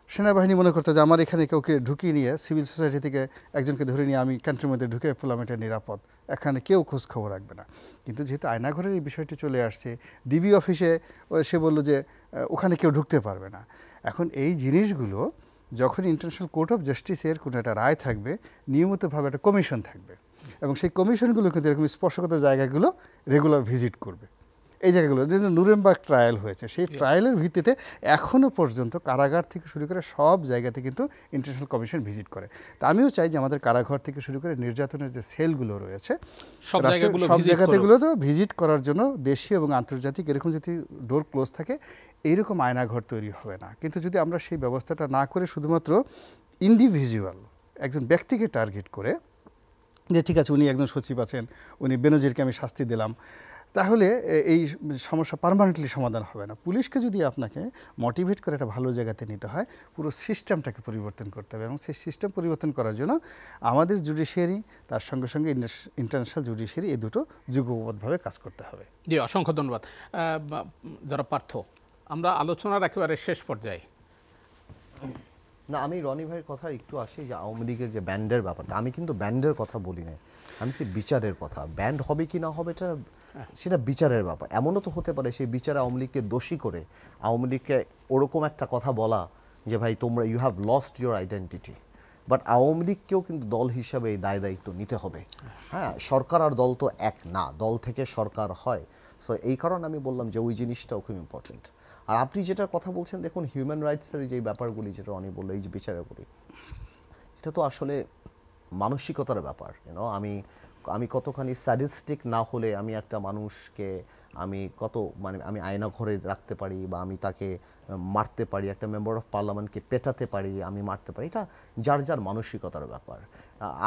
সেনাবাহিনী মনে করতো যে আমার এখানে কাউকে ঢুকিয়ে নিয়ে সিভিল সোসাইটি থেকে একজনকে ধরে নিয়ে আমি কান্ট্রির মধ্যে ঢুকে ফেললাম, এটা নিরাপদ, এখানে কেউ খোঁজ খবর রাখবে না। কিন্তু যেহেতু আয়নাঘরের এই বিষয়টি চলে আসছে, ডিবি অফিসে সে বললো যে ওখানে কেউ ঢুকতে পারবে না। এখন এই জিনিসগুলো যখন ইন্টারন্যাশনাল কোর্ট অফ জাস্টিসের কোনো একটা রায় থাকবে, নিয়মিতভাবে একটা কমিশন থাকবে, এবং সেই কমিশনগুলো কিন্তু এরকম স্পর্শকাতর জায়গাগুলো রেগুলার ভিজিট করবে, এই জায়গাগুলো যে নুরেমবার্গ ট্রায়াল হয়েছে, সেই ট্রায়ালের ভিত্তিতে এখনও পর্যন্ত কারাগার থেকে শুরু করে সব জায়গাতে কিন্তু ইন্টারন্যাশনাল কমিশন ভিজিট করে। তা আমিও চাই যে আমাদের কারাঘর থেকে শুরু করে নির্যাতনের যে সেলগুলো রয়েছে সব জায়গাগুলোতেও ভিজিট করার জন্য দেশীয় এবং আন্তর্জাতিক এরকম যদি ডোর ক্লোজ থাকে এইরকম আয়নাঘর তৈরি হবে না। কিন্তু যদি আমরা সেই ব্যবস্থাটা না করে শুধুমাত্র ইন্ডিভিজুয়াল একজন ব্যক্তিকে টার্গেট করে যে ঠিক আছে উনি একজন সচিব আছেন, উনি বেনজিরকে আমি শাস্তি দিলাম, তাহলে এই সমস্যা পার্মানেন্টলি সমাধান হবে না। পুলিশকে যদি আপনাকে মোটিভেট করে একটা ভালো জায়গাতে নিতে হয়, পুরো সিস্টেমটাকে পরিবর্তন করতে হবে এবং সেই সিস্টেম পরিবর্তন করার জন্য আমাদের জুডিশিয়ারি তার সঙ্গে সঙ্গে ইন্টারন্যাশনাল জুডিশিয়ারি এই দুটো যুগপৎভাবে কাজ করতে হবে। জি, অসংখ্য ধন্যবাদ। যারা পার্থ, আমরা আলোচনার একেবারে শেষ পর্যায়ে। না, আমি রনি ভাইয়ের কথা একটু আসি যে আওয়ামী লীগের যে ব্যান্ডের ব্যাপারটা, আমি কিন্তু ব্যান্ডের কথা বলি না, আমি সেই বিচারের কথা। ব্যান্ড হবে কি না হবে সেটা বিচারের ব্যাপার। এমনও তো হতে পারে সেই বিচারে আওয়ামী লীগকে দোষী করে আওয়ামী লীগকে ওরকম একটা কথা বলা যে ভাই তোমরা you have lost your identity. But Awami লীগকেও কিন্তু দল হিসাবে এই দায় দায়িত্ব নিতে হবে। হ্যাঁ, সরকার আর দল তো এক না, দল থেকে সরকার হয়। সো এই কারণে আমি বললাম যে ওই জিনিসটাও খুব ইম্পর্টেন্ট। আর আপনি যেটা কথা বলছেন, দেখুন হিউম্যান রাইটসের যে ব্যাপারগুলি যেটা অনেক বললো, এই যে বিচারগুলি, এটা তো আসলে মানসিকতার ব্যাপার। আমি কতখানি স্যাডিস্টিক না হলে আমি একটা মানুষকে আমি আমি আয়না ঘরে রাখতে পারি বা আমি তাকে মারতে পারি, একটা মেম্বার অফ পার্লামেন্টকে পেটাতে পারি, আমি মারতে পারি, এটা যার যার মানসিকতার ব্যাপার।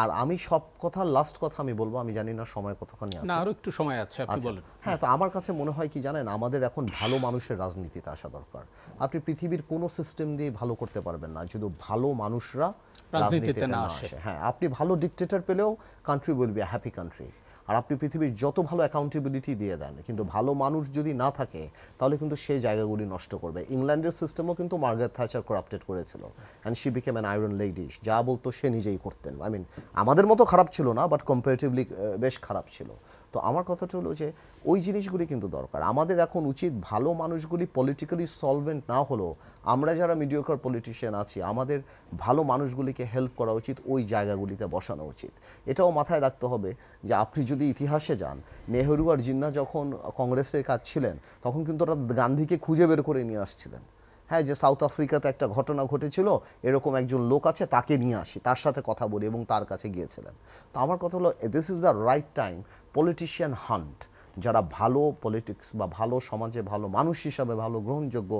আর আমি সব কথা লাস্ট কথা আমি বলবো, আমি জানি না সময় কতখানি আছে, না আরো একটু সময় আছে, আপনি বলেন। হ্যাঁ, তো আমার কাছে মনে হয় কি জানেন, আমাদের এখন ভালো মানুষের রাজনীতিতে আসা দরকার। আপনি পৃথিবীর কোনো সিস্টেম দিয়ে ভালো করতে পারবেন না যদি ভালো মানুষরা রাজনীতিতে না আসে। হ্যাঁ, আপনি ভালো ডিক্টেটর পেলেও country will be a happy country. আর আপনি পৃথিবীর যত ভালো অ্যাকাউন্টেবিলিটি দিয়ে দেন, কিন্তু ভালো মানুষ যদি না থাকে তাহলে কিন্তু সেই জায়গাগুলি নষ্ট করবে। ইংল্যান্ডের সিস্টেমও কিন্তু মার্গারেট থ্যাচার করাপ্টেড করেছিল, and she became an iron lady. যা বলতো সে নিজেই করতেন। আই মিন আমাদের মতো খারাপ ছিল না, বাট কম্পারেটিভলি বেশ খারাপ ছিল। তো আমার কথাটা হলো যে ওই জিনিসগুলি কিন্তু দরকার। আমাদের এখন উচিত ভালো মানুষগুলি পলিটিক্যালি সলভেন্ট না হলেও আমরা যারা মিডিওকার পলিটিশিয়ান আছি, আমাদের ভালো মানুষগুলিকে হেল্প করা উচিত, ওই জায়গাগুলিতে বসানো উচিত। এটাও মাথায় রাখতে হবে যে আপনি যদি ইতিহাসে যান, নেহেরু আর জিন্না যখন কংগ্রেসের কাজ ছিলেন তখন কিন্তু ওরা গান্ধীকে খুঁজে বের করে নিয়ে আসছিলেন। হ্যাঁ, যে সাউথ আফ্রিকাতে একটা ঘটনা ঘটেছিল, এরকম একজন লোক আছে, তাকে নিয়ে আসি, তার সাথে কথা বলি, এবং তার কাছে গিয়েছিলেন। তো আমার কথা হলো this is the right time politician hunt. যারা ভালো পলিটিক্স বা ভালো সমাজে ভালো মানুষ হিসাবে ভালো গ্রহণযোগ্য,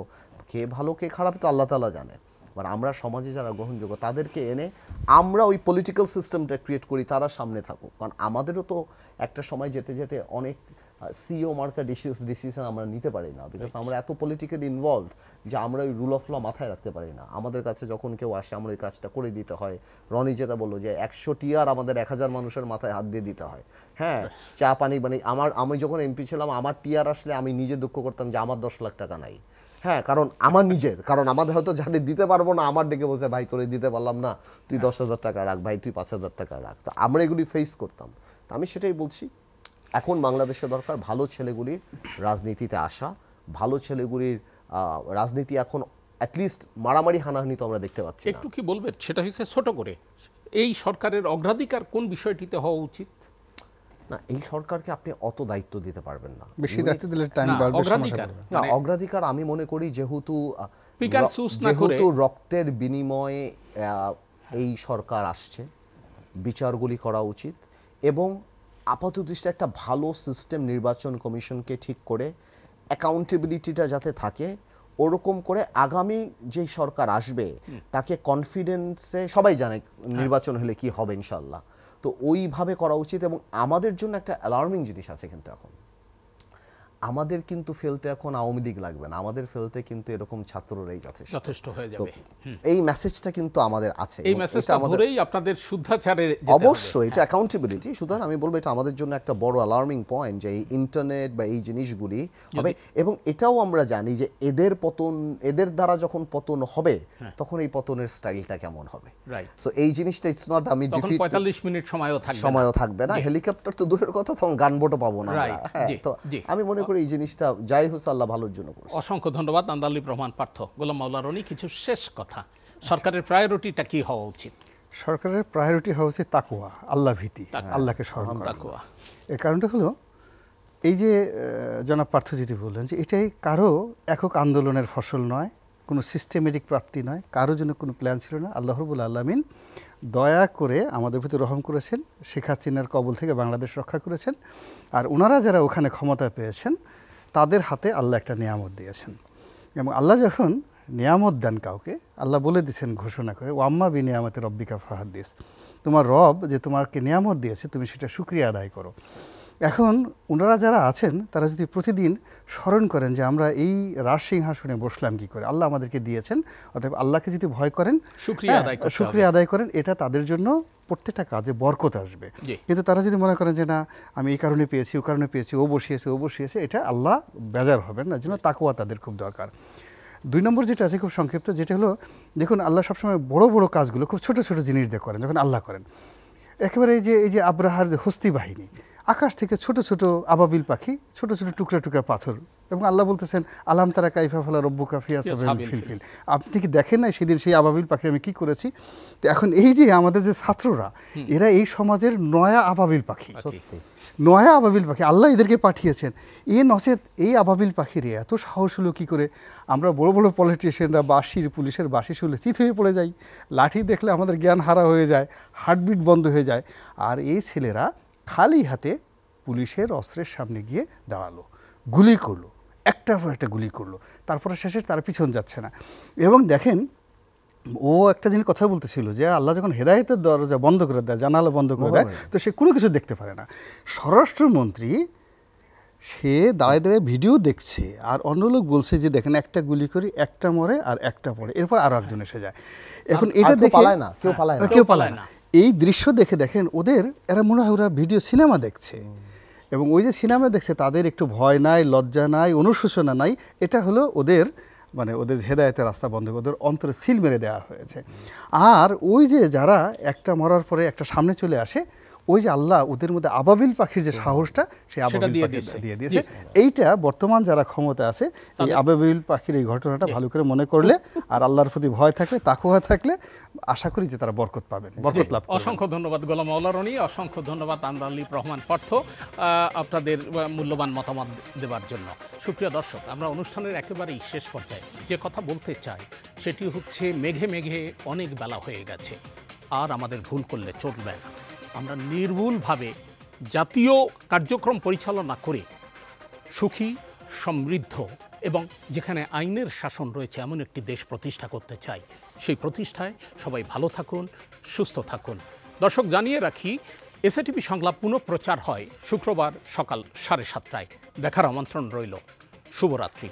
কে ভালো কে খারাপ তো আল্লাহ তাআলা জানে, মানে আমরা সমাজে যারা গ্রহণযোগ্য তাদেরকে এনে আমরা ওই পলিটিক্যাল সিস্টেমটা ক্রিয়েট করি, তারা সামনে থাকুক। কারণ আমাদেরও তো একটা সময় যেতে যেতে অনেক সিও মার্কা ডিসিশন আমরা নিতে পারি না, বিকজ আমরা এত পলিটিক্যালি ইনভলভ যে আমরা ওই রুল অফ ল মাথায় রাখতে পারি না। আমাদের কাছে যখন কেউ আসে আমরা ওই কাজটা করে দিতে হয়। রনি যেটা বললো যে 100 টিয়ার আমাদের 1000 মানুষের মাথায় হাত দিয়ে দিতে হয়। হ্যাঁ, চা পানি মানে আমি যখন এমপি ছিলাম, আমার টিয়ার আসলে আমি নিজে দুঃখ করতাম যে আমার 10 লাখ টাকা নাই। হ্যাঁ, কারণ আমার নিজের, কারণ আমাদের হয়তো যাকে দিতে পারবো না, আমার ডেকে বসে ভাই তোরে দিতে পারলাম না, তুই 10,000 টাকা রাখ, ভাই তুই 5,000 টাকা রাখ। তো আমরা এগুলি ফেস করতাম। তো আমি সেটাই বলছি, এখন বাংলাদেশে দরকার ভালো ছেলেগুলির রাজনীতিতে আসা। ভালো ছেলেগুলির রাজনীতি এখন অ্যাটলিস্ট মারামারি হানাহানি তো আমরা দেখতে পাচ্ছি না। একটু কি বলবেন, সেটা হচ্ছে ছোট করে এই সরকারের অগ্রাধিকার কোন বিষয়টিতে হওয়া উচিত? না, এই সরকারকে আপনি অত দায়িত্ব দিতে পারবেন না, বেশি দায়িত্ব দিলে টাইম বাড়বে, সমস্যা হবে। না, অগ্রাধিকার আমি মনে করি যেহেতু রক্তের বিনিময়ে এই সরকার আসছে, বিচারগুলি করা উচিত এবং আপাতদৃষ্টি একটা ভালো সিস্টেম নির্বাচন কমিশনকে ঠিক করে অ্যাকাউন্টেবিলিটিটা যাতে থাকে, ওরকম করে আগামী যেই সরকার আসবে তাকে কনফিডেন্সে, সবাই জানে নির্বাচন হলে কি হবে ইনশাল্লাহ, তো ওইভাবে করা উচিত। এবং আমাদের জন্য একটা অ্যালার্মিং জিনিস আছে, কিন্তু এখন আমাদের কিন্তু ফেলতে এখন আওয়ামী লীগ লাগবে না, আমাদের ফেলতে কিন্তু এরকম ছাত্ররাই যথেষ্ট হয়ে যাবে। এই মেসেজটা কিন্তু আমাদের আছে, এই মেসেজটা ধরেই আপনাদের শুদ্ধাচারে অবশ্যই এটা অ্যাকাউন্টেবিলিটি। সুতরাং আমি বলবো এটা আমাদের জন্য একটা বড় অ্যালার্মিং পয়েন্ট যে এই ইন্টারনেট বা এই জিনিসগুলি হবে। এবং এটাও আমরা জানি যে এদের দ্বারা যখন পতন হবে তখন এই পতনের স্টাইলটা কেমন হবে। সো এই জিনিসটা ইটস নট আমি 45 মিনিট সময়ও থাকবে না, হেলিকপ্টার তো দূরের কথা, তখন গানবোটও পাবো না। হ্যাঁ, তো আমি মনে করি এই জিনিসটা যাই হোক আল্লাহ ভালোর জন্য করছে। অসংখ্য ধন্যবাদ আন্দালিব রহমান পার্থ। গোলাম মাওলা রনি, কিছু শেষ কথা, সরকারের প্রায়োরিটিটা কি হওয়া উচিত? সরকারের প্রায়োরিটি হওয়া উচিত তাকওয়া, আল্লাহ ভীতি, আল্লাহকে স্মরণ করা। এর কারণটা হলো এই যে জনাব পার্থ যেটি বললেন যে এটাই কারো একক আন্দোলনের ফসল নয়, কোনো সিস্টেমেটিক প্রাপ্তি নয়, কারো জন্য কোনো প্ল্যান ছিল না। আল্লাহ রাব্বুল আলামিন দয়া করে আমাদের প্রতি রহম করেছেন, শেখ হাসিনার কবল থেকে বাংলাদেশ রক্ষা করেছেন। আর ওনারা যারা ওখানে ক্ষমতা পেয়েছেন তাদের হাতে আল্লাহ একটা নিয়ামত দিয়েছেন, এবং আল্লাহ যখন নিয়ামত দেন কাউকে, আল্লাহ বলে দিয়েছেন ঘোষণা করে, ওয়াম্মা বি নিয়ামতে রব্বিকা ফাহাদ্দিস, তোমার রব যে তোমাকে নিয়ামত দিয়েছে তুমি সেটা শুকরিয়া আদায় করো। এখন ওনারা যারা আছেন তারা যদি প্রতিদিন স্মরণ করেন যে আমরা এই রাজ সিংহাসনে বসলাম কি করে, আল্লাহ আমাদেরকে দিয়েছেন, অতএব আল্লাহকে যদি ভয় করেন, শুকরিয়া আদায় করেন, এটা তাদের জন্য প্রত্যেকটা কাজে বরকত আসবে। কিন্তু তারা যদি মনে করেন যে না আমি এই কারণে পেয়েছি, ও কারণে পেয়েছি, ও বসিয়েছে, এটা আল্লাহ বেজার হবেন না, জন্য তাকওয়া তাদের খুব দরকার। 2 নম্বর যেটা আছে খুব সংক্ষিপ্ত, যেটা হলো দেখুন আল্লাহ সবসময় বড় বড় কাজগুলো খুব ছোট ছোট জিনিস দিয়ে করেন। যখন আল্লাহ করেন একেবারে এই যে আব্রাহার যে হস্তি বাহিনী, আকাশ থেকে ছোট ছোট আবাবিল পাখি, ছোট ছোট টুকরা টুকরা পাথর, এবং আল্লাহ বলতেছেন আলাম তারা কাইফা ফালা রব্বুকা ফি আসহাবিল ফিল, আপনি কি দেখেন না সেদিন সেই আবাবিল পাখি আমি কি করেছি। তো এখন এই যে আমাদের যে ছাত্ররা, এরা এই সমাজের নয়া আবাবিল পাখি, নয়া আবাবিল পাখি আল্লাহ এদেরকে পাঠিয়েছেন। নচেত এই আবাবিল পাখির এত সাহস হলো কী করে? আমরা বড় বড় পলিটিশিয়ানরা পুলিশের বাঁশি শুনলে চিত হয়ে পড়ে যাই, লাঠি দেখলে আমাদের জ্ঞান হারা হয়ে যায়, হার্টবিট বন্ধ হয়ে যায়। আর এই ছেলেরা খালি হাতে পুলিশের অস্ত্রের সামনে গিয়ে দাঁড়ালো, গুলি করলো, একটার পর একটা গুলি করলো, তারপরে শেষে তারা পিছন যাচ্ছে না। এবং দেখেন ও একটা জিনিস কথা বলতেছিল যে আল্লাহ যখন হেদায়েতের দরজা বন্ধ করে দেয়, জানালা বন্ধ করে দেয়, তো সে কোনো কিছু দেখতে পারে না। স্বরাষ্ট্রমন্ত্রী সে দাঁড়ায় দাঁড়ায় ভিডিও দেখছে, আর অন্য লোক বলছে যে দেখেন একটা গুলি করি, একটা মরে আর একটা পড়ে, এরপর আরো একজন এসে যায়। এখন এটা দেখে কেউ পালায় না। এই দৃশ্য দেখে দেখেন এরা মনে হয় ওরা ভিডিও সিনেমা দেখছে, এবং ওই যে সিনেমা দেখছে তাদের একটু ভয় নাই, লজ্জা নাই, অনুশোচনা নাই। এটা হলো ওদের হেদায়েতের রাস্তা বন্ধ করে ওদের অন্তরে সিল মেরে দেওয়া হয়েছে। আর ওই যে যারা একটা মরার পরে একটা সামনে চলে আসে, ওই যে আল্লাহ ওদের মধ্যে আবাবিল পাখির যে সাহসটা, সেই আবাবিল পাখি দিয়ে দিয়েছে। এইটা বর্তমান যারা ক্ষমতা আছে, এই আবাবিল পাখির এই ঘটনাটা ভালো করে মনে করলে আর আল্লাহর প্রতি ভয় থাকলে, তাকওয়া থাকলে, আশা করি যে তারা বরকত পাবেন, বরকত লাভ করবেন। অসংখ্য ধন্যবাদ গোলাম মাওলা রনি, অসংখ্য ধন্যবাদ আন্দালিব রহমান পার্থ আপনাদের মূল্যবান মতামত দেওয়ার জন্য। সুপ্রিয় দর্শক, আমরা অনুষ্ঠানের একেবারেই শেষ পর্যায়ে যে কথা বলতে চাই সেটি হচ্ছে মেঘে মেঘে অনেক বেলা হয়ে গেছে, আর আমাদের ভুল করলে চলবে না। আমরা নির্ভুলভাবে জাতীয় কার্যক্রম পরিচালনা করে সুখী, সমৃদ্ধ এবং যেখানে আইনের শাসন রয়েছে এমন একটি দেশ প্রতিষ্ঠা করতে চাই। সেই প্রতিষ্ঠায় সবাই ভালো থাকুন, সুস্থ থাকুন। দর্শক, জানিয়ে রাখি এসএটিভি সংলাপ পুনঃপ্রচার হয় শুক্রবার সকাল 7:30টায়। দেখার আমন্ত্রণ রইল। শুভরাত্রি।